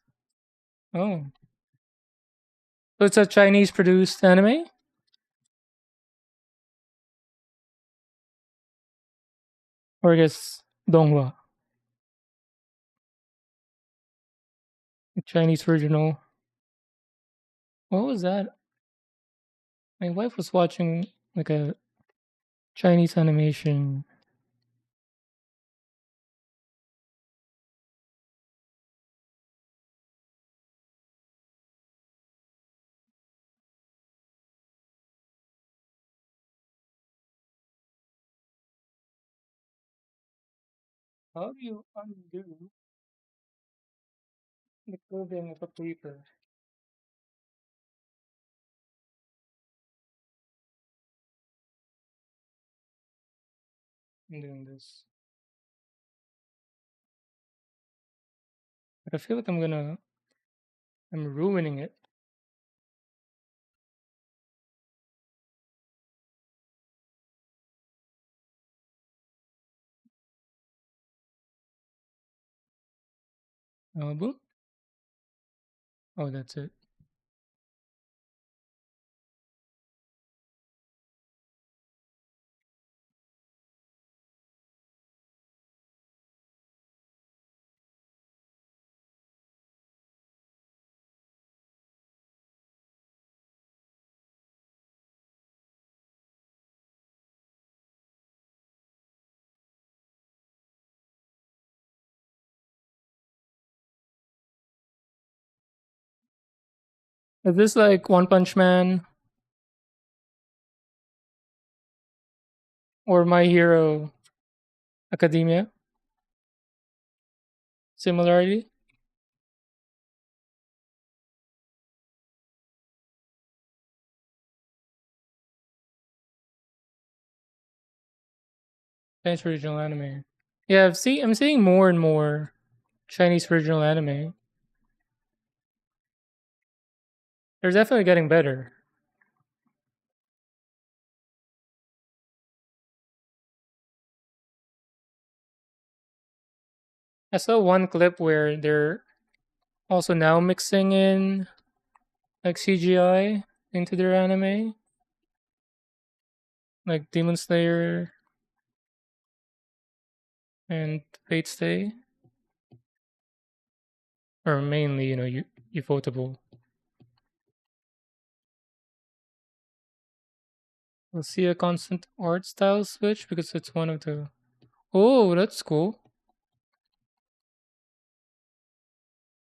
Oh, so it's a Chinese produced anime, or I guess donghua, Chinese original. What was that? My wife was watching like a Chinese animation. How do you undo the clothing of a paper? I'm doing this. But I feel like I'm ruining it. Album? Oh, that's it. Is this like One Punch Man or My Hero Academia? Similarity? Chinese original anime. Yeah, I'm seeing more and more Chinese original anime. They're definitely getting better. I saw one clip where they're also now mixing in like CGI into their anime, like Demon Slayer and Fate Stay, or mainly, Ufotable. We'll see a constant art style switch because it's one of the. Oh, that's cool.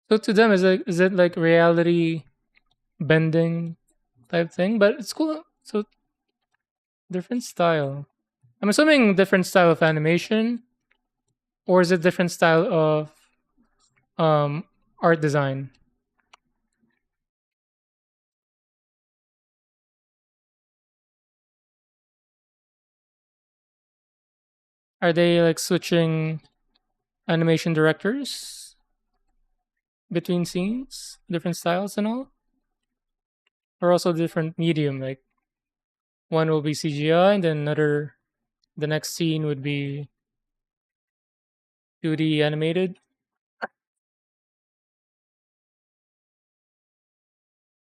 So to them, is it like reality bending type thing? But it's cool. So different style. I'm assuming different style of animation, or is it different style of um art design? Are they like switching animation directors between scenes, different styles and all, or also different medium? Like one will be CGI, and then the next scene would be 2D animated.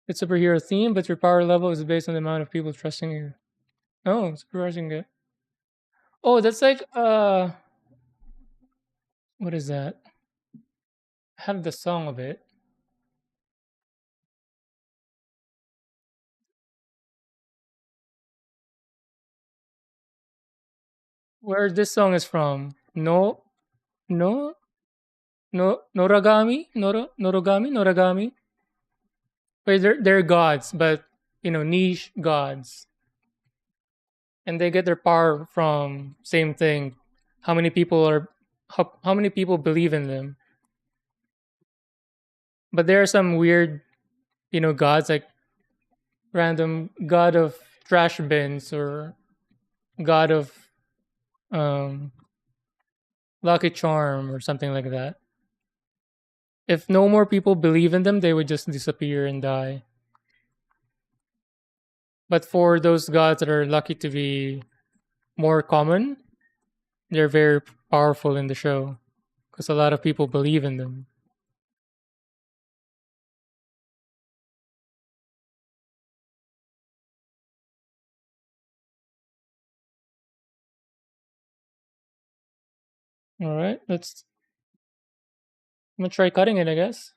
It's superhero theme, but your power level is based on the amount of people trusting you. Oh, surprising good. Oh, that's like what is that? I have the song of it. Where this song is from? No, Noragami. Wait, they're gods, but niche gods, and they get their power from same thing. How many people are how many people believe in them? But there are some weird, gods like random god of trash bins or god of um lucky charm or something like that. If no more people believe in them, they would just disappear and die. But for those gods that are lucky to be more common, they're very powerful in the show because a lot of people believe in them. All right, I'm gonna try cutting it, I guess.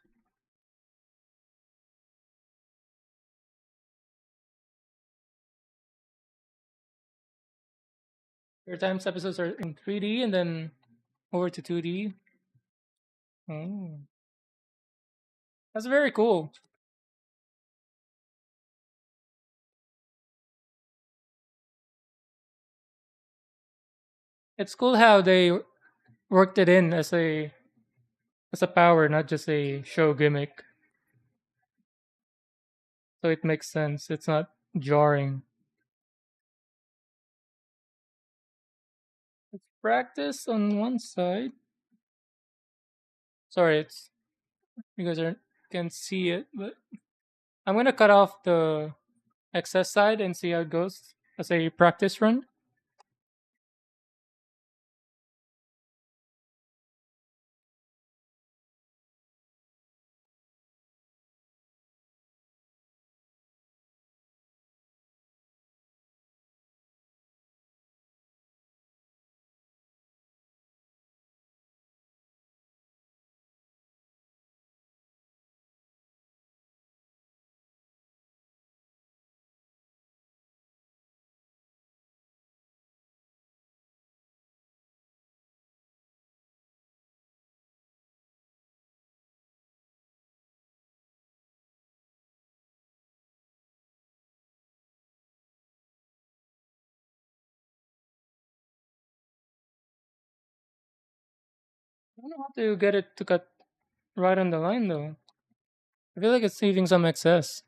Your times episodes are in 3D and then over to 2D. Oh, that's very cool. It's cool how they worked it in as a power, not just a show gimmick. So it makes sense. It's not jarring. It's practice on one side. Sorry, it's you guys are can see it, but I'm gonna cut off the excess side and see how it goes as a practice run. I don't know how to get it to cut right on the line though. I feel like it's leaving some excess.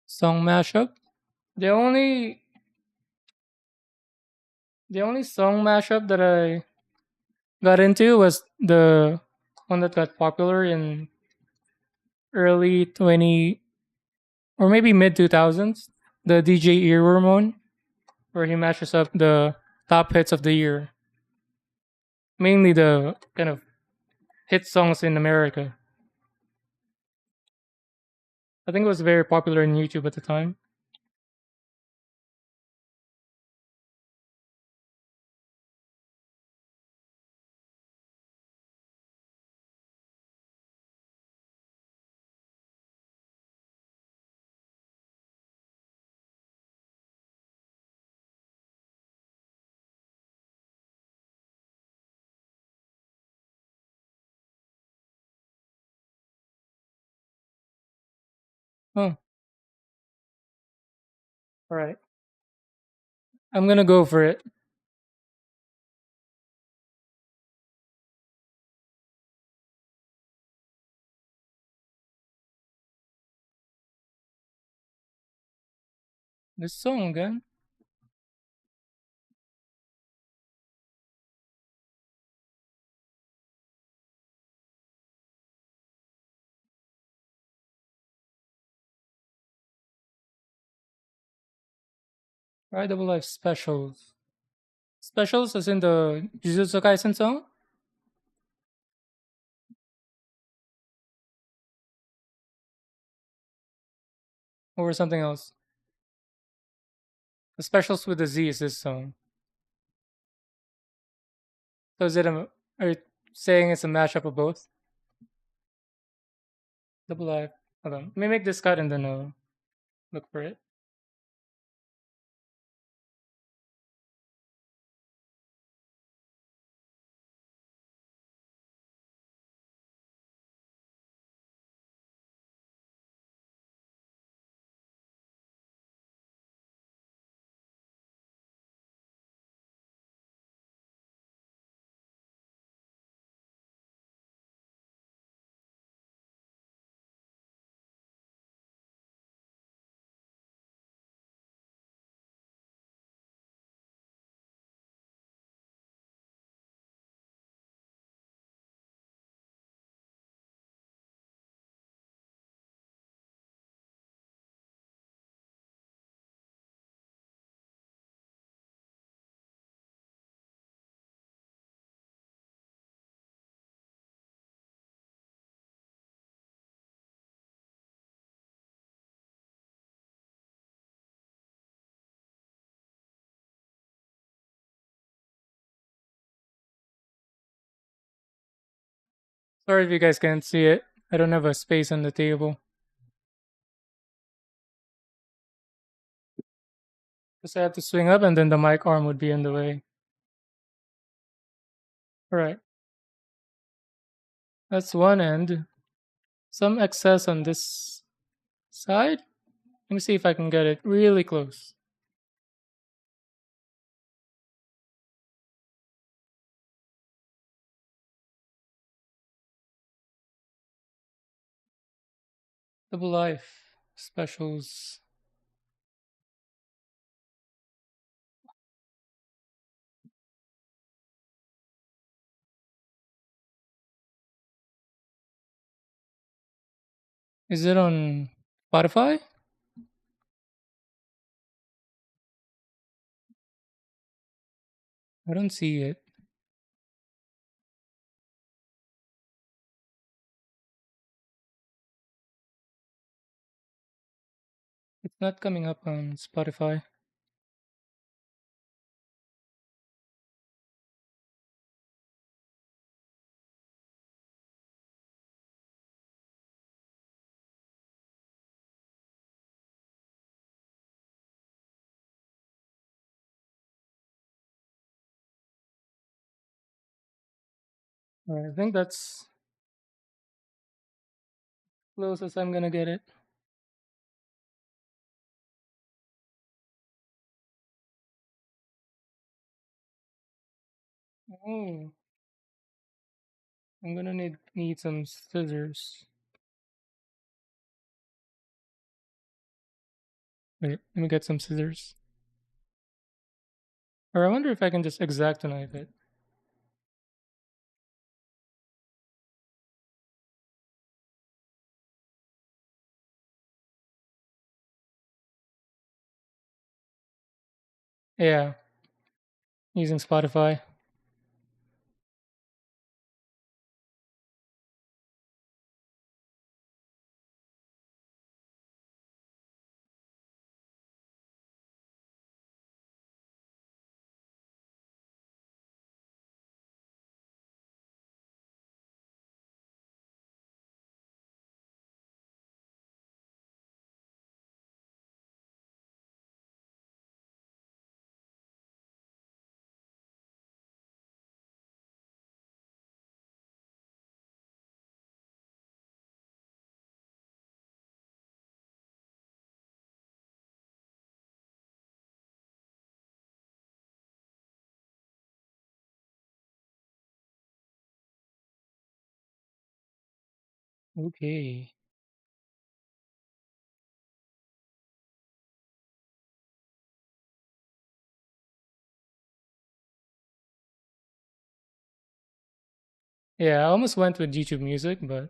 Song mashup. The only song mashup that I got into was the one that got popular in early 20 or maybe mid 2000s, the DJ Earworm one, where he mashes up the top hits of the year, mainly the kind of hit songs in America. I think it was very popular in YouTube at the time. Oh, all right. I'm gonna go for it. This song again. Right, Double Life specials. Specials as in the Jujutsu Kaisen song or something else. The specials with the Z is this song. So is it a? Are you saying it's a mashup of both? Double Life. Hold on. Let me make this cut and then look for it. Sorry if you guys can't see it. I don't have a space on the table. Because I have to swing up and then the mic arm would be in the way. Alright, that's one end. Some excess on this side. Let me see if I can get it really close. Double life specials. Is it on Spotify? I don't see it. It's not coming up on Spotify. Alright, I think that's close as I'm gonna get it. Oh, I'm gonna need some scissors. Wait, let me get some scissors. Or I wonder if I can just exacto knife it. Yeah, using Spotify. Okay. Yeah, I almost went with YouTube Music, but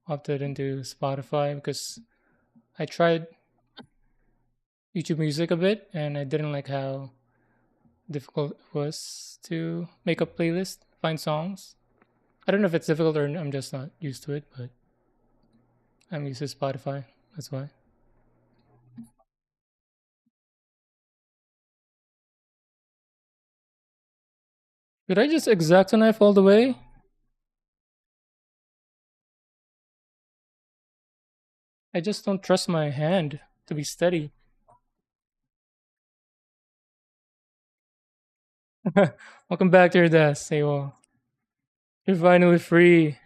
opted into Spotify because I tried YouTube Music a bit and I didn't like how difficult it was to make a playlist, find songs. I don't know if it's difficult or I'm just not used to it, but I'm used to Spotify. That's why. Did I just exacto knife all the way? I just don't trust my hand to be steady. Welcome back to your desk, say well. You're finally free.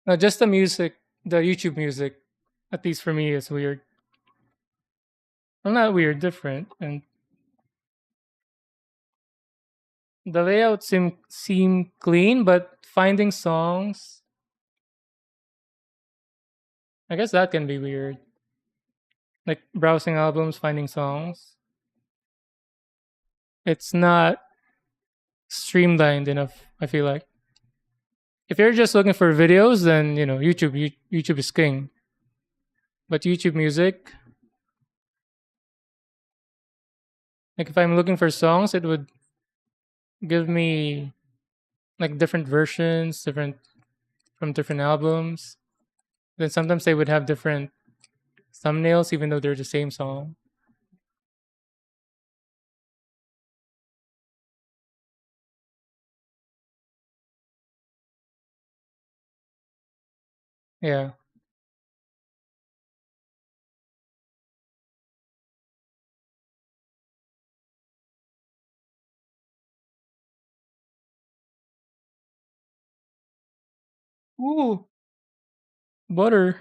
No, just the music, the YouTube music, at least for me, is weird. Well, not weird, different. And the layout seem clean, but finding songs, I guess that can be weird. Like browsing albums, finding songs. It's not streamlined enough, I feel like. If you're just looking for videos, then YouTube is king. But YouTube music, like if I'm looking for songs, it would give me like different versions, different from different albums. Then sometimes they would have different thumbnails, even though they're the same song. Yeah. Ooh, butter.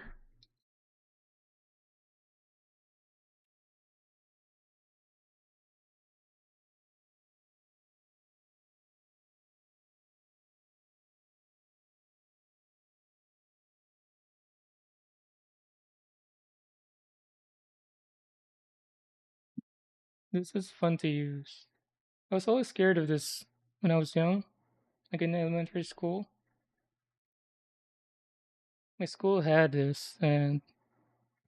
This is fun to use. I was always scared of this when I was young, like in elementary school. My school had this, and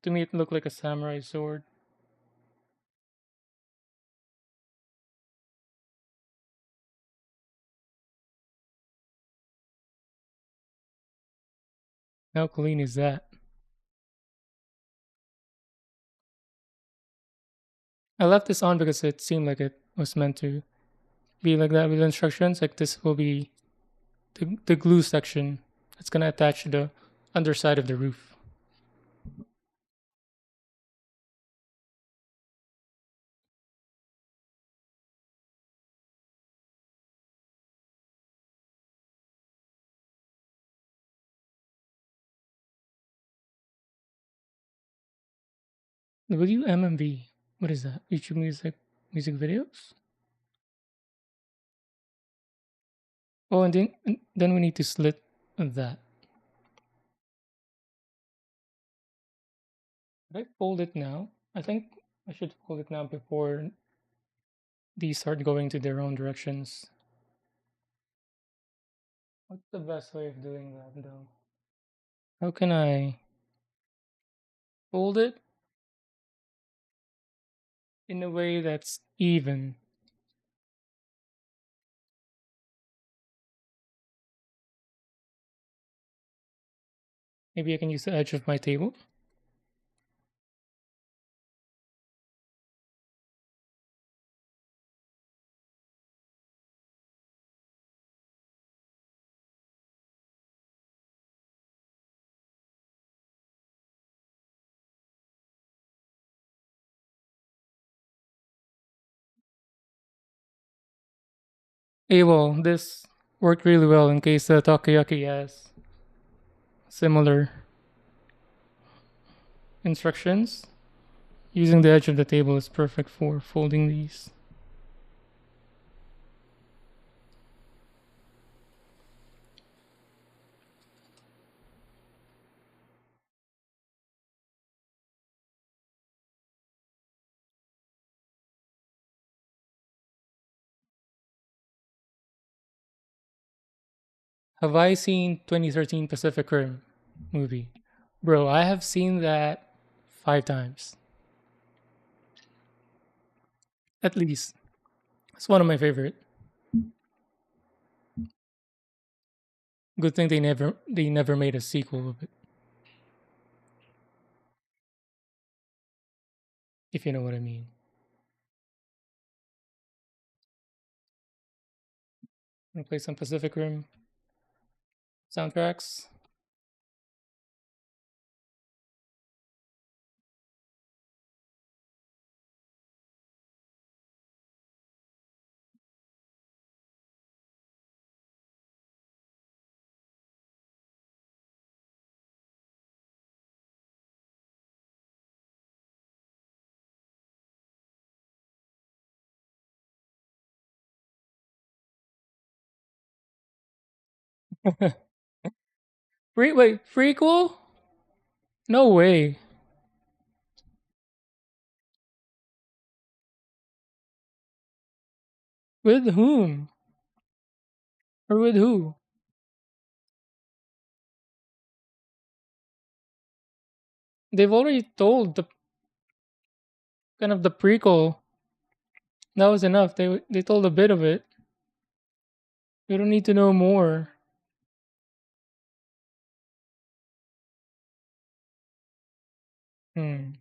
to me it looked like a samurai sword. How clean is that? I left this on because it seemed like it was meant to be like that with instructions. Like this will be the glue section that's gonna attach to the underside of the roof. WMMV. What is that? YouTube music videos? Oh, and then we need to slit that. Should I fold it now? I think I should fold it now before these start going to their own directions. What's the best way of doing that though? How can I fold it in a way that's even? Maybe I can use the edge of my table. Hey, well, this worked really well in case the takoyaki has similar instructions. Using the edge of the table is perfect for folding these. Have I seen 2013 Pacific Rim movie? Bro, I have seen that 5 times. At least. It's one of my favorite. Good thing they never made a sequel of it, if you know what I mean. Wanna play some Pacific Rim soundtracks? Wait, prequel? No way. With whom? Or with who? They've already told the kind of the prequel. That was enough. They told a bit of it. We don't need to know more. Hmm.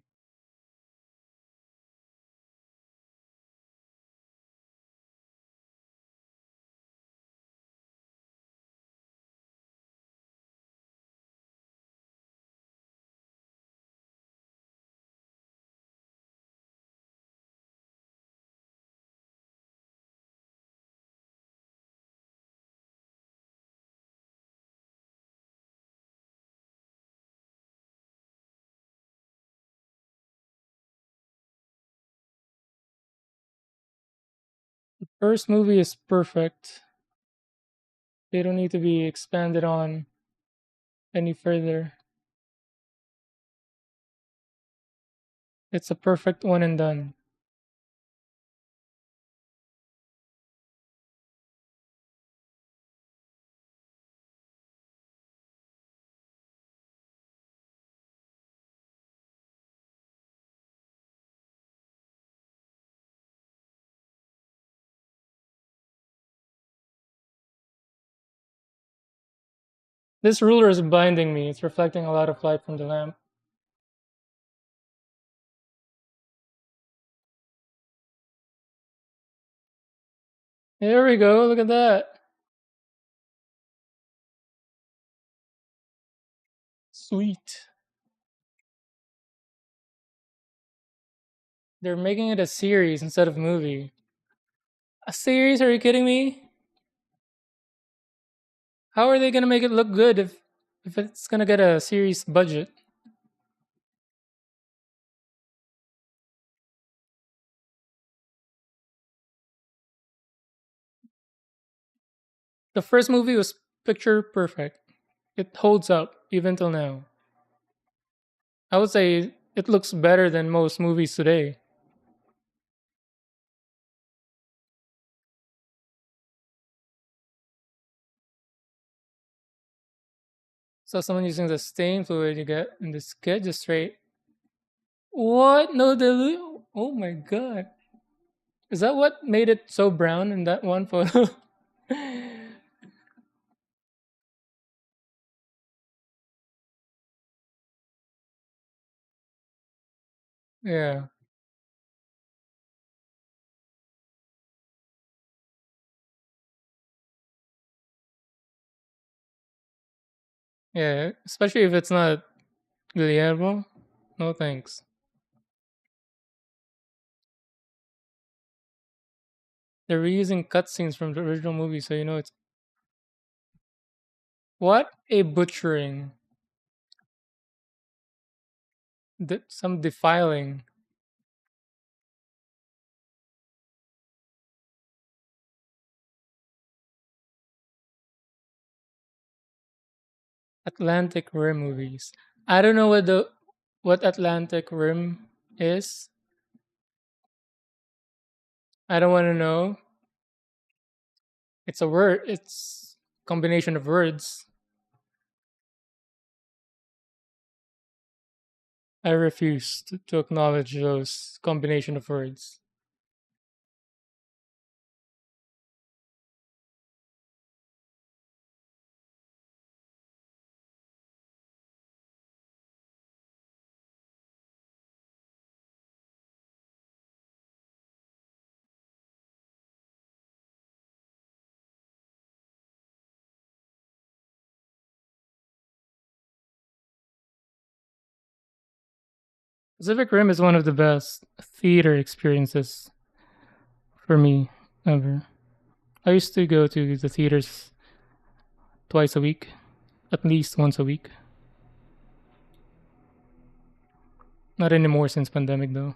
First movie is perfect. They don't need to be expanded on any further. It's a perfect one and done. This ruler is blinding me. It's reflecting a lot of light from the lamp. There we go. Look at that. Sweet. They're making it a series instead of movie. A series? Are you kidding me? How are they gonna make it look good if it's gonna get a series budget? The first movie was picture perfect. It holds up even till now. I would say it looks better than most movies today. So someone using the stain fluid you get in this kid just straight. What? No dilute? Oh my god. Is that what made it so brown in that one photo? Yeah. Yeah. Especially if it's not Guillermo. No thanks. They're reusing cutscenes from the original movie, so you know it's what a butchering. Some defiling. Atlantic Rim movies. I don't know what Atlantic Rim is. I don't want to know. It's a word. It's combination of words. I refuse to acknowledge those combination of words. Pacific Rim is one of the best theater experiences for me ever. I used to go to the theaters twice a week, at least once a week. Not anymore since pandemic though.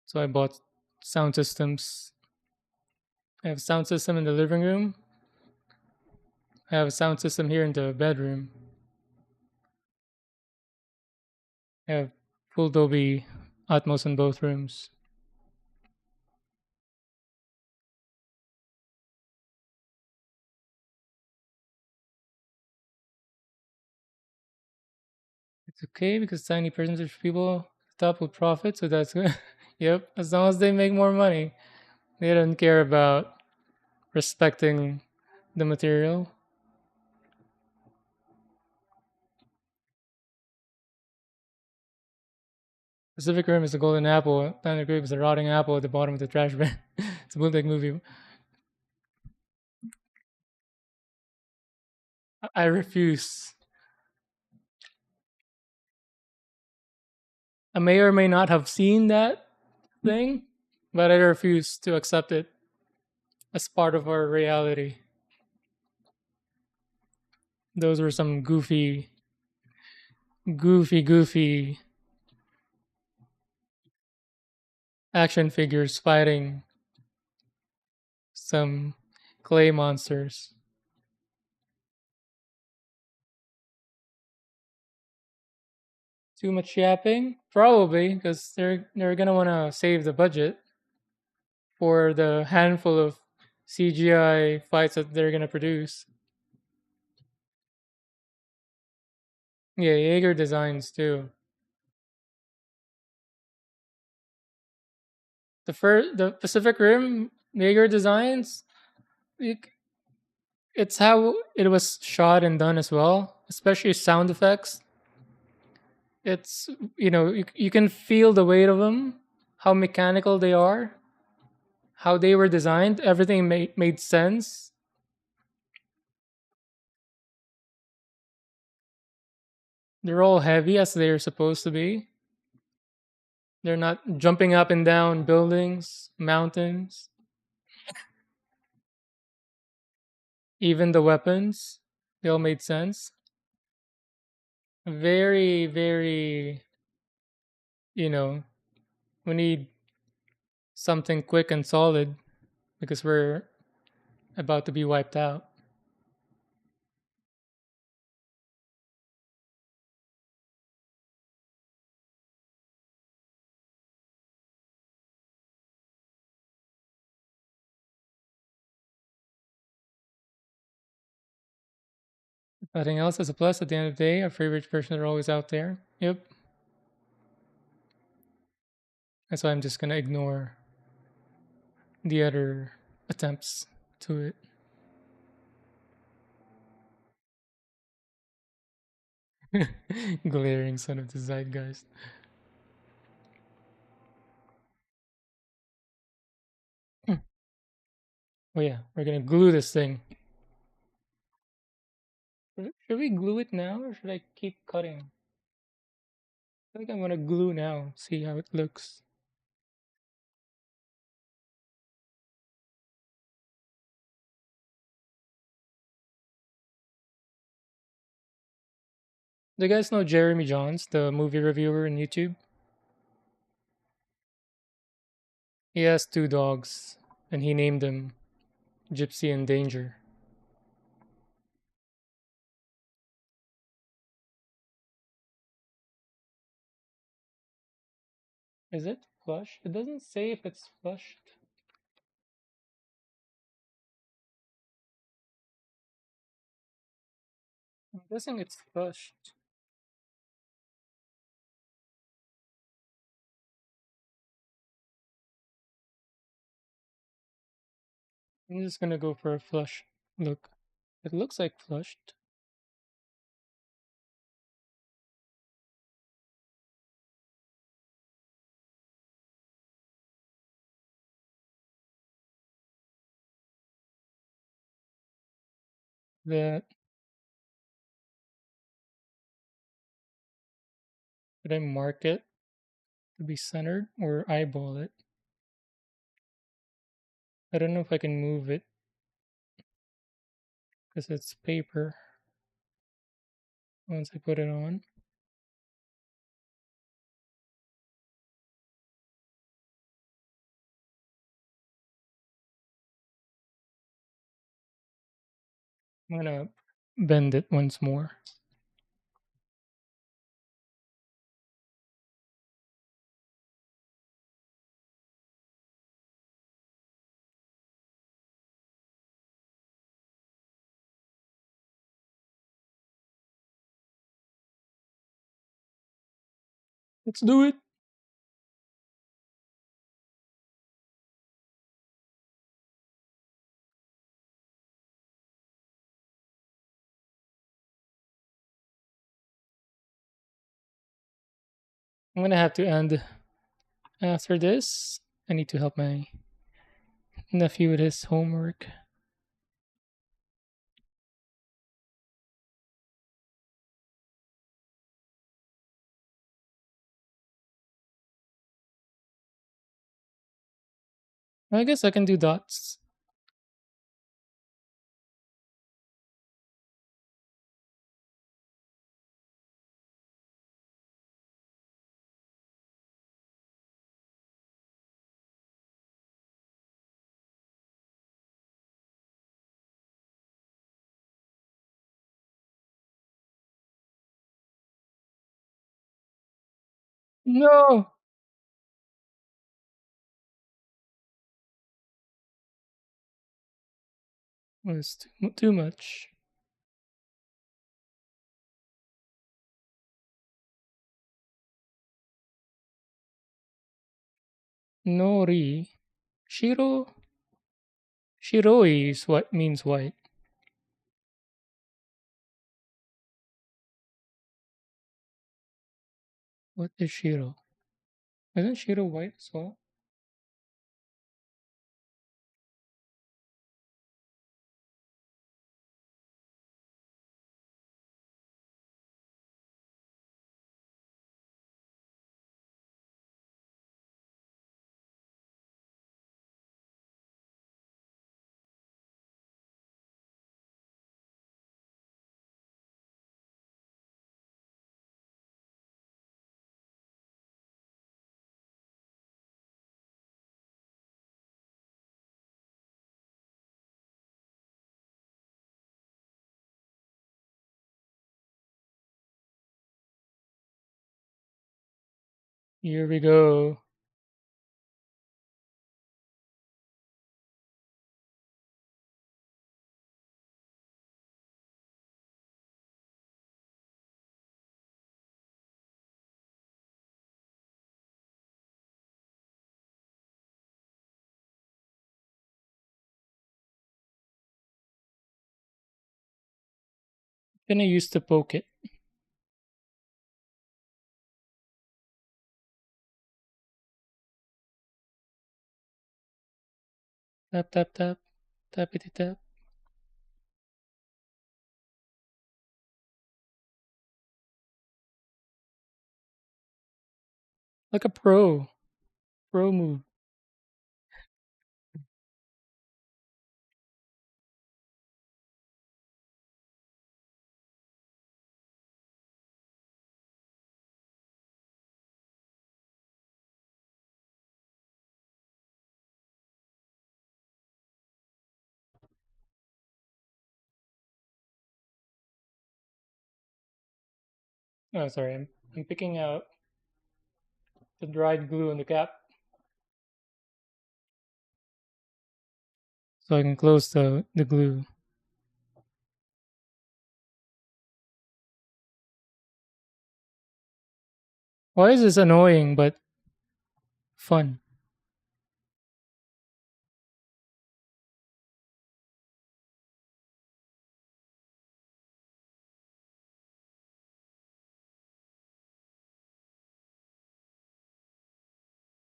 So I bought sound systems. I have a sound system in the living room. I have a sound system here in the bedroom. I have full Dolby Atmos in both rooms. It's okay because tiny percentage of people top will profit, so that's good. Yep, as long as they make more money, they don't care about respecting the material. Pacific Rim is the golden apple. Planet Grape is the rotting apple at the bottom of the trash bin. It's a bootleg movie. I refuse. I may or may not have seen that thing, but I refuse to accept it as part of our reality. Those were some goofy action figures fighting some clay monsters. Too much yapping? Probably, because they're gonna want to save the budget for the handful of CGI fights that they're gonna produce. Yeah, Jaeger designs too. The Pacific Rim Jaeger designs, it, it's how it was shot and done as well, especially sound effects. It's you can feel the weight of them, how mechanical they are, how they were designed. Everything made sense. They're all heavy as they're supposed to be. They're not jumping up and down buildings, mountains, even the weapons. They all made sense. Very, very, you know, we need something quick and solid because we're about to be wiped out. Nothing else is a plus at the end of the day. Our favorite versions are always out there. Yep. That's why I'm just gonna ignore the other attempts to it. Glaring son of the zeitgeist. Oh yeah, we're gonna glue this thing. Should we glue it now or should I keep cutting? I think I'm gonna glue now. See how it looks. Do you guys know Jeremy Johns, the movie reviewer on YouTube? He has two dogs, and he named them Gypsy and Danger. Is it flush? It doesn't say if it's flushed. I'm guessing it's flushed. I'm just gonna go for a flush look. It looks like flushed. That Did I mark it to be centered or eyeball it? I don't know if I can move it because it's paper. Once I put it on, I'm gonna bend it once more. Let's do it. I'm gonna have to end after this. I need to help my nephew with his homework. I guess I can do dots. No, it's too much. Nori. Shiro. Shiroi is what means white. What is Shiro? Isn't Shiro white as well? Here we go. Gonna use to poke it. Tap tap tap. Tappity tap. Like a pro. Pro move. Oh, sorry. I'm picking out the dried glue on the cap so I can close the glue. Why is this annoying but fun?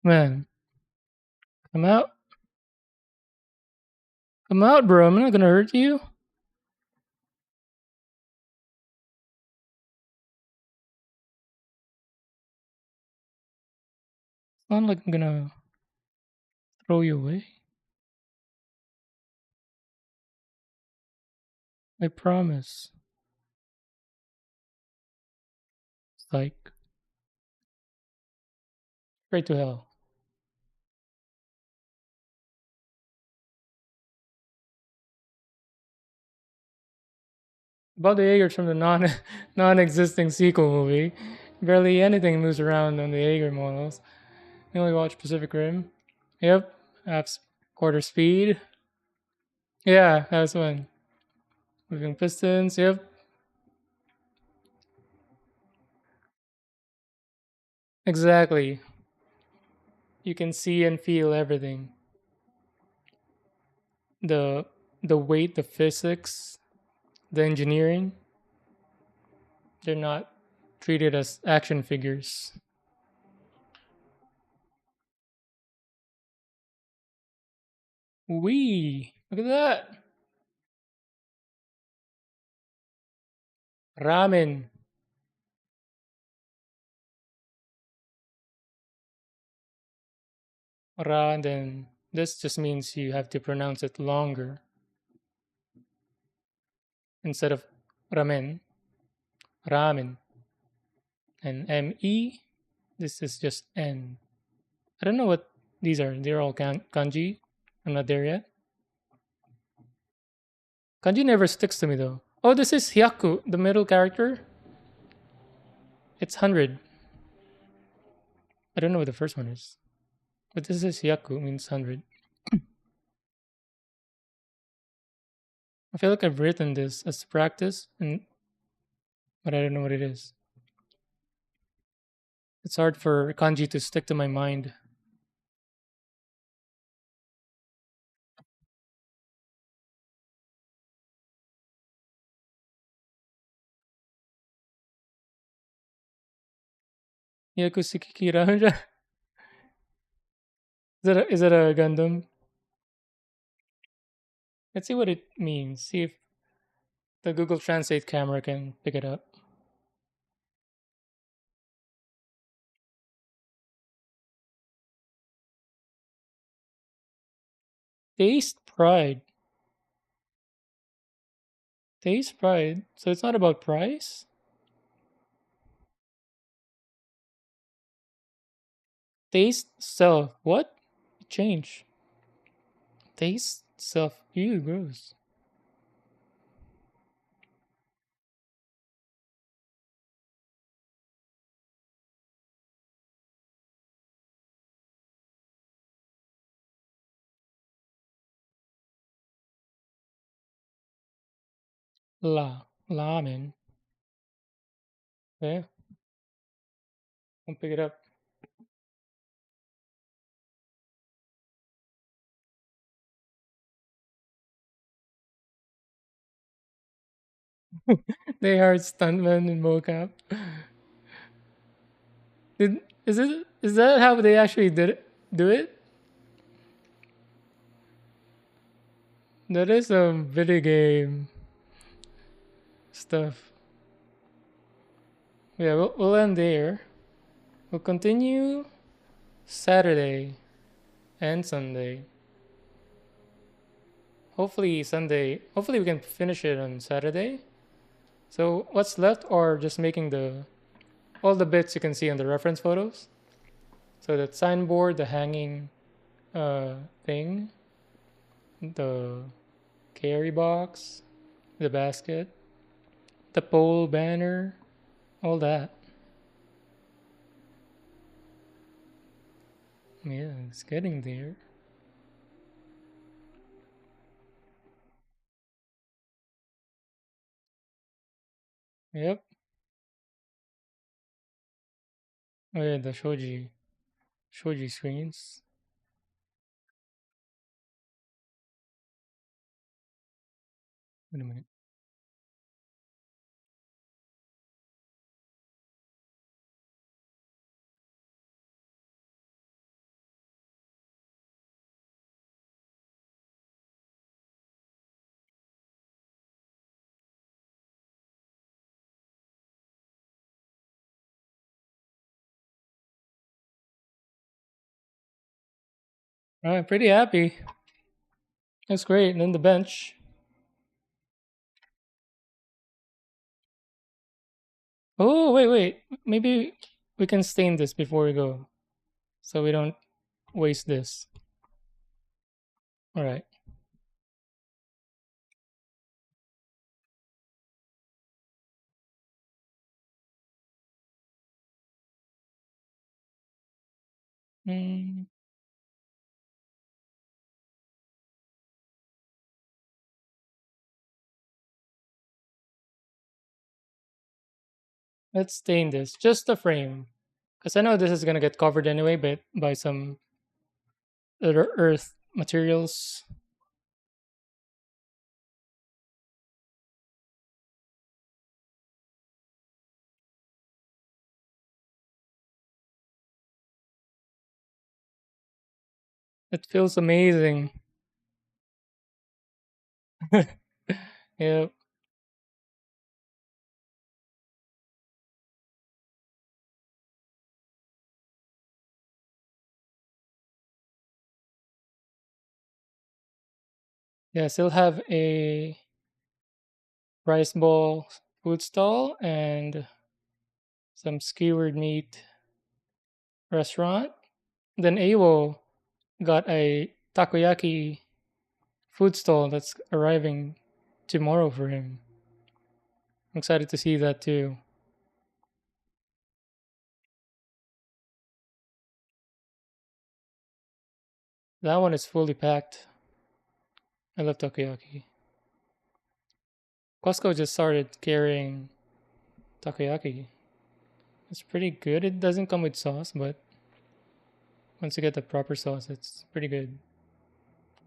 Man, come out. Come out, bro. I'm not gonna hurt you. It's not like I'm gonna throw you away. I promise. Like, straight to hell. About the Jaegers from the non-existing sequel movie. Barely anything moves around on the Jaeger models. You only watch Pacific Rim. Yep. Half quarter speed. Yeah, that's one. Moving pistons. Yep. Exactly. You can see and feel everything. The the weight, the physics, the engineering. They're not treated as action figures. Wee! Look at that. Ramen. Ra, and then this just means you have to pronounce it longer instead of ramen. Ramen. And M-E, this is just N. I don't know what these are. They're all kanji. I'm not there yet. Kanji never sticks to me though. Oh, this is Hyaku, the middle character. It's 100. I don't know what the first one is. But this is Hyaku, means 100. I feel like I've written this as practice, but I don't know what it is. It's hard for kanji to stick to my mind. Hyaku Sikikira. Is it a Gundam? Let's see what it means. See if the Google Translate camera can pick it up. Taste pride. Taste pride. So it's not about price? Taste self. What? Change. Taste self. Ew, gross. Lamen. Yeah, I'll pick it up. They are stuntmen in mocap. Is that how they actually do it? That is some video game stuff. Yeah, we'll end there. We'll continue Saturday and Sunday. Hopefully Sunday. Hopefully we can finish it on Saturday. So what's left are just making the all the bits you can see on the reference photos. So the signboard, the hanging uh, thing, the carry box, the basket, the pole banner, all that. Yeah, it's getting there. Yep. Oh yeah, the shoji screens. Wait a minute. Alright, pretty happy. That's great. And then the bench. Oh wait. Maybe we can stain this before we go, so we don't waste this. All right. Mm, let's stain this just the frame, because I know this is gonna get covered anyway, but by some other earth materials. It feels amazing. Yeah, yeah. Still have a rice ball food stall and some skewered meat restaurant. Then Awo got a takoyaki food stall that's arriving tomorrow for him. I'm excited to see that too. That one is fully packed. I love takoyaki. Costco just started carrying takoyaki. It's pretty good. It doesn't come with sauce, but once you get the proper sauce, it's pretty good.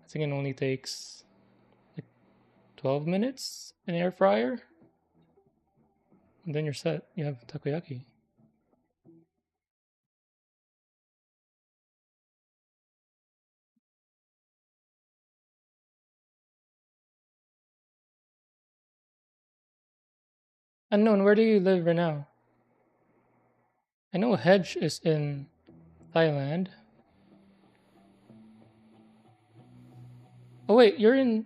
I think it only takes like 12 minutes in air fryer, and then you're set. You have takoyaki. Unknown, where do you live right now? I know Hedge is in Thailand. Oh wait, you're in.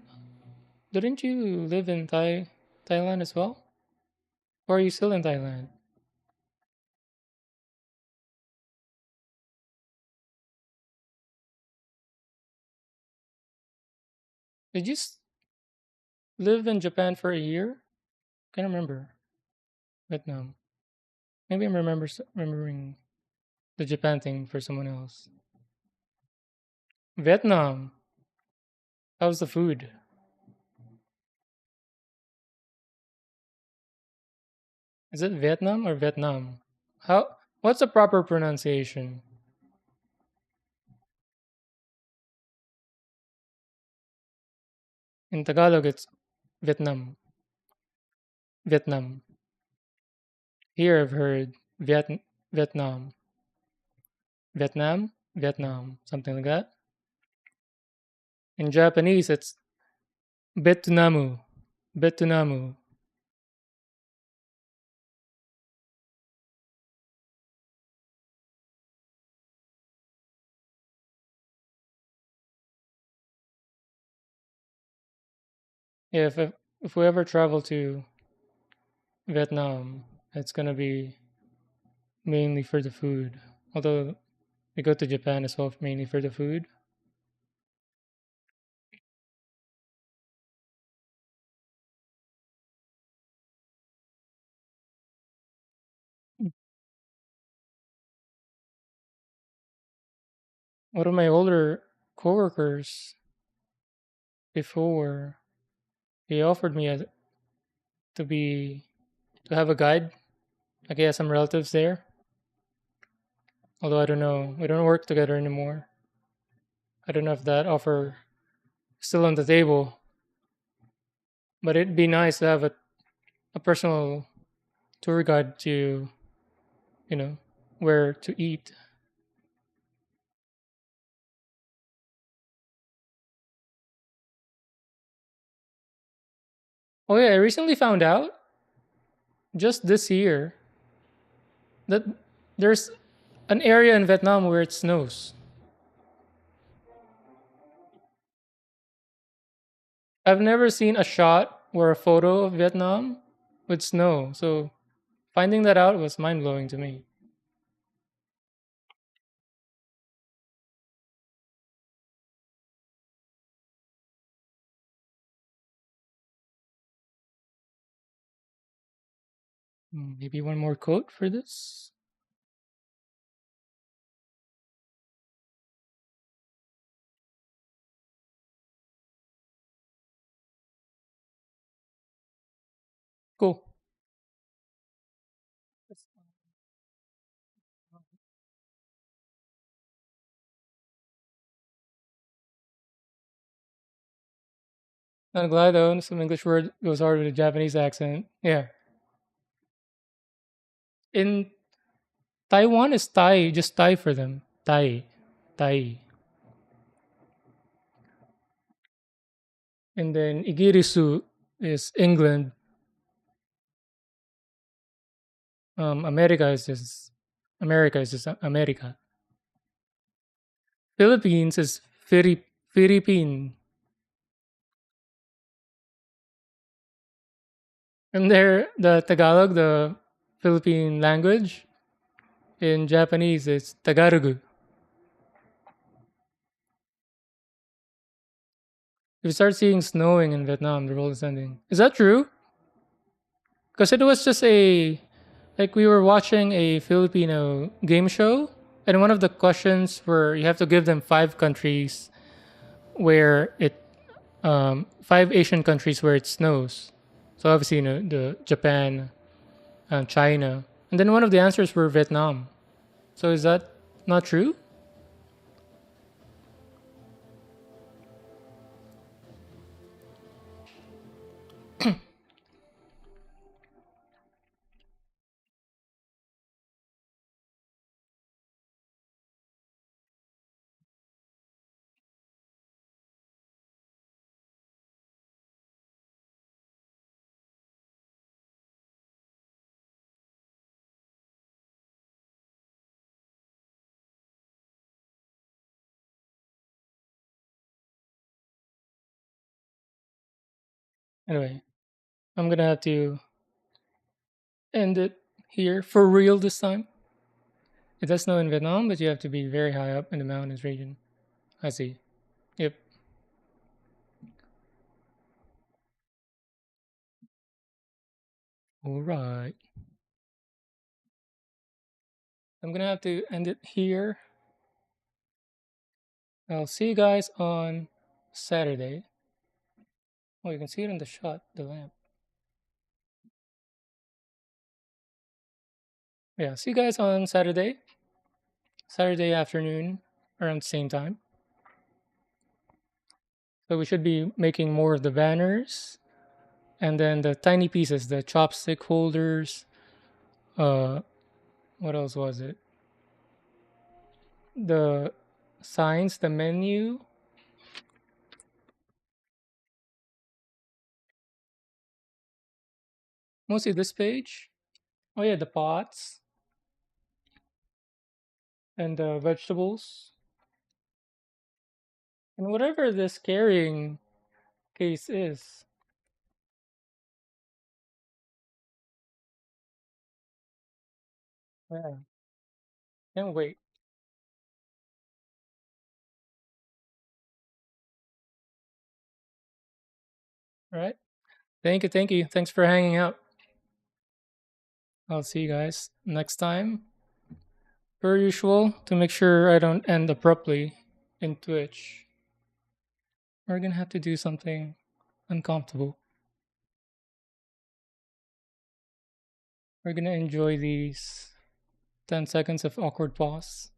Didn't you live in Thailand as well? Or are you still in Thailand? Did you live in Japan for a year? Can't remember. Vietnam. Maybe I'm remembering the Japan thing for someone else. Vietnam. How's the food? Is it Vietnam or Vietnam? How? What's the proper pronunciation? In Tagalog, it's Vietnam. Vietnam. Here, I've heard Vietnam. Vietnam. Vietnam. Something like that. In Japanese, it's Betnamu. Betnamu. Yeah, if we ever travel to Vietnam, it's gonna be mainly for the food. Although we go to Japan as well, mainly for the food. One of my older coworkers before he offered me to be to have a guide. Like he has some relatives there. Although I don't know, we don't work together anymore. I don't know if that offer is still on the table. But it'd be nice to have a personal tour guide to you know where to eat. Oh yeah, I recently found out just this year that there's an area in Vietnam where it snows. I've never seen a shot or a photo of Vietnam with snow. So finding that out was mind blowing to me. Maybe one more quote for this. Cool. Not glad though. Some English word goes hard with a Japanese accent. Yeah. In Taiwan is Thai, just Thai for them. Thai. Thai. And then Igirisu is England. America is just America is just America. Philippines is Philippine. And there, the Tagalog, the Philippine language, in Japanese, it's Tagalog. If you start seeing snowing in Vietnam, the world is ending. Is that true? Because it was just like we were watching a Filipino game show, and one of the questions were you have to give them 5 countries where it, 5 Asian countries where it snows. So obviously, the Japan and China, and then one of the answers were Vietnam. So is that not true? Anyway, I'm gonna have to end it here for real this time. It does snow in Vietnam, but you have to be very high up in the mountains region. I see. Yep. All right. I'm gonna have to end it here. I'll see you guys on Saturday. Oh, you can see it in the shot, the lamp. Yeah, see you guys on Saturday afternoon around the same time. So we should be making more of the banners and then the tiny pieces, the chopstick holders. Uh, what else was it? The signs, the menu, mostly this page. Oh yeah, the pots and the vegetables and whatever this carrying case is. Yeah, can't wait. All right. Thank you. Thank you. Thanks for hanging out. I'll see you guys next time. Per usual, to make sure I don't end abruptly in Twitch, we're gonna have to do something uncomfortable. We're gonna enjoy these 10 seconds of awkward pause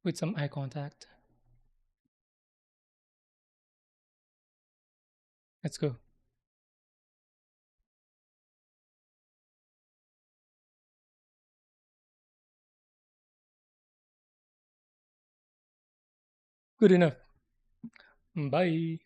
with some eye contact. Let's go. Good enough. Bye.